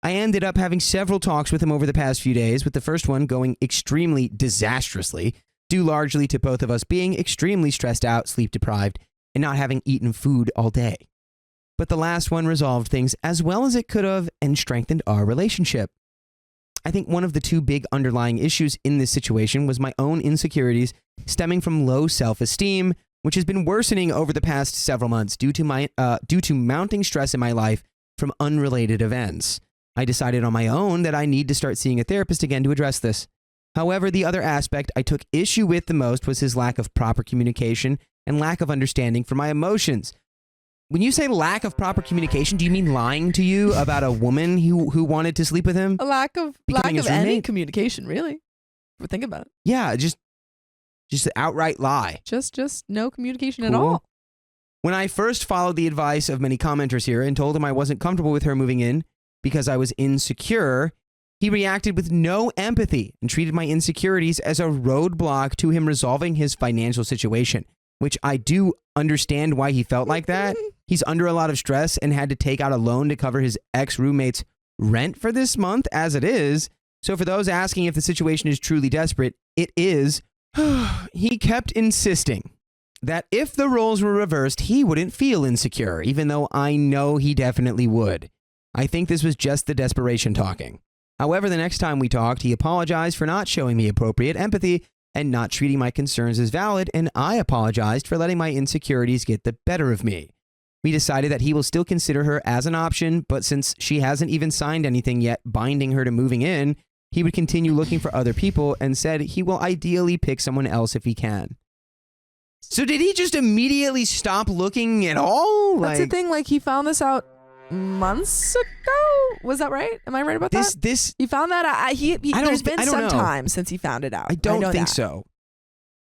I ended up having several talks with him over the past few days, with the first one going extremely disastrously, due largely to both of us being extremely stressed out, sleep deprived, and not having eaten food all day. But the last one resolved things as well as it could have and strengthened our relationship. I think one of the two big underlying issues in this situation was my own insecurities stemming from low self-esteem, which has been worsening over the past several months due to mounting stress in my life from unrelated events. I decided on my own that I need to start seeing a therapist again to address this. However, the other aspect I took issue with the most was his lack of proper communication and lack of understanding for my emotions. When you say lack of proper communication, do you mean lying to you about a woman who wanted to sleep with him? A lack of any communication, really. If we think about it. Yeah, just an outright lie. Just no communication at all. When I first followed the advice of many commenters here and told him I wasn't comfortable with her moving in because I was insecure, he reacted with no empathy and treated my insecurities as a roadblock to him resolving his financial situation, which I do understand why he felt like that. He's under a lot of stress and had to take out a loan to cover his ex-roommate's rent for this month as it is. So for those asking if the situation is truly desperate, it is. He kept insisting that if the roles were reversed, he wouldn't feel insecure, even though I know he definitely would. I think this was just the desperation talking. However, the next time we talked, he apologized for not showing me appropriate empathy and not treating my concerns as valid, and I apologized for letting my insecurities get the better of me. We decided that he will still consider her as an option, but since she hasn't even signed anything yet binding her to moving in, he would continue looking for other people and said he will ideally pick someone else if he can. So did he just immediately stop looking at all? That's the thing, like he found this out months ago. Was that right? Am I right about that? He found that out. There's been some time since he found it out. I don't think so.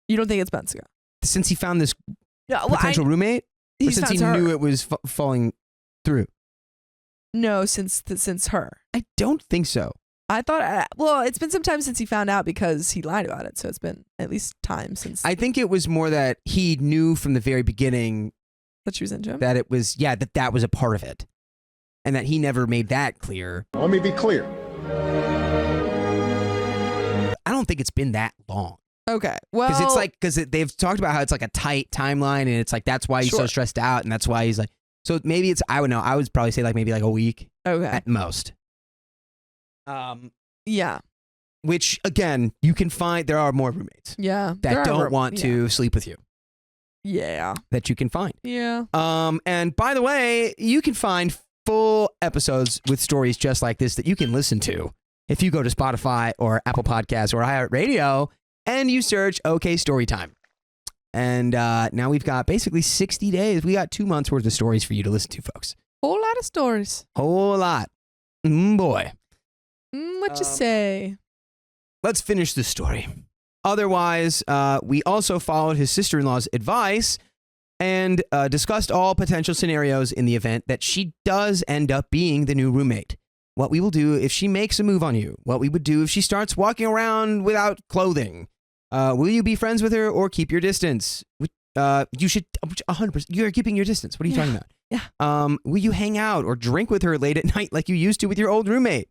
You don't think it's months ago? Since he found this potential roommate? Or since he knew it was falling through? No, since her. I don't think so. I thought, it's been some time since he found out because he lied about it. So it's been at least time since. I think it was more that he knew from the very beginning that she was into him. That it was, that was a part of it. And that he never made that clear. Let me be clear. I don't think it's been that long. Okay. Well, because they've talked about how it's like a tight timeline and it's like that's why he's so stressed out and that's why he's like, so maybe it's, I would know, I would probably say like maybe like a week. Okay. At most. Yeah. Which again, you can find, there are more roommates. Yeah. That don't want to sleep with you. that you can find. Yeah. And by the way, you can find full episodes with stories just like this that you can listen to if you go to Spotify or Apple Podcasts or iHeartRadio and you search OK Storytime. And now we've got basically 60 days. We got 2 months worth of stories for you to listen to, folks. Whole lot of stories. Whole lot. Boy. What you say? Let's finish the story. Otherwise, we also followed his sister-in-law's advice and discussed all potential scenarios in the event that she does end up being the new roommate. What we will do if she makes a move on you. What we would do if she starts walking around without clothing. Will you be friends with her or keep your distance? You should 100%. You're keeping your distance. What are you talking about? Yeah. Will you hang out or drink with her late at night like you used to with your old roommate?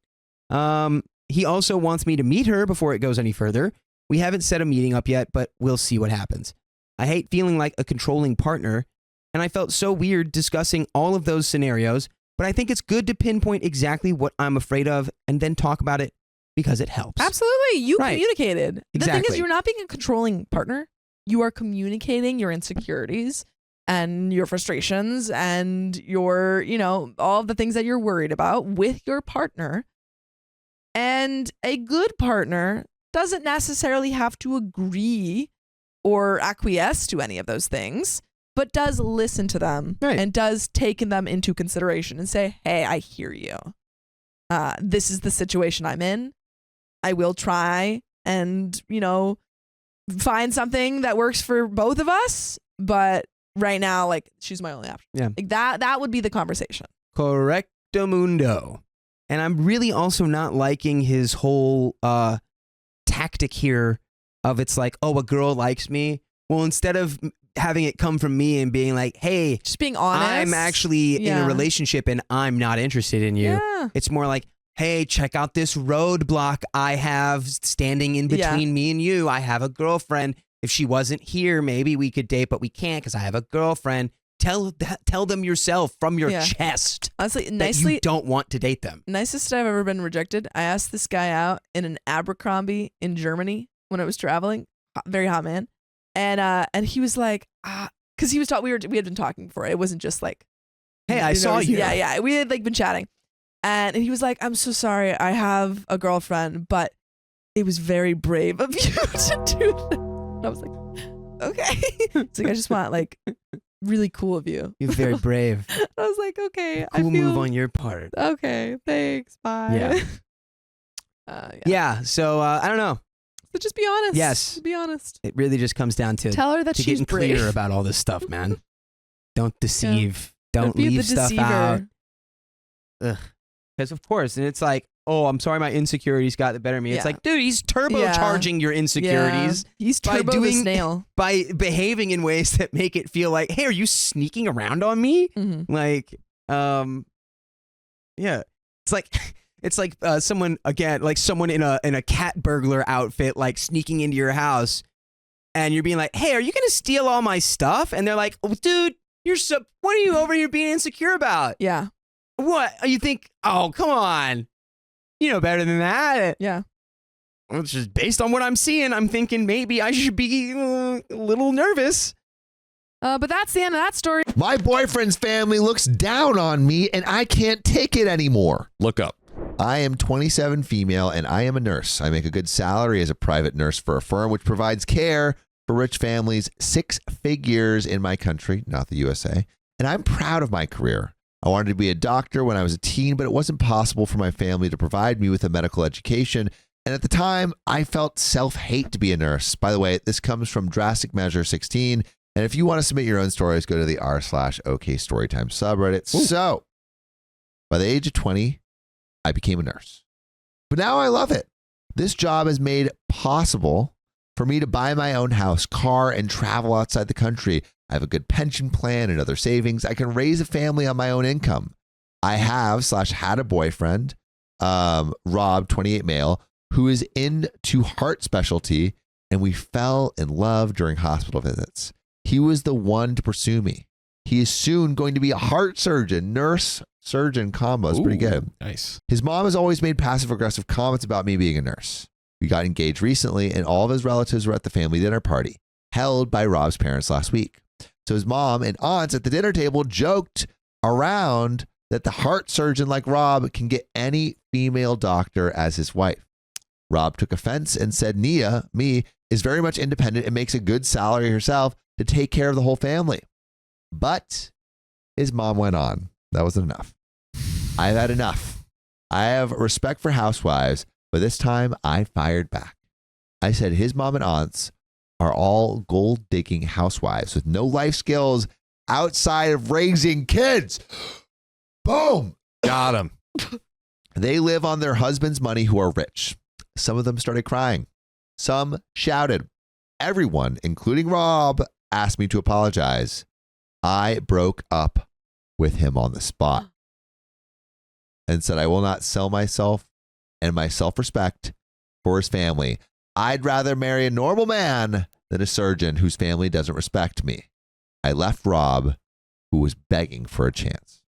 He also wants me to meet her before it goes any further. We haven't set a meeting up yet, but we'll see what happens. I hate feeling like a controlling partner, and I felt so weird discussing all of those scenarios, but I think it's good to pinpoint exactly what I'm afraid of and then talk about it because it helps. Absolutely. You Right. communicated. The thing Exactly. is, you're not being a controlling partner. You are communicating your insecurities and your frustrations and your, all the things that you're worried about with your partner. And a good partner doesn't necessarily have to agree or acquiesce to any of those things, but does listen to them Right. and does take them into consideration and say, hey, I hear you. This is the situation I'm in. I will try and, find something that works for both of us. But right now, she's my only option. Yeah. That would be the conversation. Correctamundo. And I'm really also not liking his whole tactic here of it's like, oh, a girl likes me. Well, instead of having it come from me and being like, hey, Just being honest. I'm actually in Yeah. a relationship and I'm not interested in you. Yeah. It's more like, hey, check out this roadblock I have standing in Yeah. between me and you. I have a girlfriend. If she wasn't here, maybe we could date, but we can't because I have a girlfriend. Tell them yourself from your Yeah. chest Honestly, that nicely. you don't want to date them. Nicest I've ever been rejected. I asked this guy out in an Abercrombie in Germany when I was traveling. Very hot man. And he was like, because he was we had been talking before. It wasn't just like, Hey, I saw you. Yeah. We had been chatting. And he was like, I'm so sorry. I have a girlfriend, but it was very brave of you to do that. And I was like, okay. It's like, I just want really cool of you. You're very brave. I was like, okay. Cool I feel, move on your part. Okay, thanks. Bye. Yeah. Yeah. Yeah. So I don't know. So just be honest. Yes. Just be honest. It really just comes down to Tell her that she's getting brave. clear about all this stuff, man. Don't deceive. Don't be leave the stuff deceiver. out. Ugh. Because of course, and it's like, oh, I'm sorry, my insecurities got the better of me. It's Yeah. like, dude, he's turbocharging your insecurities Yeah. He's by turbo the doing- snail. by behaving in ways that make it feel like, hey, are you sneaking around on me? Mm-hmm. Like, yeah, it's like someone again, like someone in a cat burglar outfit, like sneaking into your house, and you're being like, hey, are you gonna steal all my stuff? And they're like, oh, dude, what are you over here being insecure about? Yeah. What you think? Oh, come on, you know better than that. Yeah. Well, it's just based on what I'm seeing, I'm thinking maybe I should be a little nervous. But that's the end of that story. My boyfriend's family looks down on me and I can't take it anymore. Look up. I am 27 female and I am a nurse. I make a good salary as a private nurse for a firm which provides care for rich families, 6 figures in my country, not the USA. And I'm proud of my career. I wanted to be a doctor when I was a teen, but it wasn't possible for my family to provide me with a medical education. And at the time, I felt self-hate to be a nurse. By the way, this comes from Drastic Measure 16. And if you want to submit your own stories, go to the r/OK Storytime subreddit. Ooh. So, by the age of 20, I became a nurse. But now I love it. This job has made it possible for me to buy my own house, car, and travel outside the country. I have a good pension plan and other savings. I can raise a family on my own income. I had a boyfriend, Rob, 28 male, who is into heart specialty, and we fell in love during hospital visits. He was the one to pursue me. He is soon going to be a heart surgeon, nurse, surgeon combo. It's pretty good. Nice. His mom has always made passive-aggressive comments about me being a nurse. We got engaged recently, and all of his relatives were at the family dinner party, held by Rob's parents last week. So his mom and aunts at the dinner table joked around that the heart surgeon like Rob can get any female doctor as his wife. Rob took offense and said Nia, me, is very much independent and makes a good salary herself to take care of the whole family. But his mom went on. That wasn't enough. I've had enough. I have respect for housewives, but this time I fired back. I said his mom and aunts are all gold-digging housewives with no life skills outside of raising kids. Boom. Got him. They live on their husband's money who are rich. Some of them started crying. Some shouted. Everyone, including Rob, asked me to apologize. I broke up with him on the spot and said I will not sell myself and my self-respect for his family. I'd rather marry a normal man than a surgeon whose family doesn't respect me. I left Rob, who was begging for a chance.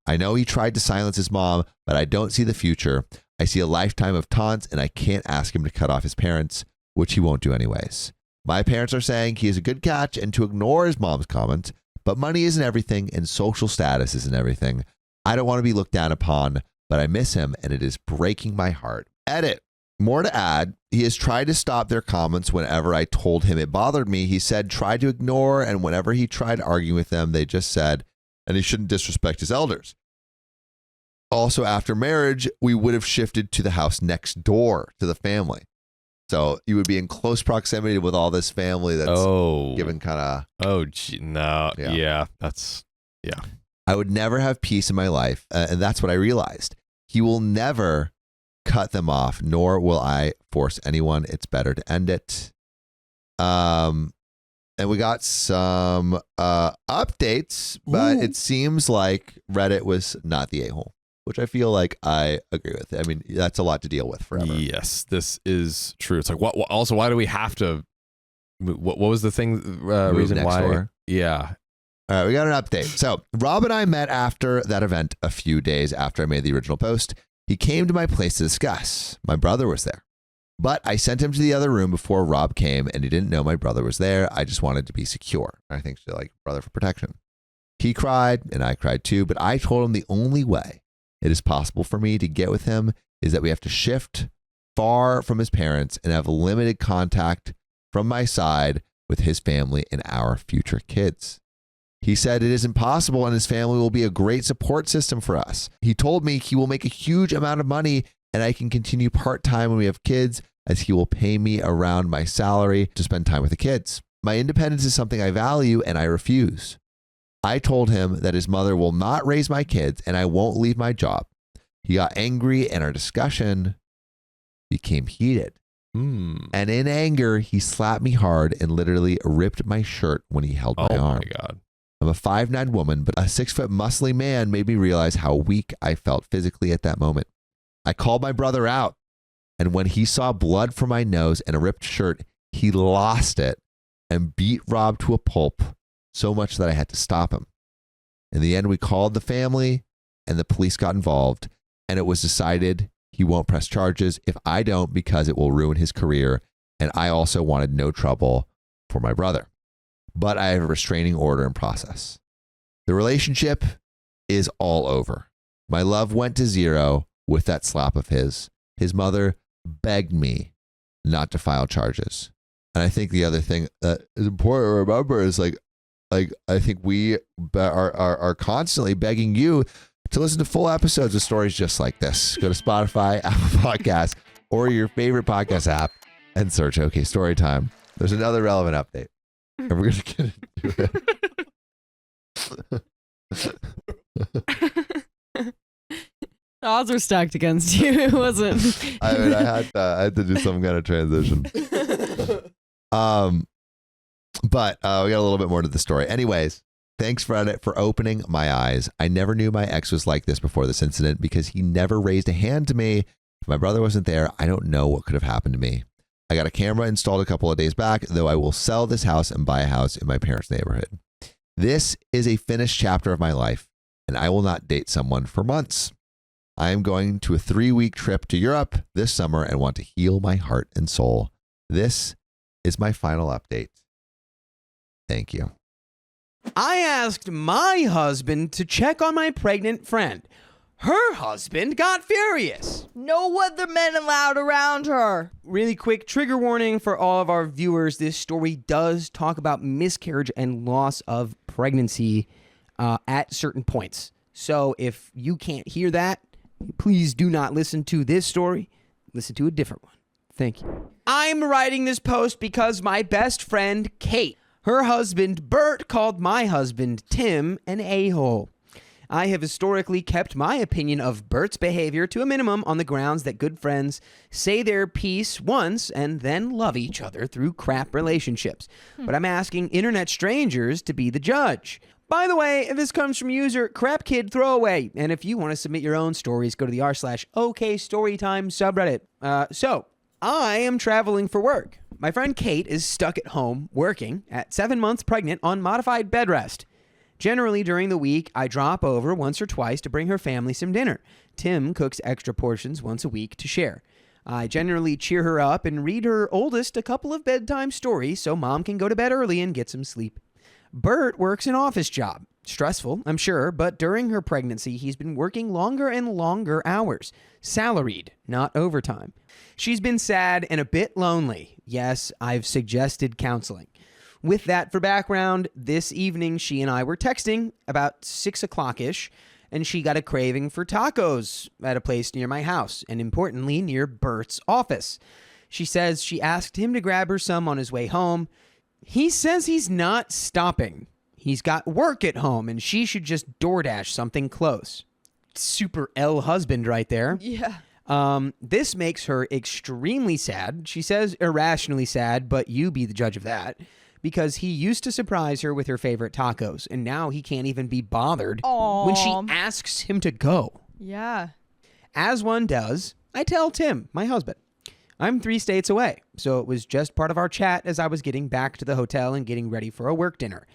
I know he tried to silence his mom, but I don't see the future. I see a lifetime of taunts, and I can't ask him to cut off his parents, which he won't do anyways. My parents are saying he is a good catch and to ignore his mom's comments, but money isn't everything and social status isn't everything. I don't want to be looked down upon, but I miss him, and it is breaking my heart. Edit. More to add, he has tried to stop their comments whenever I told him it bothered me. He said try to ignore, and whenever he tried arguing with them, they just said, and he shouldn't disrespect his elders. Also, after marriage, we would have shifted to the house next door to the family. So you would be in close proximity with all this family that's given kind of... Oh, gee, no. Yeah, that's... Yeah. I would never have peace in my life, and that's what I realized. He will never cut them off, nor will I force anyone. It's better to end it. And we got some updates, but it seems like Reddit was not the a-hole, which I feel like I agree with. I mean, that's a lot to deal with forever. Yes, this is true. It's like, what? Also, why do we have to? What was the thing? Reason next why? door. Yeah. All right, we got an update. So Rob and I met after that event a few days after I made the original post. He came to my place to discuss. My brother was there. But I sent him to the other room before Rob came, and he didn't know my brother was there. I just wanted to be secure. I think she's like brother for protection. He cried, and I cried too, but I told him the only way it is possible for me to get with him is that we have to shift far from his parents and have limited contact from my side with his family and our future kids. He said it isn't possible and his family will be a great support system for us. He told me he will make a huge amount of money and I can continue part-time when we have kids as he will pay me around my salary to spend time with the kids. My independence is something I value and I refuse. I told him that his mother will not raise my kids and I won't leave my job. He got angry and our discussion became heated. And in anger, he slapped me hard and literally ripped my shirt when he held my arm. Oh my God. I'm a 5'9" woman, but a 6-foot muscly man made me realize how weak I felt physically at that moment. I called my brother out, and when he saw blood from my nose and a ripped shirt, he lost it and beat Rob to a pulp so much that I had to stop him. In the end, we called the family, and the police got involved, and it was decided he won't press charges if I don't because it will ruin his career, and I also wanted no trouble for my brother. But I have a restraining order in process. The relationship is all over. My love went to zero with that slap of his. His mother begged me not to file charges. And I think the other thing that is important to remember is like I think we are constantly begging you to listen to full episodes of stories just like this. Go to Spotify, Apple Podcasts, or your favorite podcast app and search OK Storytime. There's another relevant update. And we're going to get into it. Odds were stacked against you. It wasn't. I mean, I had to do some kind of transition. But we got a little bit more to the story. Anyways, thanks Reddit for opening my eyes. I never knew my ex was like this before this incident because he never raised a hand to me. If my brother wasn't there, I don't know what could have happened to me. I got a camera installed a couple of days back, though I will sell this house and buy a house in my parents' neighborhood. This is a finished chapter of my life, and I will not date someone for months. I am going to a 3-week trip to Europe this summer and want to heal my heart and soul. This is my final update. Thank you. I asked my husband to check on my pregnant friend. Her husband got furious. No other men allowed around her. Really quick trigger warning for all of our viewers. This story does talk about miscarriage and loss of pregnancy at certain points. So if you can't hear that, please do not listen to this story. Listen to a different one. Thank you. I'm writing this post because my best friend, Kate, her husband, Bert, called my husband, Tim, an a-hole. I have historically kept my opinion of Bert's behavior to a minimum on the grounds that good friends say their piece once and then love each other through crap relationships. But I'm asking internet strangers to be the judge. By the way, this comes from user CrapKidThrowaway. And if you want to submit your own stories, go to the r/OKStorytime subreddit. So, I am traveling for work. My friend Kate is stuck at home working at 7 months pregnant on modified bed rest. Generally, during the week, I drop over once or twice to bring her family some dinner. Tim cooks extra portions once a week to share. I generally cheer her up and read her oldest a couple of bedtime stories so mom can go to bed early and get some sleep. Bert works an office job. Stressful, I'm sure, but during her pregnancy, he's been working longer and longer hours. Salaried, not overtime. She's been sad and a bit lonely. Yes, I've suggested counseling. With that for background, this evening she and I were texting about 6 o'clock-ish, and she got a craving for tacos at a place near my house, and importantly, near Bert's office. She says she asked him to grab her some on his way home. He says he's not stopping. He's got work at home, and she should just DoorDash something close. Super L husband right there. Yeah. This makes her extremely sad. She says irrationally sad, but you be the judge of that. Because he used to surprise her with her favorite tacos, and now he can't even be bothered when she asks him to go. Yeah. As one does, I tell Tim, my husband, I'm 3 states away, so it was just part of our chat as I was getting back to the hotel and getting ready for a work dinner.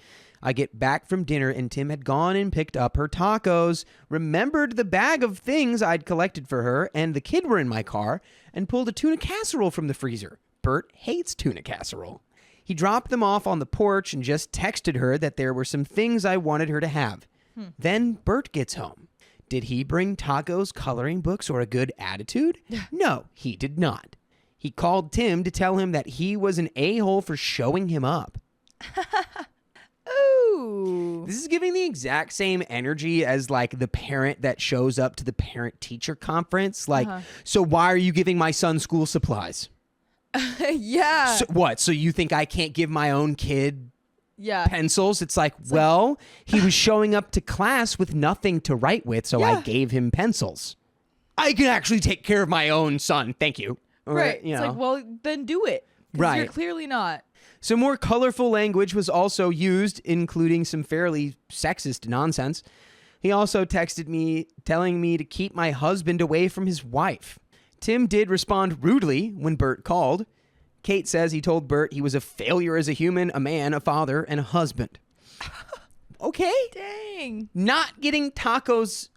I get back from dinner, and Tim had gone and picked up her tacos, remembered the bag of things I'd collected for her, and the kid were in my car, and pulled a tuna casserole from the freezer. Bert hates tuna casserole. He dropped them off on the porch and just texted her that there were some things I wanted her to have. Then Bert gets home. Did he bring tacos, coloring books, or a good attitude? No, he did not. He called Tim to tell him that he was an a-hole for showing him up. Ooh. This is giving the exact same energy as like the parent that shows up to the parent-teacher conference. Like, so why are you giving my son school supplies? Yeah. So, what? So you think I can't give my own kid pencils? It's like, he was showing up to class with nothing to write with, so I gave him pencils. I can actually take care of my own son. Thank you. Right. You It's know. like, well, then do it. 'Cause Right. You're clearly not. Some more colorful language was also used, including some fairly sexist nonsense. He also texted me telling me to keep my husband away from his wife. Tim did respond rudely when Bert called. Kate says he told Bert he was a failure as a human, a man, a father, and a husband. Okay. Dang. Not getting tacos,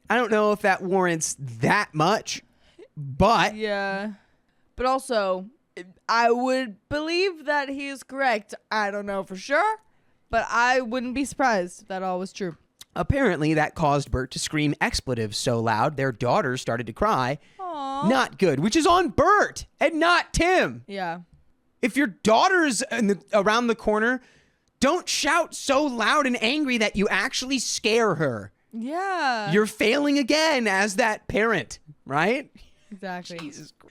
I don't know if that warrants that much, but... Yeah. But also, I would believe that he is correct. I don't know for sure, but I wouldn't be surprised if that all was true. Apparently, that caused Bert to scream expletives so loud their daughter started to cry. Aww. Not good, which is on Bert and not Tim. Yeah. If your daughter's around the corner, don't shout so loud and angry that you actually scare her. Yeah. You're failing again as that parent, right? Exactly. Jesus Christ.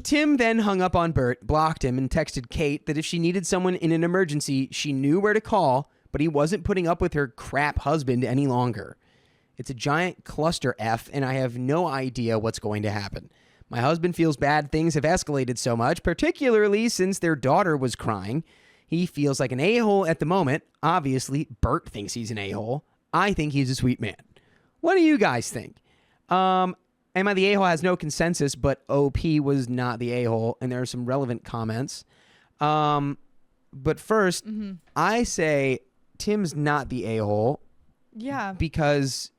Tim then hung up on Bert, blocked him, and texted Kate that if she needed someone in an emergency, she knew where to call, but he wasn't putting up with her crap husband any longer. It's a giant cluster F, and I have no idea what's going to happen. My husband feels bad things have escalated so much, particularly since their daughter was crying. He feels like an a-hole at the moment. Obviously, Bert thinks he's an a-hole. I think he's a sweet man. What do you guys think? Am I the a-hole has no consensus, but OP was not the a-hole, and there are some relevant comments. But first, I say Tim's not the a-hole. Yeah. Because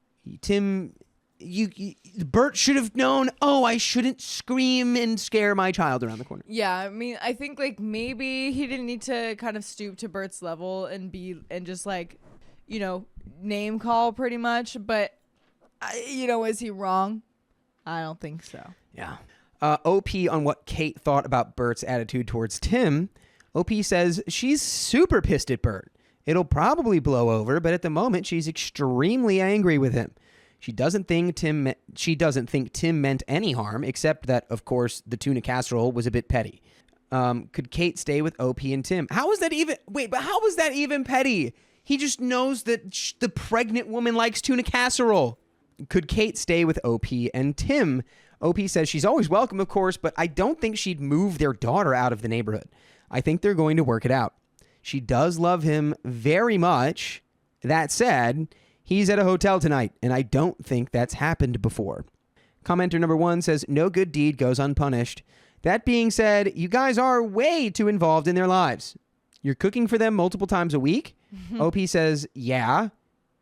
Tim Bert should have known, oh, I shouldn't scream and scare my child around the corner. Yeah, I mean, I think like maybe he didn't need to kind of stoop to Bert's level and just like, name call pretty much. But, is he wrong? I don't think so. Yeah. OP on what Kate thought about Bert's attitude towards Tim. OP says she's super pissed at Bert. It'll probably blow over, but at the moment she's extremely angry with him. She doesn't think Tim meant any harm, except that, of course, the tuna casserole was a bit petty. Could Kate stay with OP and Tim? How was that even petty? He just knows that the pregnant woman likes tuna casserole. Could Kate stay with OP and Tim? OP says she's always welcome, of course, but I don't think she'd move their daughter out of the neighborhood. I think they're going to work it out. She does love him very much. That said, he's at a hotel tonight, and I don't think that's happened before. Commenter number 1 says, no good deed goes unpunished. That being said, you guys are way too involved in their lives. You're cooking for them multiple times a week? OP says, yeah.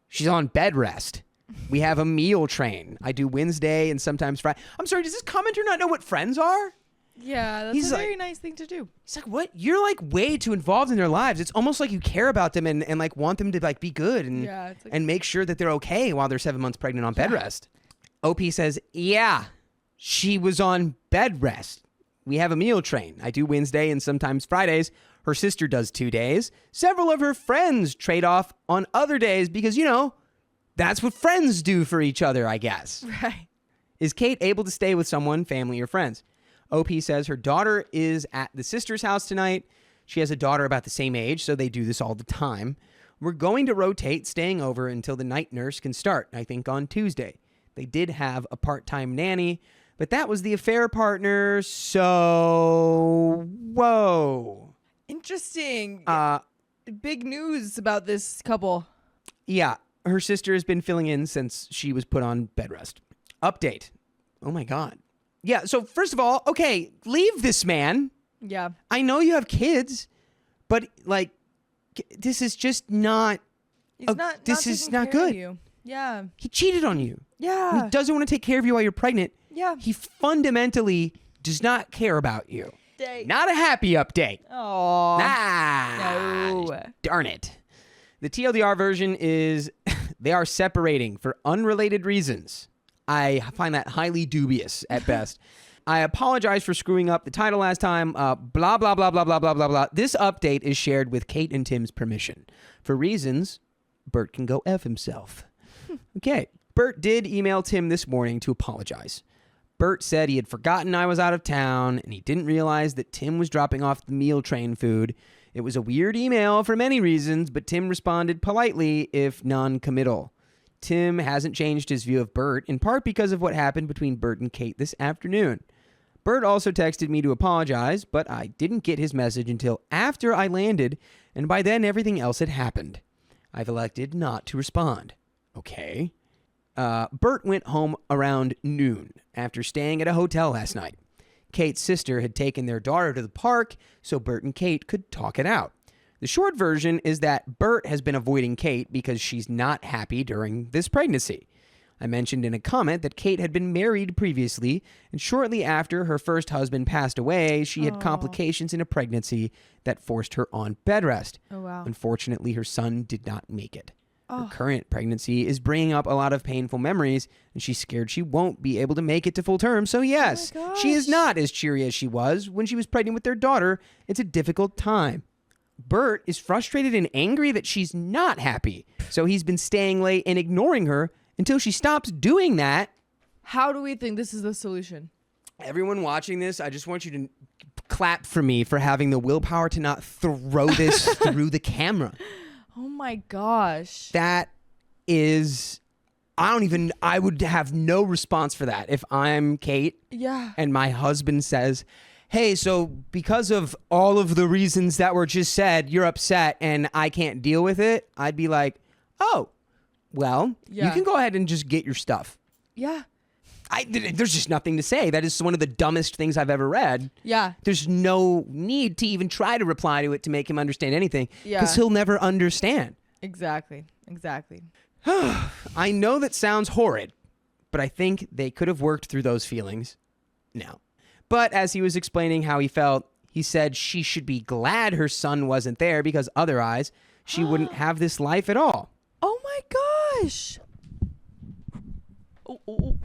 She's on bed rest. We have a meal train. I do Wednesday and sometimes Friday. I'm sorry, does this commenter not know what friends are? Yeah, that's a very nice thing to do. He's like, what? You're like way too involved in their lives. It's almost like you care about them and like want them to like be good and make sure that they're okay while they're 7 months pregnant on bed rest. OP says, yeah, she was on bed rest. We have a meal train. I do Wednesday and sometimes Fridays. Her sister does 2 days. Several of her friends trade off on other days because, that's what friends do for each other, I guess. Right. Is Kate able to stay with someone, family or friends? OP says her daughter is at the sister's house tonight. She has a daughter about the same age, so they do this all the time. We're going to rotate staying over until the night nurse can start, I think on Tuesday. They did have a part-time nanny, but that was the affair partner, so whoa. Interesting. Big news about this couple. Yeah, her sister has been filling in since she was put on bed rest. Update. Oh my God. Yeah, so first of all, okay, leave this man. Yeah. I know you have kids, but like, this is just not. This is not good. You. Yeah. He cheated on you. Yeah. He doesn't want to take care of you while you're pregnant. Yeah. He fundamentally does not care about you. Not a happy update. Oh. No. Darn it. The TLDR version is they are separating for unrelated reasons. I find that highly dubious at best. I apologize for screwing up the title last time. Blah, blah, blah, blah, blah, blah, blah, blah. This update is shared with Kate and Tim's permission. For reasons, Bert can go F himself. Okay. Bert did email Tim this morning to apologize. Bert said he had forgotten I was out of town and he didn't realize that Tim was dropping off the meal train food. It was a weird email for many reasons, but Tim responded politely, if non-committal. Tim hasn't changed his view of Bert, in part because of what happened between Bert and Kate this afternoon. Bert also texted me to apologize, but I didn't get his message until after I landed, and by then everything else had happened. I've elected not to respond. Okay. Bert went home around noon after staying at a hotel last night. Kate's sister had taken their daughter to the park so Bert and Kate could talk it out. The short version is that Bert has been avoiding Kate because she's not happy during this pregnancy. I mentioned in a comment that Kate had been married previously, and shortly after her first husband passed away, she had complications in a pregnancy that forced her on bed rest. Oh, wow. Unfortunately, her son did not make it. Her current pregnancy is bringing up a lot of painful memories, and she's scared she won't be able to make it to full term. So yes, she is not as cheery as she was when she was pregnant with their daughter. It's a difficult time. Bert is frustrated and angry that she's not happy, so he's been staying late and ignoring her until she stops doing that. How do we think this is the solution? Everyone watching this, I just want you to clap for me for having the willpower to not throw this through the camera. Oh my gosh. That is, I would have no response for that. If I'm Kate and my husband says, hey, so because of all of the reasons that were just said, you're upset and I can't deal with it, I'd be like, oh, well, you can go ahead and just get your stuff. Yeah. There's just nothing to say. That is one of the dumbest things I've ever read. Yeah. There's no need to even try to reply to it to make him understand anything. Yeah. Because he'll never understand. Exactly. I know that sounds horrid, but I think they could have worked through those feelings. No. But as he was explaining how he felt, he said she should be glad her son wasn't there because otherwise she wouldn't have this life at all. Oh my gosh. Oh.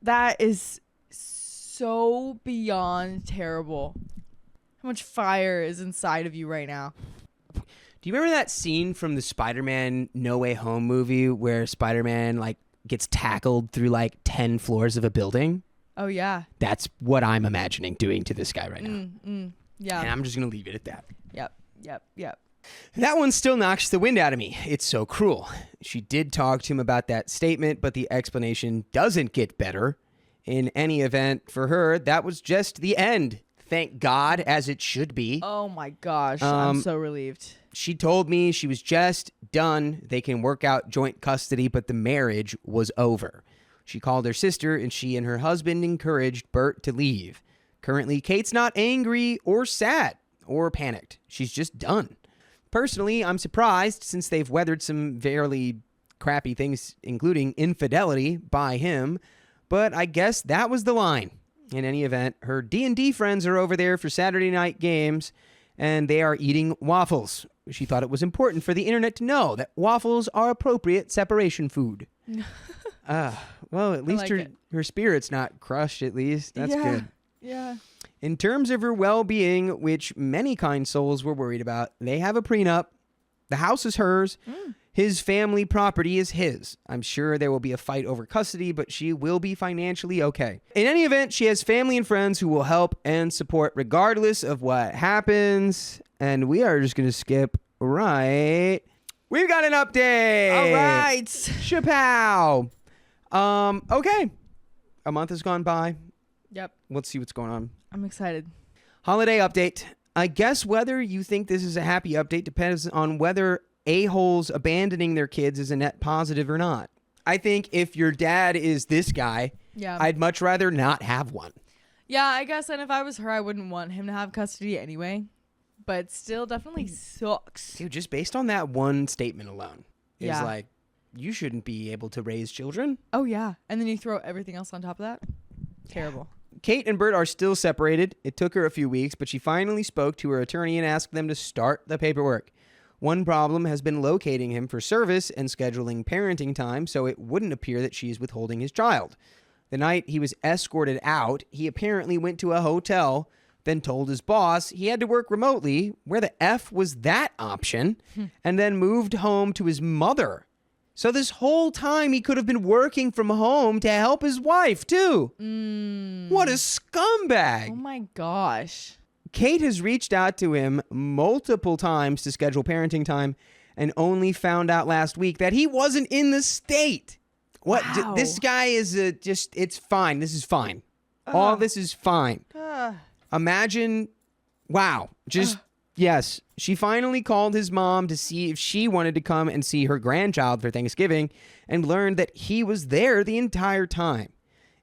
That is so beyond terrible. How much fire is inside of you right now? Do you remember that scene from the Spider-Man No Way Home movie where Spider-Man like gets tackled through like 10 floors of a building? Oh, yeah. That's what I'm imagining doing to this guy right now. Yeah. And I'm just going to leave it at that. Yep. That one still knocks the wind out of me. It's so cruel. She did talk to him about that statement, but the explanation doesn't get better. In any event, for her, that was just the end. Thank God, as it should be. Oh my gosh. I'm so relieved. She told me she was just done. They can work out joint custody, but the marriage was over. She called her sister, and she and her husband encouraged Bert to leave. Currently, Kate's not angry or sad or panicked. She's just done. Personally, I'm surprised since they've weathered some fairly crappy things, including infidelity by him, but I guess that was the line. In any event, her D&D friends are over there for Saturday night games, and they are eating waffles. She thought it was important for the internet to know that waffles are appropriate separation food. Well, at least her spirit's not crushed, at least. That's good. Yeah. In terms of her well-being, which many kind souls were worried about, they have a prenup. The house is hers. His family property is his. I'm sure there will be a fight over custody, but she will be financially okay. In any event, she has family and friends who will help and support regardless of what happens. And we are just going to skip right. We've got an update. All right. Chapow. Okay. A month has gone by. Yep. Let's see what's going on. I'm excited. Holiday update. I guess whether you think this is a happy update depends on whether a-holes abandoning their kids is a net positive or not. I think if your dad is this guy, I'd much rather not have one. Yeah, I guess. And if I was her, I wouldn't want him to have custody anyway. But still definitely sucks. Dude, just based on that one statement alone, is Yeah. like, you shouldn't be able to raise children. Oh, yeah. And then you throw everything else on top of that. Terrible. Kate and Bert are still separated. It took her a few weeks, but she finally spoke to her attorney and asked them to start the paperwork. One problem has been locating him for service and scheduling parenting time so it wouldn't appear that she's withholding his child. The night he was escorted out, he apparently went to a hotel, then told his boss he had to work remotely, where the F was that option, and then moved home to his mother. So this whole time he could have been working from home to help his wife, too. What a scumbag. Oh, my gosh. Kate has reached out to him multiple times to schedule parenting time and only found out last week that he wasn't in the state. What? Wow. This guy is it's fine. This is fine. All this is fine. Imagine, wow. Yes. She finally called his mom to see if she wanted to come and see her grandchild for Thanksgiving and learned that he was there the entire time.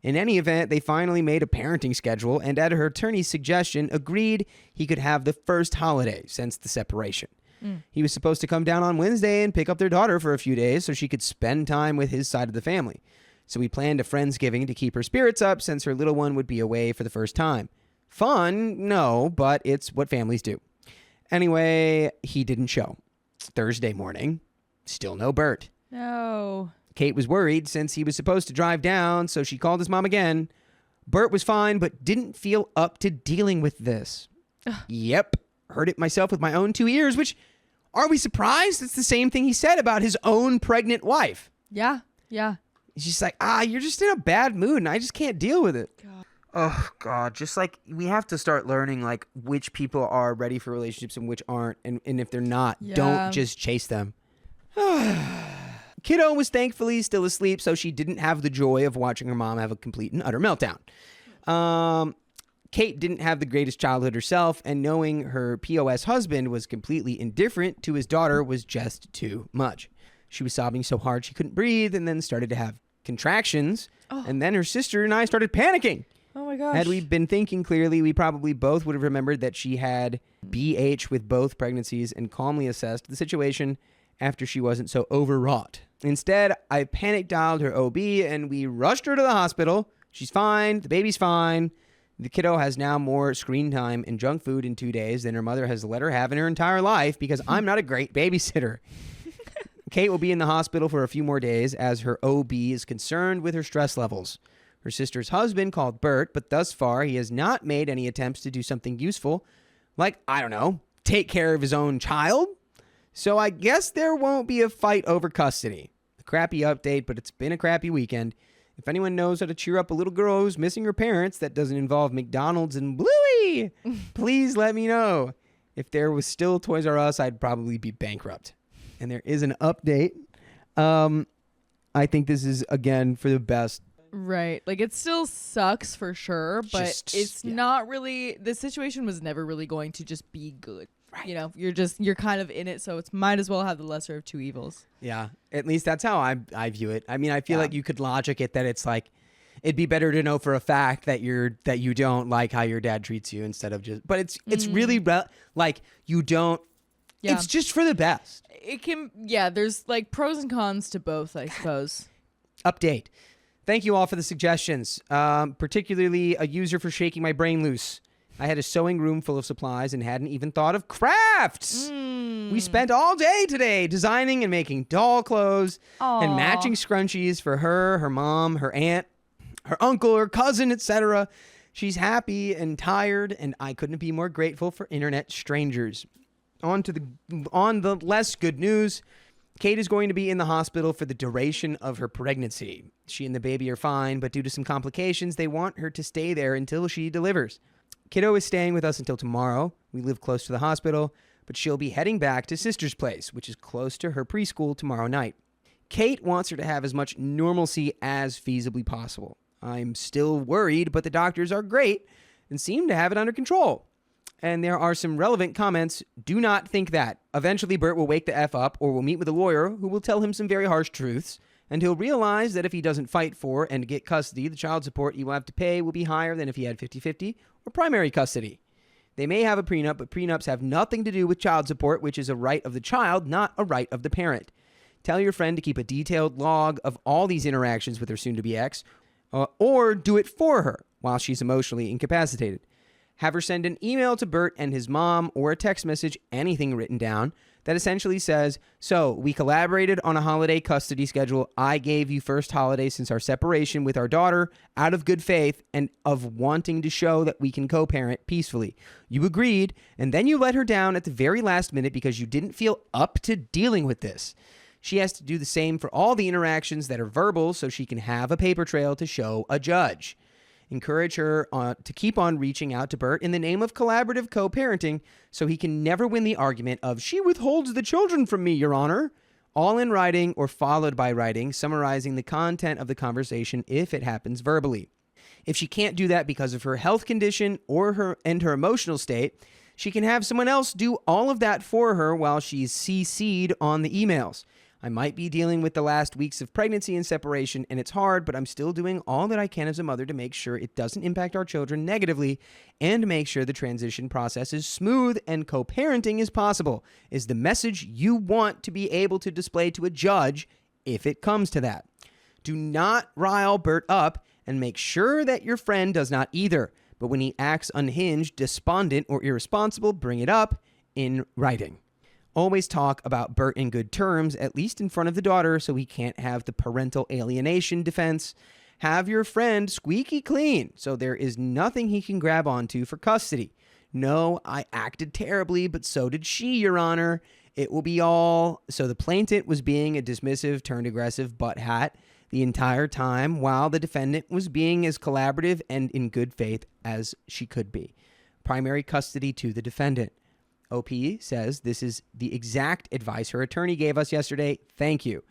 In any event, they finally made a parenting schedule and at her attorney's suggestion agreed he could have the first holiday since the separation. He was supposed to come down on Wednesday and pick up their daughter for a few days so she could spend time with his side of the family. So we planned a Friendsgiving to keep her spirits up since her little one would be away for the first time. Fun? No, but it's what families do. Anyway, he didn't show. Thursday morning, still no Bert. No. Kate was worried since he was supposed to drive down, so she called his mom again. Bert was fine, but didn't feel up to dealing with this. Yep, heard it myself with my own 2 ears, which, are we surprised? It's the same thing he said about his own pregnant wife. Yeah. He's just like, you're just in a bad mood, and I just can't deal with it. God. Oh, God, just like, we have to start learning, like, which people are ready for relationships and which aren't, and if they're not, don't just chase them. Kiddo was thankfully still asleep, so she didn't have the joy of watching her mom have a complete and utter meltdown. Kate didn't have the greatest childhood herself, and knowing her POS husband was completely indifferent to his daughter was just too much. She was sobbing so hard she couldn't breathe and then started to have contractions, and then her sister and I started panicking. Oh my gosh. Had we been thinking clearly, we probably both would have remembered that she had BH with both pregnancies and calmly assessed the situation after she wasn't so overwrought. Instead, I panic dialed her OB and we rushed her to the hospital. She's fine. The baby's fine. The kiddo has now more screen time and junk food in 2 days than her mother has let her have in her entire life because I'm not a great babysitter. Kate will be in the hospital for a few more days as her OB is concerned with her stress levels. Her sister's husband called Bert, but thus far he has not made any attempts to do something useful, like, I don't know, take care of his own child. So I guess there won't be a fight over custody. A crappy update, but it's been a crappy weekend. If anyone knows how to cheer up a little girl who's missing her parents that doesn't involve McDonald's and Bluey, please let me know. If there was still Toys R Us, I'd probably be bankrupt. And there is an update. I think this is, again, for the best. Right. Like, it still sucks for sure, but it's yeah. not really, the situation was never really going to just be good. Right. You know, you're kind of in it, so it's might as well have the lesser of two evils. Yeah. At least that's how I view it. I mean, I feel like you could logic it that it's like, it'd be better to know for a fact that you don't like how your dad treats you instead of just, but it's really like you don't, it's just for the best. It can, there's like pros and cons to both, I suppose. Update. Thank you all for the suggestions, particularly a user for shaking my brain loose. I had a sewing room full of supplies and hadn't even thought of crafts. We spent all day today designing and making doll clothes and matching scrunchies for her, her mom, her aunt, her uncle, her cousin, etc. She's happy and tired, and I couldn't be more grateful for internet strangers. On the less good news, Kate is going to be in the hospital for the duration of her pregnancy. She and the baby are fine, but due to some complications, they want her to stay there until she delivers. Kiddo is staying with us until tomorrow. We live close to the hospital, but she'll be heading back to sister's place, which is close to her preschool tomorrow night. Kate wants her to have as much normalcy as feasibly possible. I'm still worried, but the doctors are great and seem to have it under control. And there are some relevant comments. Do not think that. Eventually, Bert will wake the F up or will meet with a lawyer who will tell him some very harsh truths. And he'll realize that if he doesn't fight for and get custody, the child support he will have to pay will be higher than if he had 50-50 or primary custody. They may have a prenup, but prenups have nothing to do with child support, which is a right of the child, not a right of the parent. Tell your friend to keep a detailed log of all these interactions with her soon-to-be ex, or do it for her while she's emotionally incapacitated. Have her send an email to Bert and his mom or a text message, anything written down, that essentially says, so we collaborated on a holiday custody schedule. I gave you first holiday since our separation with our daughter out of good faith and of wanting to show that we can co-parent peacefully. You agreed, and then you let her down at the very last minute because you didn't feel up to dealing with this. She has to do the same for all the interactions that are verbal so she can have a paper trail to show a judge. Encourage her to keep on reaching out to Bert in the name of collaborative co-parenting so he can never win the argument of, she withholds the children from me, Your Honor. All in writing or followed by writing, summarizing the content of the conversation if it happens verbally. If she can't do that because of her health condition or her emotional state, she can have someone else do all of that for her while she's CC'd on the emails. I might be dealing with the last weeks of pregnancy and separation, and it's hard, but I'm still doing all that I can as a mother to make sure it doesn't impact our children negatively and make sure the transition process is smooth and co-parenting is possible, is the message you want to be able to display to a judge if it comes to that. Do not rile Bert up and make sure that your friend does not either, but when he acts unhinged, despondent, or irresponsible, bring it up in writing. Always talk about Bert in good terms, at least in front of the daughter, so he can't have the parental alienation defense. Have your friend squeaky clean, so there is nothing he can grab onto for custody. No, I acted terribly, but so did she, Your Honor. It will be all. So the plaintiff was being a dismissive, turned aggressive butt-hat the entire time, while the defendant was being as collaborative and in good faith as she could be. Primary custody to the defendant. OP says this is the exact advice her attorney gave us yesterday. Thank you.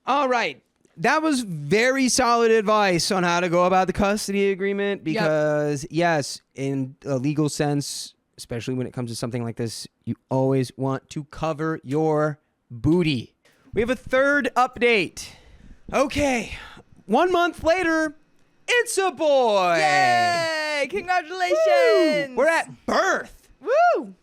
All right. That was very solid advice on how to go about the custody agreement because, yes, in a legal sense, especially when it comes to something like this, you always want to cover your booty. We have a third update. Okay. 1 month later, it's a boy. Yay! Congratulations! Woo! We're at birth. Woo!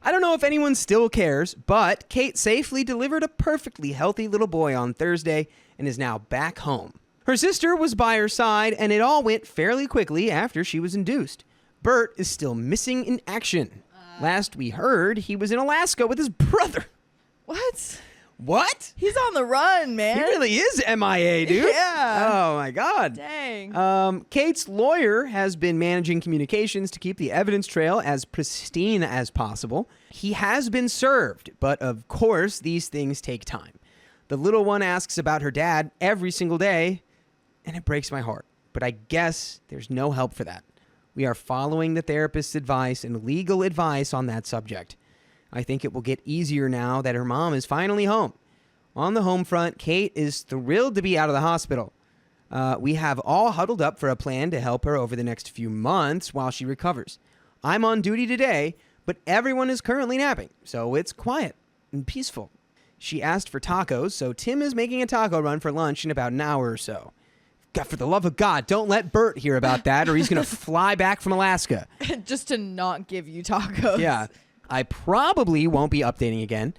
I don't know if anyone still cares, but Kate safely delivered a perfectly healthy little boy on Thursday and is now back home. Her sister was by her side, and it all went fairly quickly after she was induced. Bert is still missing in action. Last we heard, he was in Alaska with his brother. What? What? He's on the run, man. He really is MIA, dude. Yeah. Oh, my God. Dang. Kate's lawyer has been managing communications to keep the evidence trail as pristine as possible. He has been served, but of course, these things take time. The little one asks about her dad every single day, and it breaks my heart. But I guess there's no help for that. We are following the therapist's advice and legal advice on that subject. I think it will get easier now that her mom is finally home. On the home front, Kate is thrilled to be out of the hospital. We have all huddled up for a plan to help her over the next few months while she recovers. I'm on duty today, but everyone is currently napping, so it's quiet and peaceful. She asked for tacos, so Tim is making a taco run for lunch in about an hour or so. God, for the love of God, don't let Bert hear about that or he's going to fly back from Alaska. Just to not give you tacos. Yeah. I probably won't be updating again,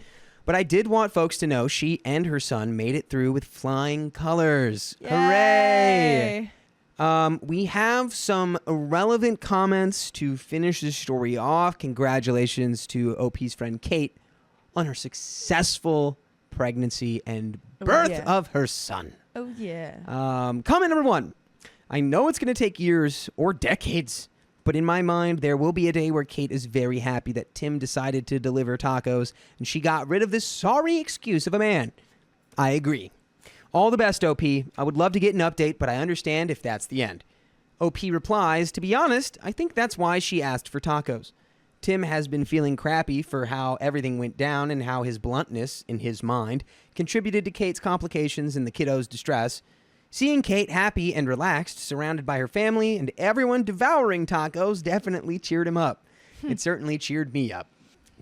but I did want folks to know she and her son made it through with flying colors. Yay. Hooray! We have some irrelevant comments to finish this story off. Congratulations to OP's friend Kate on her successful pregnancy and birth of her son. Oh, yeah. Comment number 1. I know it's going to take years or decades, but in my mind, there will be a day where Kate is very happy that Tim decided to deliver tacos and she got rid of this sorry excuse of a man. I agree. All the best, OP. I would love to get an update, but I understand if that's the end. OP replies, to be honest, I think that's why she asked for tacos. Tim has been feeling crappy for how everything went down and how his bluntness, in his mind, contributed to Kate's complications and the kiddo's distress. Seeing Kate happy and relaxed, surrounded by her family and everyone devouring tacos definitely cheered him up. It certainly cheered me up.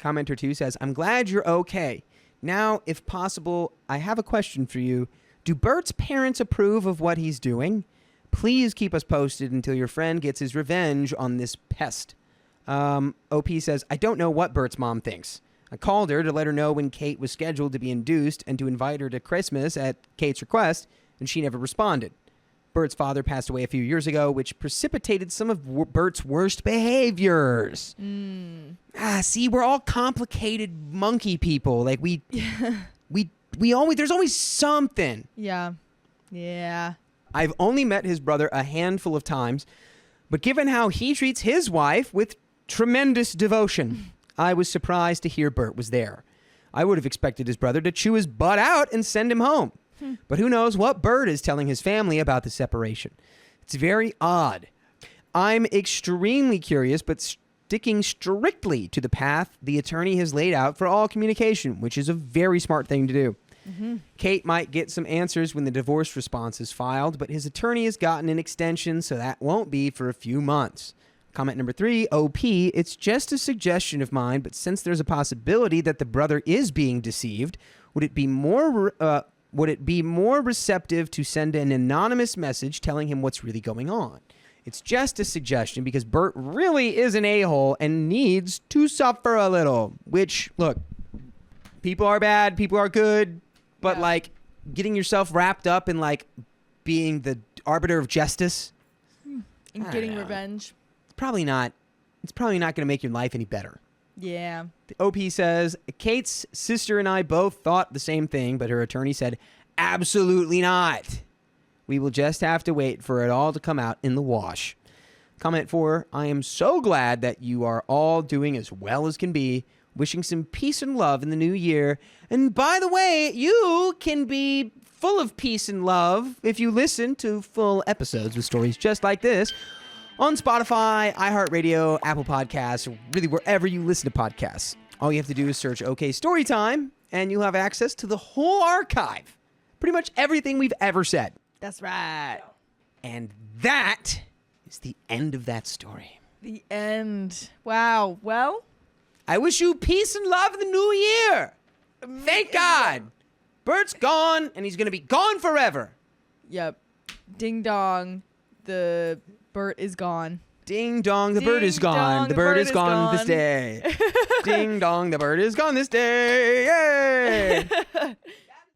Commenter 2 says, I'm glad you're okay. Now, if possible, I have a question for you. Do Bert's parents approve of what he's doing? Please keep us posted until your friend gets his revenge on this pest. OP says, I don't know what Bert's mom thinks. I called her to let her know when Kate was scheduled to be induced and to invite her to Christmas at Kate's request, and she never responded. Bert's father passed away a few years ago, which precipitated some of Bert's worst behaviors. See, we're all complicated monkey people. Like we always, there's always something. Yeah. Yeah. I've only met his brother a handful of times, but given how he treats his wife with tremendous devotion, I was surprised to hear Bert was there. I would have expected his brother to chew his butt out and send him home. But who knows what Bert is telling his family about the separation. It's very odd. I'm extremely curious, but sticking strictly to the path the attorney has laid out for all communication, which is a very smart thing to do. Kate might get some answers when the divorce response is filed, but his attorney has gotten an extension, so that won't be for a few months. Comment number 3, OP, it's just a suggestion of mine, but since there's a possibility that the brother is being deceived, would it be more receptive to send an anonymous message telling him what's really going on? It's just a suggestion because Bert really is an a-hole and needs to suffer a little, which, look, people are bad, people are good, but like getting yourself wrapped up in like being the arbiter of justice And getting revenge. it's probably not going to make your life any better. Yeah. The OP says, Kate's sister and I both thought the same thing, but her attorney said, absolutely not. We will just have to wait for it all to come out in the wash. Comment 4, I am so glad that you are all doing as well as can be. Wishing some peace and love in the new year. And by the way, you can be full of peace and love if you listen to full episodes with stories just like this on Spotify, iHeartRadio, Apple Podcasts, really wherever you listen to podcasts. All you have to do is search OK Storytime, and you'll have access to the whole archive. Pretty much everything we've ever said. That's right. And that is the end of that story. The end. Wow. Well, I wish you peace and love in the new year. Thank God. Bert's gone, and he's going to be gone forever. yep. Ding dong. The Bert is gone. Ding dong, the bird is Ding gone. dong, The the bird bird is is gone this gone. day. Ding dong, the bird is gone this day. Yay!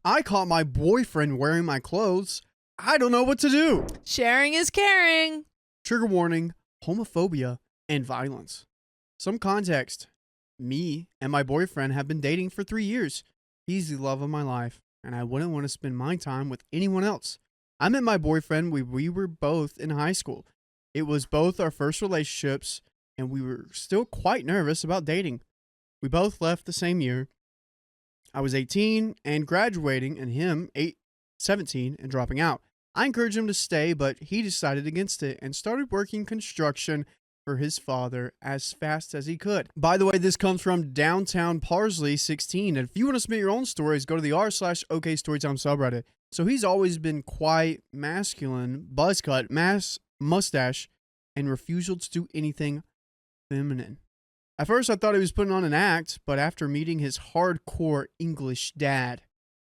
I caught my boyfriend wearing my clothes. I don't know what to do. Sharing is caring. Trigger warning, homophobia, and violence. Some context. Me and my boyfriend have been dating for 3 years. He's the love of my life, and I wouldn't want to spend my time with anyone else. I met my boyfriend when we were both in high school. It was both our first relationships, and we were still quite nervous about dating. We both left the same year. I was 18 and graduating, and him 17 and dropping out. I encouraged him to stay, but he decided against it and started working construction for his father as fast as he could. By the way, this comes from Downtown Parsley 16. And if you want to submit your own stories, go to the r/OK Storytime subreddit. So he's always been quite masculine, buzz cut, mustache, and refusal to do anything feminine. At first, I thought he was putting on an act, but after meeting his hardcore English dad,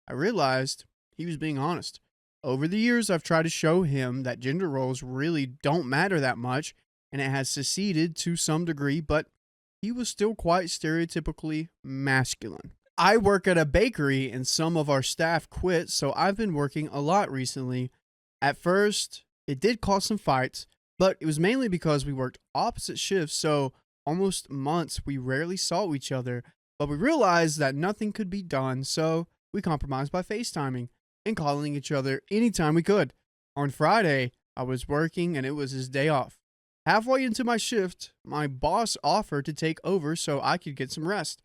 I realized he was being honest. Over the years, I've tried to show him that gender roles really don't matter that much, and it has succeeded to some degree, but he was still quite stereotypically masculine. I work at a bakery, and some of our staff quit, so I've been working a lot recently. At first, it did cause some fights, but it was mainly because we worked opposite shifts, so almost months we rarely saw each other, but we realized that nothing could be done, so we compromised by FaceTiming and calling each other anytime we could. On Friday, I was working and it was his day off. Halfway into my shift, my boss offered to take over so I could get some rest.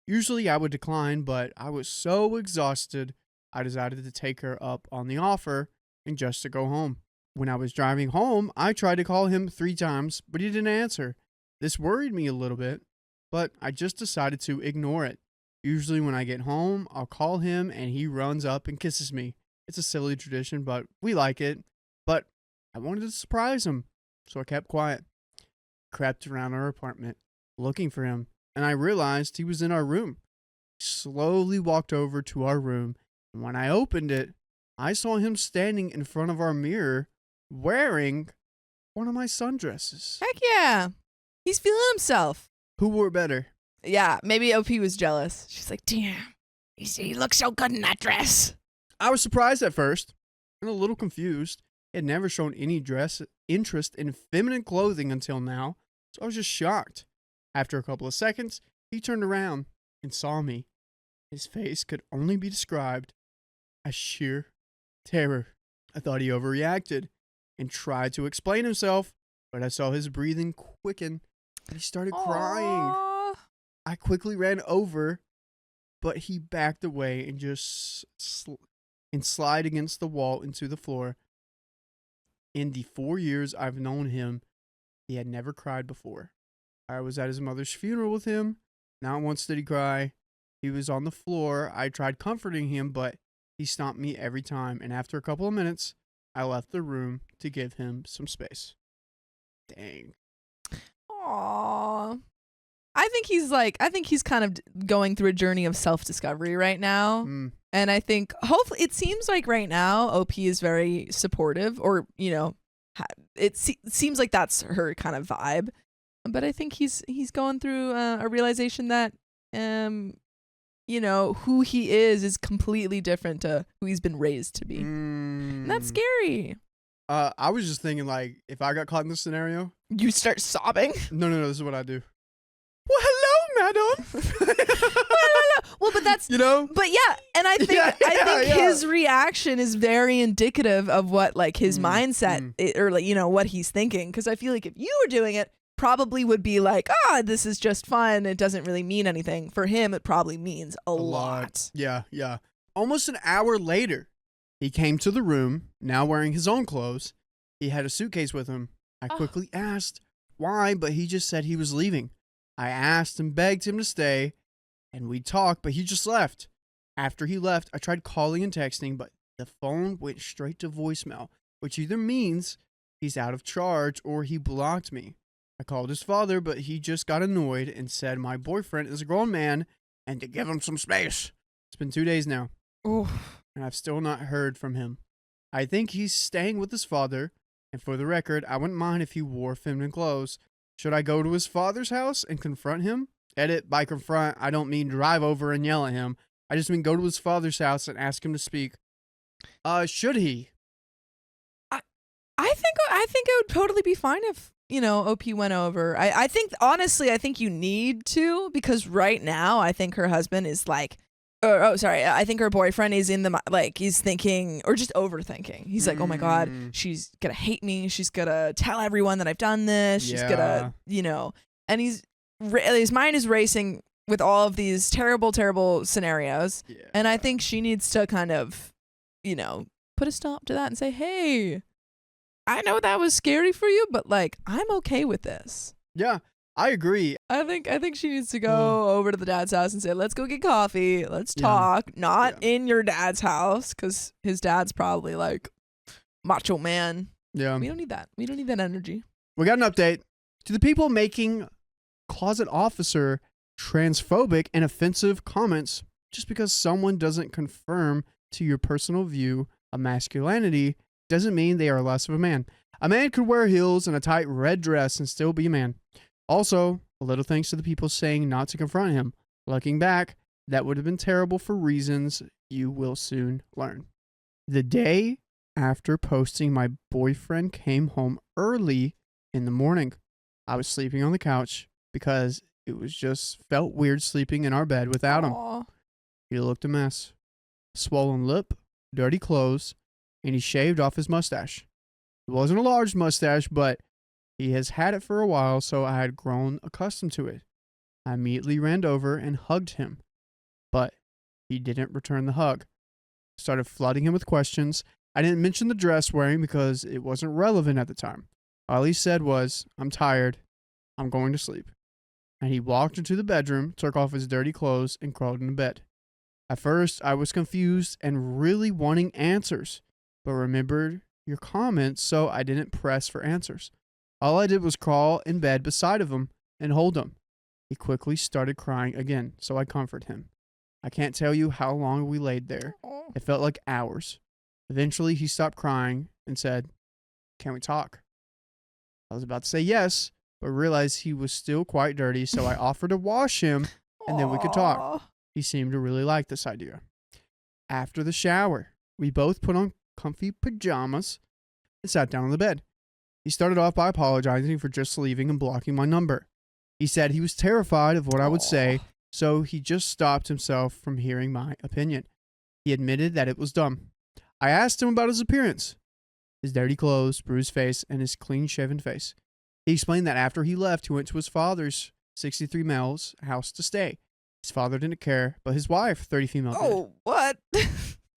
Usually I would decline, but I was so exhausted, I decided to take her up on the offer and just to go home. When I was driving home, I tried to call him 3 times, but he didn't answer. This worried me a little bit, but I just decided to ignore it. Usually when I get home, I'll call him and he runs up and kisses me. It's a silly tradition, but we like it. But I wanted to surprise him, so I kept quiet. Crept around our apartment, looking for him, and I realized he was in our room. Slowly walked over to our room, and when I opened it, I saw him standing in front of our mirror, wearing one of my sundresses. Heck yeah. He's feeling himself. Who wore better? Yeah, maybe OP was jealous. She's like, damn, he looks so good in that dress. I was surprised at first and a little confused. He had never shown any interest in feminine clothing until now, so I was just shocked. After a couple of seconds, he turned around and saw me. His face could only be described as sheer terror. I thought he overreacted and tried to explain himself, but I saw his breathing quicken and he started crying. Aww. I quickly ran over, but he backed away and just slid against the wall into the floor. In the 4 years I've known him, he had never cried before. I was at his mother's funeral with him. Not once did he cry. He was on the floor. I tried comforting him, but he stomped me every time. And after a couple of minutes, I left the room to give him some space. Dang. Aww. I think he's kind of going through a journey of self-discovery right now. And I think hopefully it seems like right now OP is very supportive, or, it seems like that's her kind of vibe. But I think he's going through a realization that, who he is completely different to who he's been raised to be. And that's scary. I was just thinking, like, if I got caught in this scenario, You start sobbing. no, this is what I do. Well, hello, madam. Well, but that's But yeah, and I think his reaction is very indicative of what like his mindset or like what he's thinking. Because I feel like if you were doing it, probably would be like, this is just fun. It doesn't really mean anything. For him, it probably means a lot. Yeah. Almost an hour later, he came to the room, now wearing his own clothes. He had a suitcase with him. I quickly asked why, but he just said he was leaving. I asked and begged him to stay, and we talked, but he just left. After he left, I tried calling and texting, but the phone went straight to voicemail, which either means he's out of charge or he blocked me. I called his father, but he just got annoyed and said my boyfriend is a grown man and to give him some space. It's been 2 days now, and I've still not heard from him. I think he's staying with his father, And for the record, I wouldn't mind if he wore feminine clothes. Should I go to his father's house and confront him? Edit, by confront, I don't mean drive over and yell at him. I just mean go to his father's house and ask him to speak. Should he? I think it would totally be fine if, OP went over. I think, honestly, I think you need to, because right now I think her husband is like, I think her boyfriend is he's thinking or just overthinking. He's like, oh my God, she's gonna hate me. She's gonna tell everyone that I've done this. She's gonna, and his mind is racing with all of these terrible, terrible scenarios. Yeah. And I think she needs to kind of, put a stop to that and say, hey, I know that was scary for you, but like, I'm okay with this. Yeah, I agree. I think she needs to go over to the dad's house and say, let's go get coffee. Let's talk. Not in your dad's house, because his dad's probably like macho man. Yeah. We don't need that. We don't need that energy. We got an update to the people making closet officer transphobic and offensive comments just because someone doesn't confirm to your personal view of masculinity doesn't mean they are less of a man. A man could wear heels and a tight red dress and still be a man. Also, a little thanks to the people saying not to confront him. Looking back, that would have been terrible for reasons you will soon learn. The day after posting, my boyfriend came home early in the morning. I was sleeping on the couch because it was just felt weird sleeping in our bed without him. Aww. He looked a mess. Swollen lip, dirty clothes, and he shaved off his mustache. It wasn't a large mustache, but he has had it for a while, so I had grown accustomed to it. I immediately ran over and hugged him, but he didn't return the hug. Started flooding him with questions. I didn't mention the dress wearing because it wasn't relevant at the time. All he said was, I'm tired. I'm going to sleep. And he walked into the bedroom, took off his dirty clothes, and crawled into bed. At first, I was confused and really wanting answers, but remembered your comments, so I didn't press for answers. All I did was crawl in bed beside of him and hold him. He quickly started crying again, so I comforted him. I can't tell you how long we laid there. It felt like hours. Eventually, he stopped crying and said, can we talk? I was about to say yes, but realized he was still quite dirty, so I offered to wash him, and then we could talk. He seemed to really like this idea. After the shower, we both put on comfy pajamas and sat down on the bed. He started off by apologizing for just leaving and blocking my number. He said he was terrified of what I would say, so he just stopped himself from hearing my opinion. He admitted that it was dumb. I asked him about his appearance, his dirty clothes, bruised face, and his clean-shaven face. He explained that after he left, he went to his father's, 63 males, house to stay. His father didn't care, but his wife, 30 female, did. What?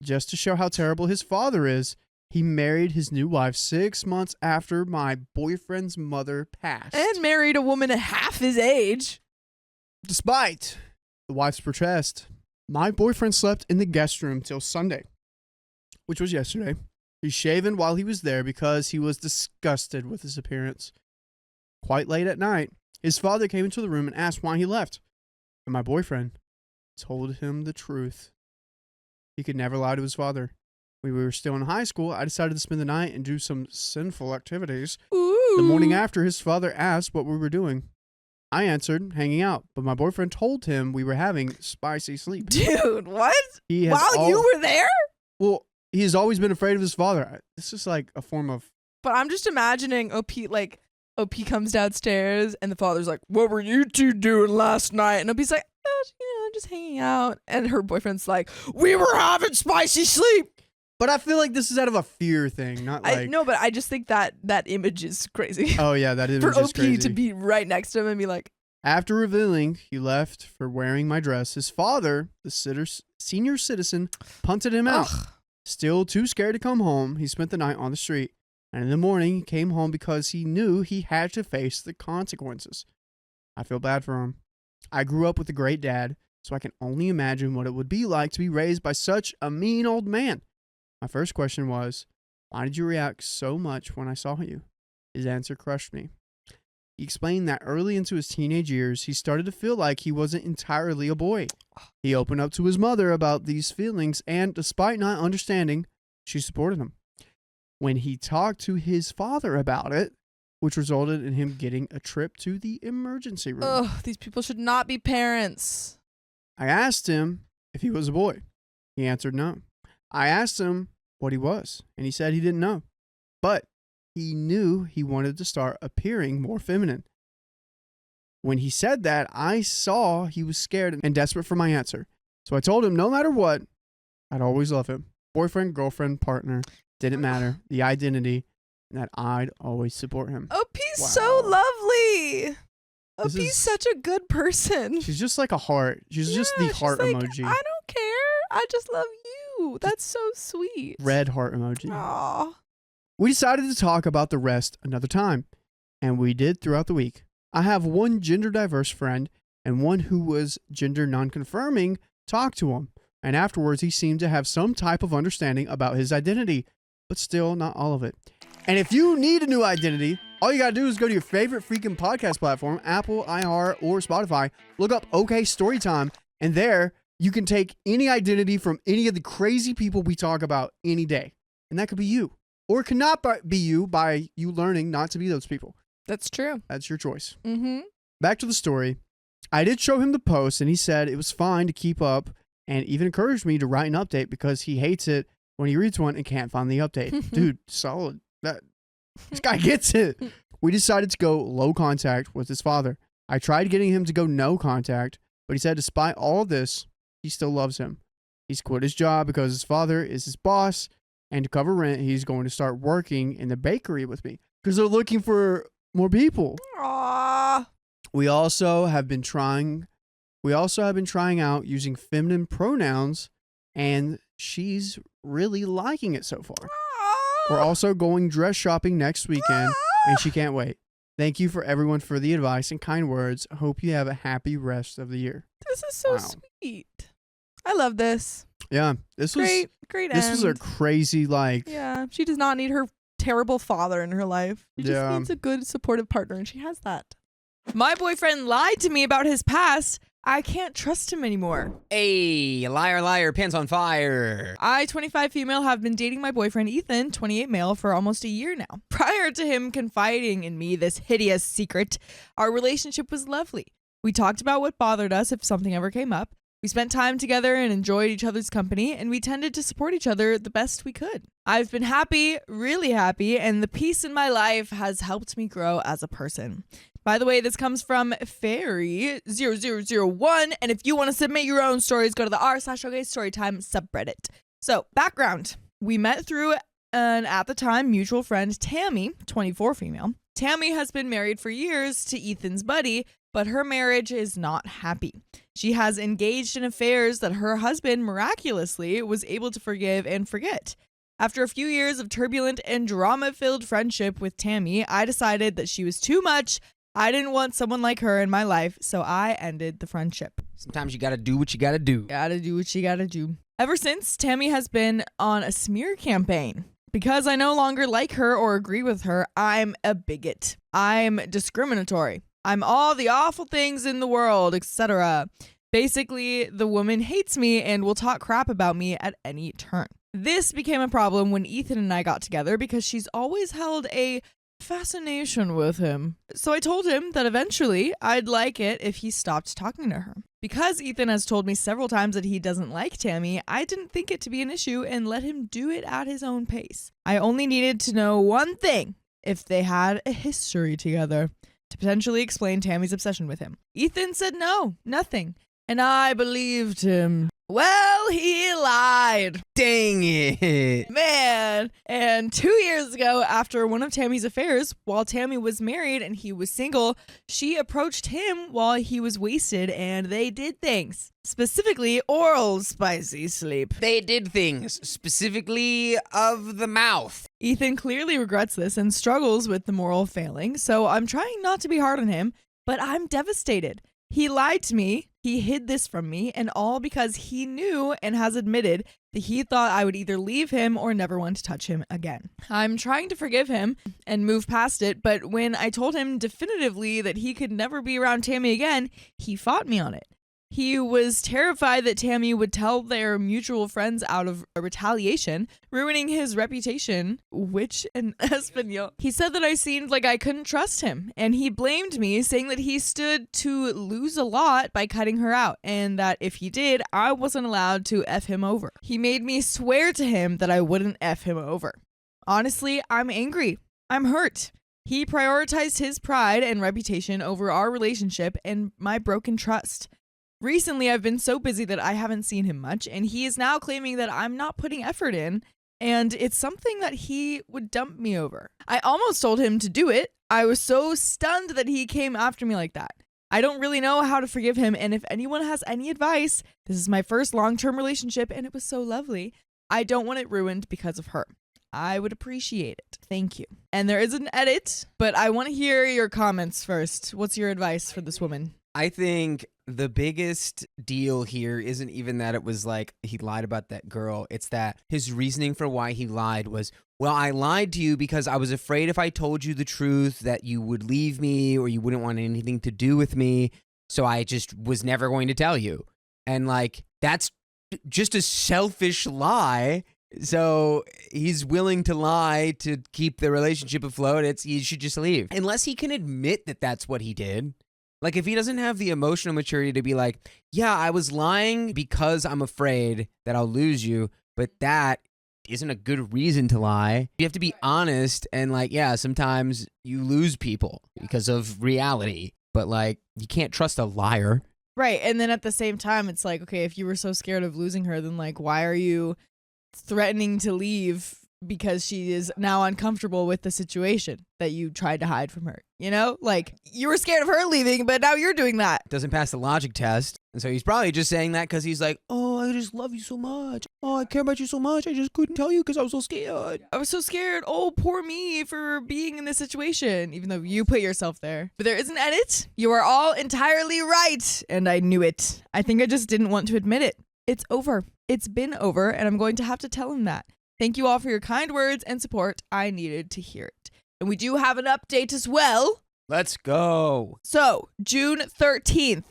Just to show how terrible his father is, he married his new wife 6 months after my boyfriend's mother passed. And married a woman half his age. Despite the wife's protest, my boyfriend slept in the guest room till Sunday, which was yesterday. He shaven while he was there because he was disgusted with his appearance. Quite late at night, his father came into the room and asked why he left. And my boyfriend told him the truth. He could never lie to his father. When we were still in high school, I decided to spend the night and do some sinful activities. Ooh. The morning after, his father asked what we were doing. I answered, hanging out, but my boyfriend told him we were having spicy sleep. Dude, what? You were there? Well, he has always been afraid of his father. This is like a form of... But I'm just imagining OP comes downstairs and the father's like, what were you two doing last night? And OP's like, just hanging out. And her boyfriend's like, we were having spicy sleep. But I feel like this is out of a fear thing, not like... No, but I just think that image is crazy. Oh, yeah, that image For is crazy. OP to be right next to him and be like... After revealing he left for wearing my dress, his father, the senior citizen, punted him out. Ugh. Still too scared to come home, he spent the night on the street. And in the morning, he came home because he knew he had to face the consequences. I feel bad for him. I grew up with a great dad, so I can only imagine what it would be like to be raised by such a mean old man. My first question was, why did you react so much when I saw you? His answer crushed me. He explained that early into his teenage years, he started to feel like he wasn't entirely a boy. He opened up to his mother about these feelings, and despite not understanding, she supported him. when he talked to his father about it, which resulted in him getting a trip to the emergency room. Ugh, these people should not be parents. I asked him if he was a boy. He answered no. I asked him what he was, and he said he didn't know. But he knew he wanted to start appearing more feminine. When he said that, I saw he was scared and desperate for my answer. So I told him no matter what, I'd always love him. Boyfriend, girlfriend, partner, didn't matter. The identity, and that I'd always support him. OP's Wow. so lovely. This OP's is- such a good person. She's just like a heart. She's just the she's heart like, emoji. I don't care. I just love you. That's so sweet. Red heart emoji. Aw. We decided to talk about the rest another time, and we did throughout the week. I have one gender diverse friend and one who was gender non-confirming talk to him, and afterwards he seemed to have some type of understanding about his identity, but still not all of it. And if you need a new identity, all you gotta do is go to your favorite freaking podcast platform, Apple, iHeart, or Spotify, look up OK Storytime, and there you can take any identity from any of the crazy people we talk about any day. And that could be you. Or it cannot be you by you learning not to be those people. That's true. That's your choice. Mm-hmm. Back to the story. I did show him the post, and he said it was fine to keep up and even encouraged me to write an update because he hates it when he reads one and can't find the update. Dude, solid. This guy gets it. We decided to go low contact with his father. I tried getting him to go no contact, but he said despite all of this, he still loves him. He's quit his job because his father is his boss, and to cover rent, he's going to start working in the bakery with me because they're looking for more people. Aww. We also have been trying out using feminine pronouns, and she's really liking it so far. We're also going dress shopping next weekend, and she can't wait. Thank you for everyone for the advice and kind words. I hope you have a happy rest of the year. This is so sweet. I love this. Yeah, this was Great this was a end. crazy Yeah, she does not need her terrible father in her life. She just needs a good supportive partner, and she has that. My boyfriend lied to me about his past. I can't trust him anymore. Hey, liar, liar, pants on fire. I, 25 female, have been dating my boyfriend Ethan, 28 male, for almost a year now. Prior to him confiding in me this hideous secret, our relationship was lovely. We talked about what bothered us if something ever came up. We spent time together and enjoyed each other's company, and we tended to support each other the best we could. I've been happy, really happy, and the peace in my life has helped me grow as a person. By the way, this comes from Fairy0001, and if you want to submit your own stories, go to the r/OK Storytime subreddit. So, background. We met through an, at the time, mutual friend, Tammy, 24 female. Tammy has been married for years to Ethan's buddy, but her marriage is not happy. She has engaged in affairs that her husband miraculously was able to forgive and forget. After a few years of turbulent and drama-filled friendship with Tammy, I decided that she was too much. I didn't want someone like her in my life, so I ended the friendship. Sometimes you gotta do what you gotta do. Gotta do what you gotta do. Ever since, Tammy has been on a smear campaign. Because I no longer like her or agree with her, I'm a bigot. I'm discriminatory. I'm all the awful things in the world, etc. Basically, the woman hates me and will talk crap about me at any turn. This became a problem when Ethan and I got together because she's always held a fascination with him. So I told him that eventually I'd like it if he stopped talking to her. Because Ethan has told me several times that he doesn't like Tammy, I didn't think it to be an issue and let him do it at his own pace. I only needed to know one thing: if they had a history together, to potentially explain Tammy's obsession with him. Ethan said no, nothing, and I believed him. Well, he lied. Dang it. Man. And 2 years ago, after one of Tammy's affairs, while Tammy was married and he was single, she approached him while he was wasted and they did things. Specifically, oral spicy sleep. They did things, specifically of the mouth. Ethan clearly regrets this and struggles with the moral failing, so I'm trying not to be hard on him, but I'm devastated. He lied to me, he hid this from me, and all because he knew and has admitted that he thought I would either leave him or never want to touch him again. I'm trying to forgive him and move past it, but when I told him definitively that he could never be around Tammy again, he fought me on it. He was terrified that Tammy would tell their mutual friends out of a retaliation, ruining his reputation, which in Espanol. He said that I seemed like I couldn't trust him, and he blamed me, saying that he stood to lose a lot by cutting her out, and that if he did, I wasn't allowed to F him over. He made me swear to him that I wouldn't F him over. Honestly, I'm angry. I'm hurt. He prioritized his pride and reputation over our relationship and my broken trust. Recently, I've been so busy that I haven't seen him much, and he is now claiming that I'm not putting effort in, and it's something that he would dump me over. I almost told him to do it. I was so stunned that he came after me like that. I don't really know how to forgive him, and if anyone has any advice, this is my first long-term relationship, and it was so lovely. I don't want it ruined because of her. I would appreciate it. Thank you. And there is an edit, but I want to hear your comments first. What's your advice for this woman? I think the biggest deal here isn't even that it was like he lied about that girl. It's that his reasoning for why he lied was, well, I lied to you because I was afraid if I told you the truth that you would leave me or you wouldn't want anything to do with me. So I just was never going to tell you. And like, that's just a selfish lie. So he's willing to lie to keep the relationship afloat. He should just leave. Unless he can admit that that's what he did. Like, if he doesn't have the emotional maturity to be like, yeah, I was lying because I'm afraid that I'll lose you, but that isn't a good reason to lie. You have to be honest and like, yeah, sometimes you lose people because of reality, but like, you can't trust a liar. Right. And then at the same time, it's like, okay, if you were so scared of losing her, then like, why are you threatening to leave because she is now uncomfortable with the situation that you tried to hide from her? You know, like you were scared of her leaving, but now you're doing that. Doesn't pass the logic test. And so he's probably just saying that because he's like, oh, I just love you so much. Oh, I care about you so much. I just couldn't tell you because I was so scared. I was so scared. Oh, poor me for being in this situation, even though you put yourself there. But there is an edit. You are all entirely right. And I knew it. I think I just didn't want to admit it. It's over. It's been over, and I'm going to have to tell him that. Thank you all for your kind words and support. I needed to hear it. And we do have an update as well. Let's go. So, June 13th,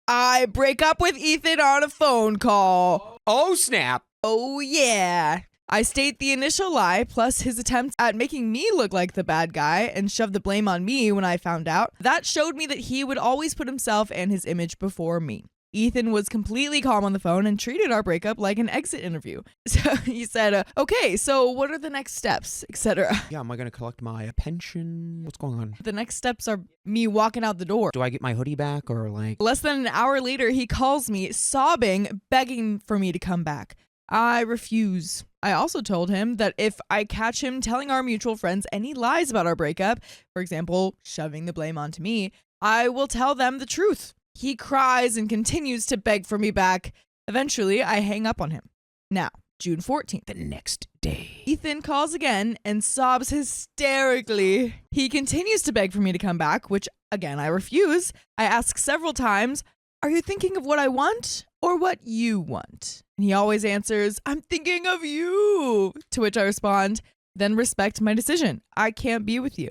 I break up with Ethan on a phone call. Oh, snap. Oh, yeah. I state the initial lie, plus his attempts at making me look like the bad guy and shove the blame on me when I found out. That showed me that he would always put himself and his image before me. Ethan was completely calm on the phone and treated our breakup like an exit interview. So he said, okay, so what are the next steps, etc. Yeah, am I going to collect my pension? What's going on? The next steps are me walking out the door. Do I get my hoodie back or like... Less than an hour later, he calls me, sobbing, begging for me to come back. I refuse. I also told him that if I catch him telling our mutual friends any lies about our breakup, for example, shoving the blame onto me, I will tell them the truth. He cries and continues to beg for me back. Eventually, I hang up on him. Now, June 14th, the next day, Ethan calls again and sobs hysterically. He continues to beg for me to come back, which, again, I refuse. I ask several times, are you thinking of what I want or what you want? And he always answers, I'm thinking of you. To which I respond, then respect my decision. I can't be with you.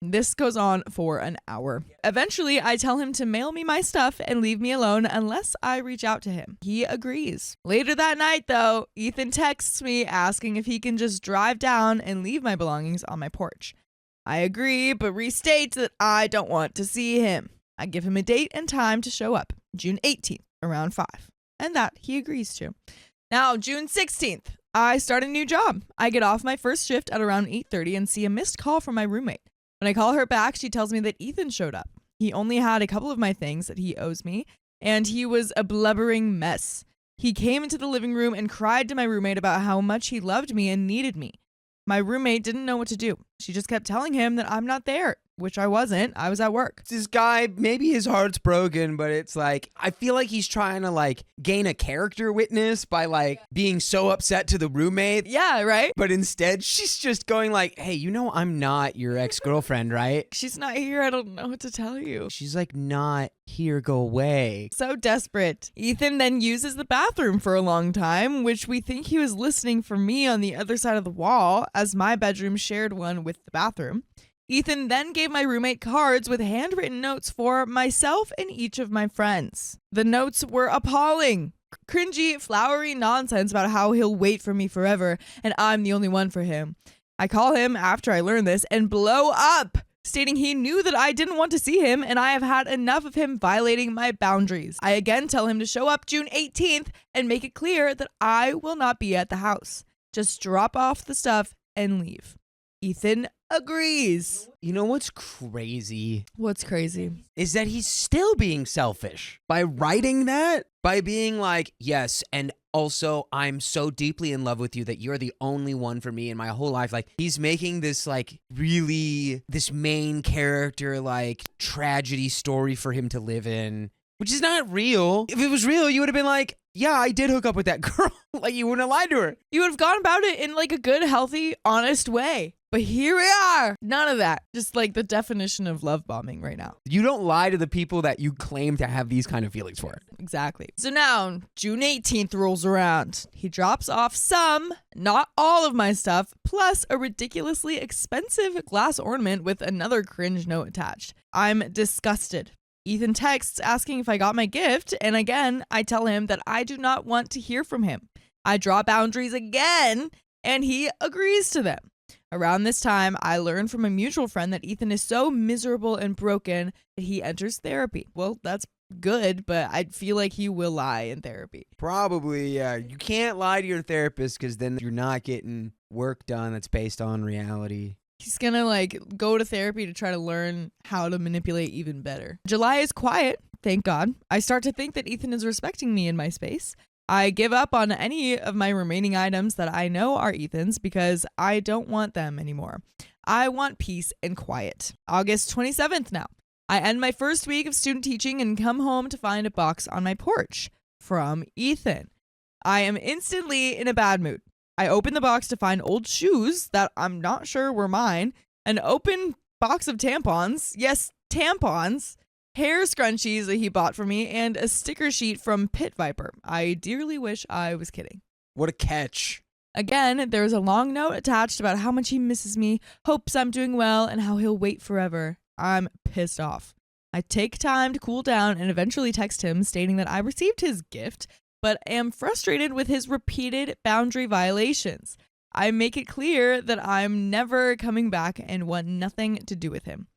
This goes on for an hour. Eventually, I tell him to mail me my stuff and leave me alone unless I reach out to him. He agrees. Later that night, though, Ethan texts me asking if he can just drive down and leave my belongings on my porch. I agree, but restate that I don't want to see him. I give him a date and time to show up, June 18th, around 5, and that he agrees to. Now, June 16th, I start a new job. I get off my first shift at around 8:30 and see a missed call from my roommate. When I call her back, she tells me that Ethan showed up. He only had a couple of my things that he owes me, and he was a blubbering mess. He came into the living room and cried to my roommate about how much he loved me and needed me. My roommate didn't know what to do. She just kept telling him that I'm not there, which I wasn't. I was at work. This guy, maybe his heart's broken, but it's like, I feel like he's trying to like gain a character witness by like being so upset to the roommate. Yeah, right? But instead, she's just going like, hey, you know I'm not your ex-girlfriend, right? She's not here. I don't know what to tell you. She's like, not here, go away. So desperate. Ethan then uses the bathroom for a long time, which we think he was listening for me on the other side of the wall, as my bedroom shared one with the bathroom. Ethan then gave my roommate cards with handwritten notes for myself and each of my friends. The notes were appalling. Cringy, flowery nonsense about how he'll wait for me forever and I'm the only one for him. I call him after I learn this and blow up, stating he knew that I didn't want to see him and I have had enough of him violating my boundaries. I again tell him to show up June 18th and make it clear that I will not be at the house. Just drop off the stuff and leave. Ethan agrees. You know what's crazy? What's crazy? Is that he's still being selfish by writing that, by being like, yes, and also I'm so deeply in love with you that you're the only one for me in my whole life. Like, he's making this like really this main character like tragedy story for him to live in, which is not real. If it was real, you would have been like, yeah, I did hook up with that girl. Like, you wouldn't have lied to her. You would have gone about it in like a good, healthy, honest way. But here we are. None of that. Just like the definition of love bombing right now. You don't lie to the people that you claim to have these kind of feelings for. Exactly. So now, June 18th rolls around. He drops off some, not all of my stuff, plus a ridiculously expensive glass ornament with another cringe note attached. I'm disgusted. Ethan texts asking if I got my gift, and again, I tell him that I do not want to hear from him. I draw boundaries again, and he agrees to them. Around this time, I learned from a mutual friend that Ethan is so miserable and broken that he enters therapy. Well, that's good, but I feel like he will lie in therapy. Probably, yeah. You can't lie to your therapist because then you're not getting work done that's based on reality. He's gonna like go to therapy to try to learn how to manipulate even better. July is quiet, thank God. I start to think that Ethan is respecting me in my space. I give up on any of my remaining items that I know are Ethan's because I don't want them anymore. I want peace and quiet. August 27th now. I end my first week of student teaching and come home to find a box on my porch from Ethan. I am instantly in a bad mood. I open the box to find old shoes that I'm not sure were mine, an open box of tampons, yes, tampons, hair scrunchies that he bought for me, and a sticker sheet from Pit Viper. I dearly wish I was kidding. What a catch. Again, there's a long note attached about how much he misses me, hopes I'm doing well, and how he'll wait forever. I'm pissed off. I take time to cool down and eventually text him stating that I received his gift, but am frustrated with his repeated boundary violations. I make it clear that I'm never coming back and want nothing to do with him.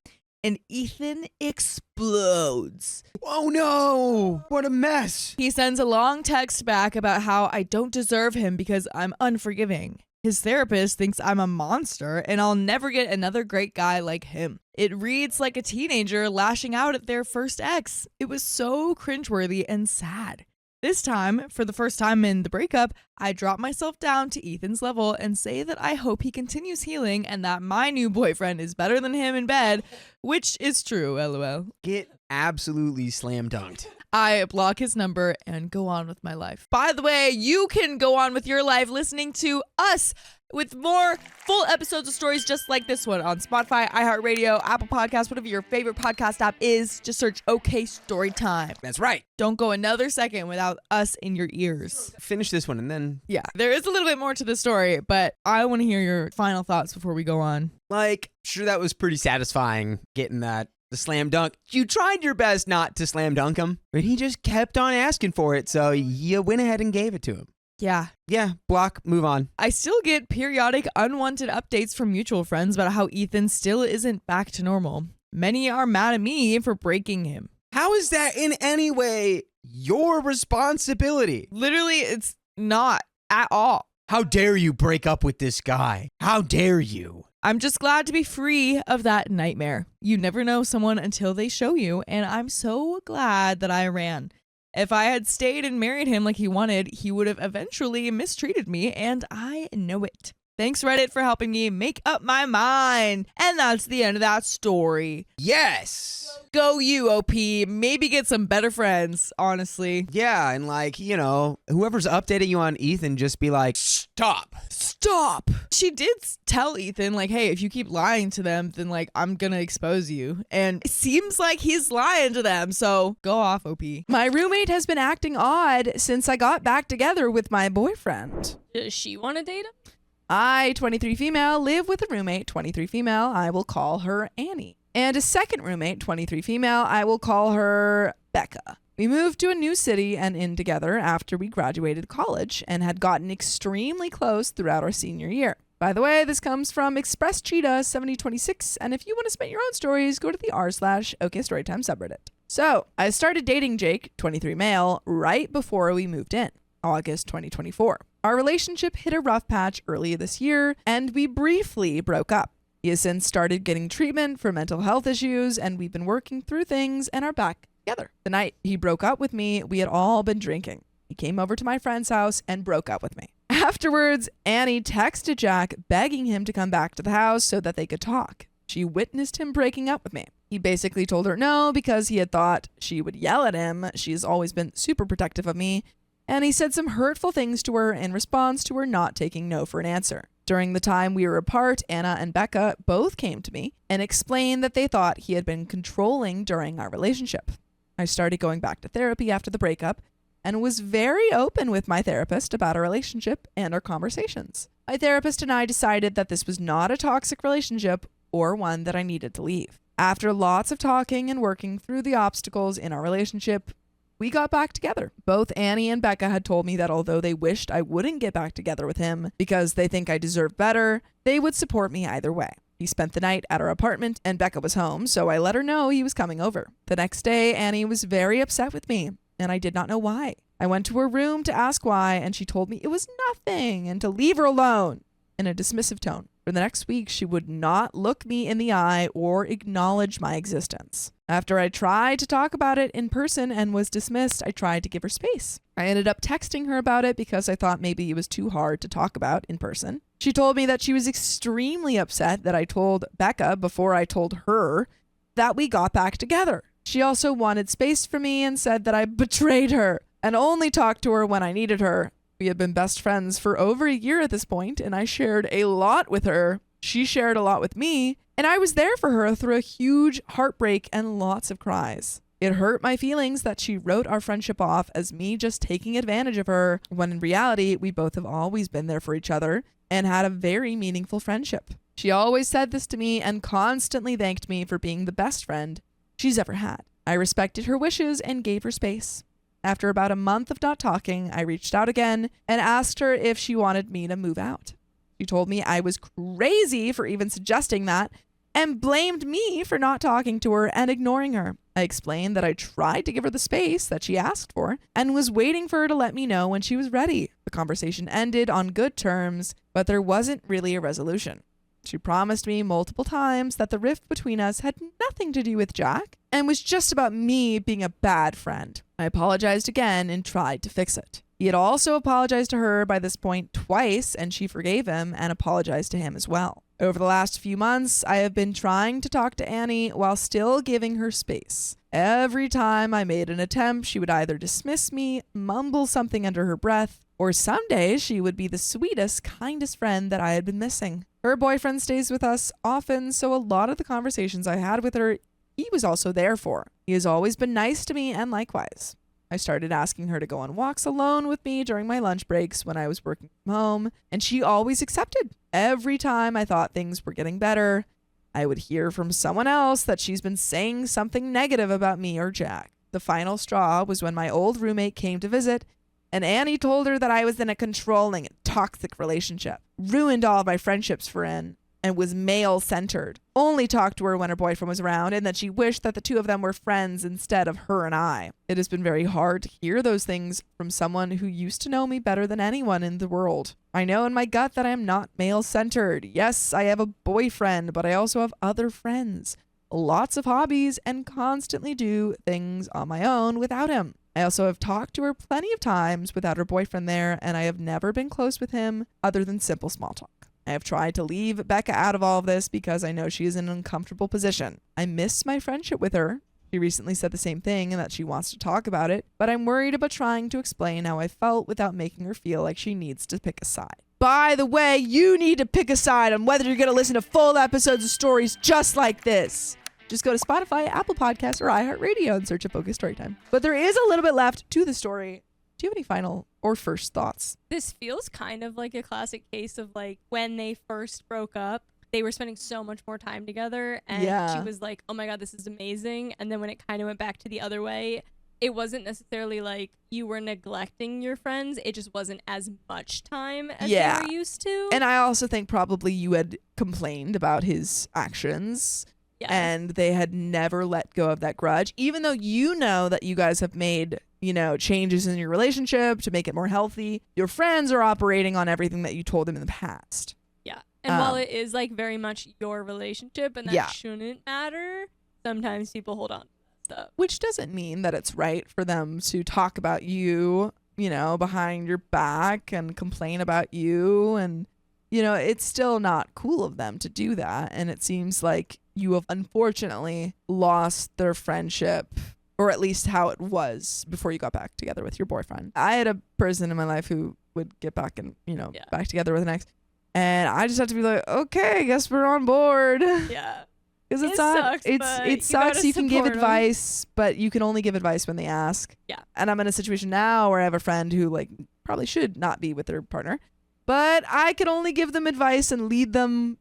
And Ethan explodes. Oh no, what a mess. He sends a long text back about how I don't deserve him because I'm unforgiving. His therapist thinks I'm a monster and I'll never get another great guy like him. It reads like a teenager lashing out at their first ex. It was so cringeworthy and sad. This time, for the first time in the breakup, I drop myself down to Ethan's level and say that I hope he continues healing and that my new boyfriend is better than him in bed, which is true, lol. Get absolutely slam dunked. I block his number and go on with my life. By the way, you can go on with your life listening to us with more full episodes of stories just like this one on Spotify, iHeartRadio, Apple Podcasts, whatever your favorite podcast app is. Just search OK Storytime. That's right. Don't go another second without us in your ears. Finish this one and then... Yeah, there is a little bit more to the story, but I want to hear your final thoughts before we go on. Like, sure, that was pretty satisfying getting that. The slam dunk. You tried your best not to slam dunk him, but he just kept on asking for it, so you went ahead and gave it to him. Yeah. Yeah, block, move on. I still get periodic unwanted updates from mutual friends about how Ethan still isn't back to normal. Many are mad at me for breaking him. How is that in any way your responsibility? Literally, it's not at all. How dare you break up with this guy? How dare you? I'm just glad to be free of that nightmare. You never know someone until they show you, and I'm so glad that I ran. If I had stayed and married him like he wanted, he would have eventually mistreated me, and I know it. Thanks, Reddit, for helping me make up my mind. And that's the end of that story. Yes! Go you, OP. Maybe get some better friends, honestly. Yeah, and like, you know, whoever's updating you on Ethan, just be like, stop. Stop. She did tell Ethan, like, hey, if you keep lying to them, then, like, I'm gonna expose you. And it seems like he's lying to them, so go off, OP. My roommate has been acting odd since I got back together with my boyfriend. Does she want to date him? I, 23 female, live with a roommate, 23 female. I will call her Annie. And a second roommate, 23 female. I will call her Becca. We moved to a new city and in together after we graduated college and had gotten extremely close throughout our senior year. By the way, this comes from Express Cheetah 7026, and if you want to submit your own stories, go to the r/OKStorytime subreddit. So, I started dating Jake, 23 male, right before we moved in, August 2024. Our relationship hit a rough patch early this year, and we briefly broke up. He has since started getting treatment for mental health issues, and we've been working through things and are back together. The night he broke up with me, we had all been drinking. He came over to my friend's house and broke up with me. Afterwards, Annie texted Jack begging him to come back to the house so that they could talk. She witnessed him breaking up with me. He basically told her no because he had thought she would yell at him. She has always been super protective of me. And he said some hurtful things to her in response to her not taking no for an answer. During the time we were apart, Anna and Becca both came to me and explained that they thought he had been controlling during our relationship. I started going back to therapy after the breakup and was very open with my therapist about our relationship and our conversations. My therapist and I decided that this was not a toxic relationship or one that I needed to leave. After lots of talking and working through the obstacles in our relationship, we got back together. Both Annie and Becca had told me that although they wished I wouldn't get back together with him because they think I deserve better, they would support me either way. He spent the night at our apartment and Becca was home, so I let her know he was coming over. The next day, Annie was very upset with me, and I did not know why. I went to her room to ask why, and she told me it was nothing and to leave her alone in a dismissive tone. For the next week, she would not look me in the eye or acknowledge my existence. After I tried to talk about it in person and was dismissed, I tried to give her space. I ended up texting her about it because I thought maybe it was too hard to talk about in person. She told me that she was extremely upset that I told Becca before I told her that we got back together. She also wanted space from me and said that I betrayed her and only talked to her when I needed her. We had been best friends for over a year at this point, and I shared a lot with her. She shared a lot with me, and I was there for her through a huge heartbreak and lots of cries. It hurt my feelings that she wrote our friendship off as me just taking advantage of her, when in reality, we both have always been there for each other and had a very meaningful friendship. She always said this to me and constantly thanked me for being the best friend she's ever had. I respected her wishes and gave her space. After about a month of not talking, I reached out again and asked her if she wanted me to move out. She told me I was crazy for even suggesting that and blamed me for not talking to her and ignoring her. I explained that I tried to give her the space that she asked for and was waiting for her to let me know when she was ready. The conversation ended on good terms, but there wasn't really a resolution. She promised me multiple times that the rift between us had nothing to do with Jack and was just about me being a bad friend. I apologized again and tried to fix it. He had also apologized to her by this point twice, and she forgave him and apologized to him as well. Over the last few months, I have been trying to talk to Annie while still giving her space. Every time I made an attempt, she would either dismiss me, mumble something under her breath, or some days she would be the sweetest, kindest friend that I had been missing. Her boyfriend stays with us often, so a lot of the conversations I had with her, he was also there for. He has always been nice to me and likewise. I started asking her to go on walks alone with me during my lunch breaks when I was working from home, and she always accepted. Every time I thought things were getting better, I would hear from someone else that she's been saying something negative about me or Jack. The final straw was when my old roommate came to visit, and Annie told her that I was in a controlling and toxic relationship, ruined all of my friendships for Anne, and was male-centered, only talked to her when her boyfriend was around, and that she wished that the two of them were friends instead of her and I. It has been very hard to hear those things from someone who used to know me better than anyone in the world. I know in my gut that I am not male-centered. Yes, I have a boyfriend, but I also have other friends, lots of hobbies, and constantly do things on my own without him. I also have talked to her plenty of times without her boyfriend there, and I have never been close with him other than simple small talk. I have tried to leave Becca out of all of this because I know she is in an uncomfortable position. I miss my friendship with her. She recently said the same thing and that she wants to talk about it, but I'm worried about trying to explain how I felt without making her feel like she needs to pick a side. By the way, you need to pick a side on whether you're going to listen to full episodes of stories just like this. Just go to Spotify, Apple Podcasts, or iHeartRadio and search up OK Storytime. But there is a little bit left to the story. do you have any final or first thoughts? This feels kind of like a classic case of like when they first broke up, they were spending so much more time together, and Yeah. she was like, oh my God, this is amazing. And then when it kind of went back to the other way, it wasn't necessarily like you were neglecting your friends. It just wasn't as much time as they were used to. And I also think probably you had complained about his actions. Yes. And they had never let go of that grudge, even though you know that you guys have made, changes in your relationship to make it more healthy. Your friends are operating on everything that you told them in the past. Yeah. And while it is like very much your relationship and that Yeah. shouldn't matter, sometimes people hold on to that stuff. Which doesn't mean that it's right for them to talk about you, behind your back and complain about you. And, it's still not cool of them to do that. And it seems like you have unfortunately lost their friendship, or at least how it was before you got back together with your boyfriend. I had a person in my life who would get back and, back together with an ex. And I just have to be like, okay, I guess we're on board. Yeah. Because It sucks, but it sucks. You can give support 'em. advice, but you can only give advice when they ask. Yeah. And I'm in a situation now where I have a friend who probably should not be with their partner, but I can only give them advice and lead them,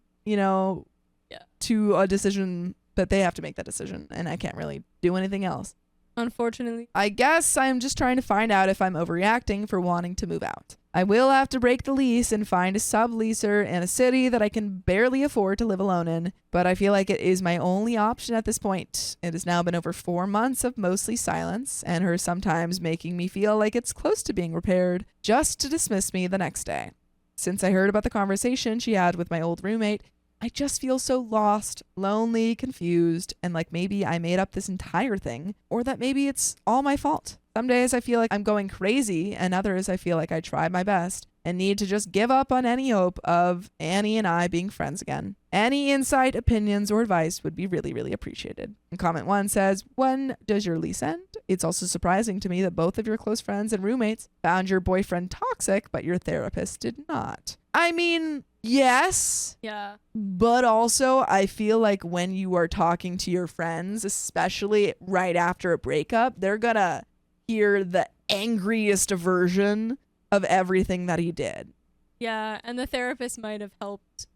to a decision that they have to make that decision, and I can't really do anything else. Unfortunately. I guess I'm just trying to find out if I'm overreacting for wanting to move out. I will have to break the lease and find a subleaser in a city that I can barely afford to live alone in, but I feel like it is my only option at this point. It has now been over 4 months of mostly silence, and her sometimes making me feel like it's close to being repaired, just to dismiss me the next day. Since I heard about the conversation she had with my old roommate, I just feel so lost, lonely, confused, and like maybe I made up this entire thing, or that maybe it's all my fault. Some days I feel like I'm going crazy, and others I feel like I tried my best and need to just give up on any hope of Annie and I being friends again. Any insight, opinions, or advice would be really, really appreciated. And comment 1 says, when does your lease end? It's also surprising to me that both of your close friends and roommates found your boyfriend toxic, but your therapist did not. I mean, yes. Yeah. But also, I feel like when you are talking to your friends, especially right after a breakup, they're gonna hear the angriest version of everything that he did. Yeah, and the therapist might have helped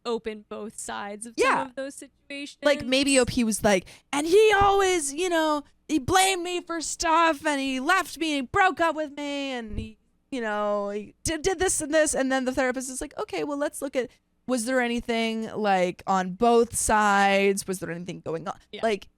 open both sides of Yeah. some of those situations. Like maybe OP was like, and he always, he blamed me for stuff, and he left me, and he broke up with me, and he did this and this. And then the therapist is like, okay, well, let's look at, was there anything like on both sides? Was there anything going on? Yeah. Like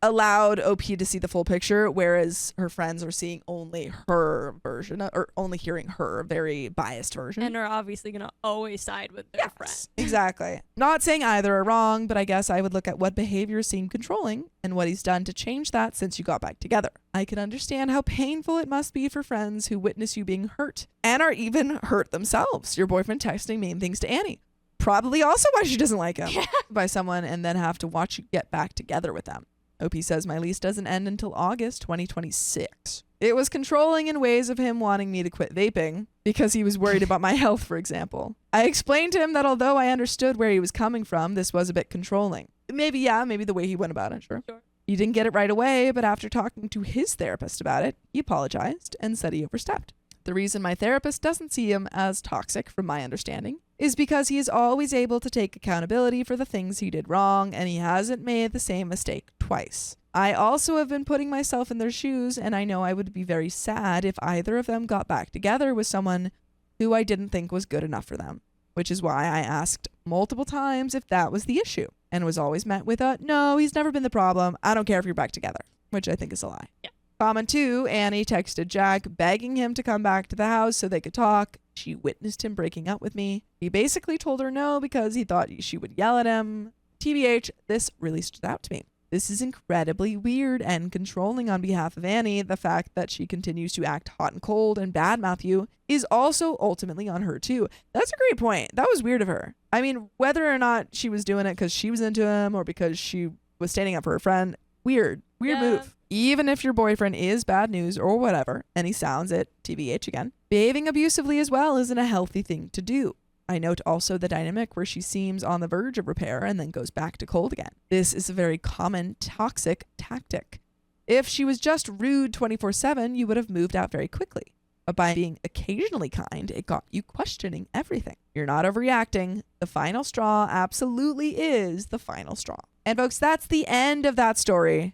allowed OP to see the full picture, whereas her friends are seeing only her version or only hearing her very biased version. And are obviously going to always side with their friend. Exactly. Not saying either are wrong, but I guess I would look at what behaviors seem controlling and what he's done to change that since you got back together. I can understand how painful it must be for friends who witness you being hurt and are even hurt themselves. Your boyfriend texting mean things to Annie. Probably also why she doesn't like him by someone, and then have to watch you get back together with them. OP says my lease doesn't end until August 2026. It was controlling in ways of him wanting me to quit vaping because he was worried about my health, for example. I explained to him that although I understood where he was coming from, this was a bit controlling. Maybe the way he went about it, sure. He didn't get it right away, but after talking to his therapist about it, he apologized and said he overstepped. The reason my therapist doesn't see him as toxic, from my understanding, is because he is always able to take accountability for the things he did wrong, and he hasn't made the same mistake twice. I also have been putting myself in their shoes, and I know I would be very sad if either of them got back together with someone who I didn't think was good enough for them, which is why I asked multiple times if that was the issue, and was always met with a, no, he's never been the problem. I don't care if you're back together, which I think is a lie. Yeah. Comment 2, Annie texted Jack begging him to come back to the house so they could talk. She witnessed him breaking up with me. He basically told her no because he thought she would yell at him. TBH, this really stood out to me. This is incredibly weird and controlling on behalf of Annie. The fact that she continues to act hot and cold and badmouth you is also ultimately on her too. That's a great point. That was weird of her. I mean, whether or not she was doing it because she was into him or because she was standing up for her friend, weird move. Even if your boyfriend is bad news or whatever, and he sounds it, TBH again, behaving abusively as well isn't a healthy thing to do. I note also the dynamic where she seems on the verge of repair and then goes back to cold again. This is a very common toxic tactic. If she was just rude 24/7, you would have moved out very quickly. But by being occasionally kind, it got you questioning everything. You're not overreacting. The final straw absolutely is the final straw. And folks, that's the end of that story.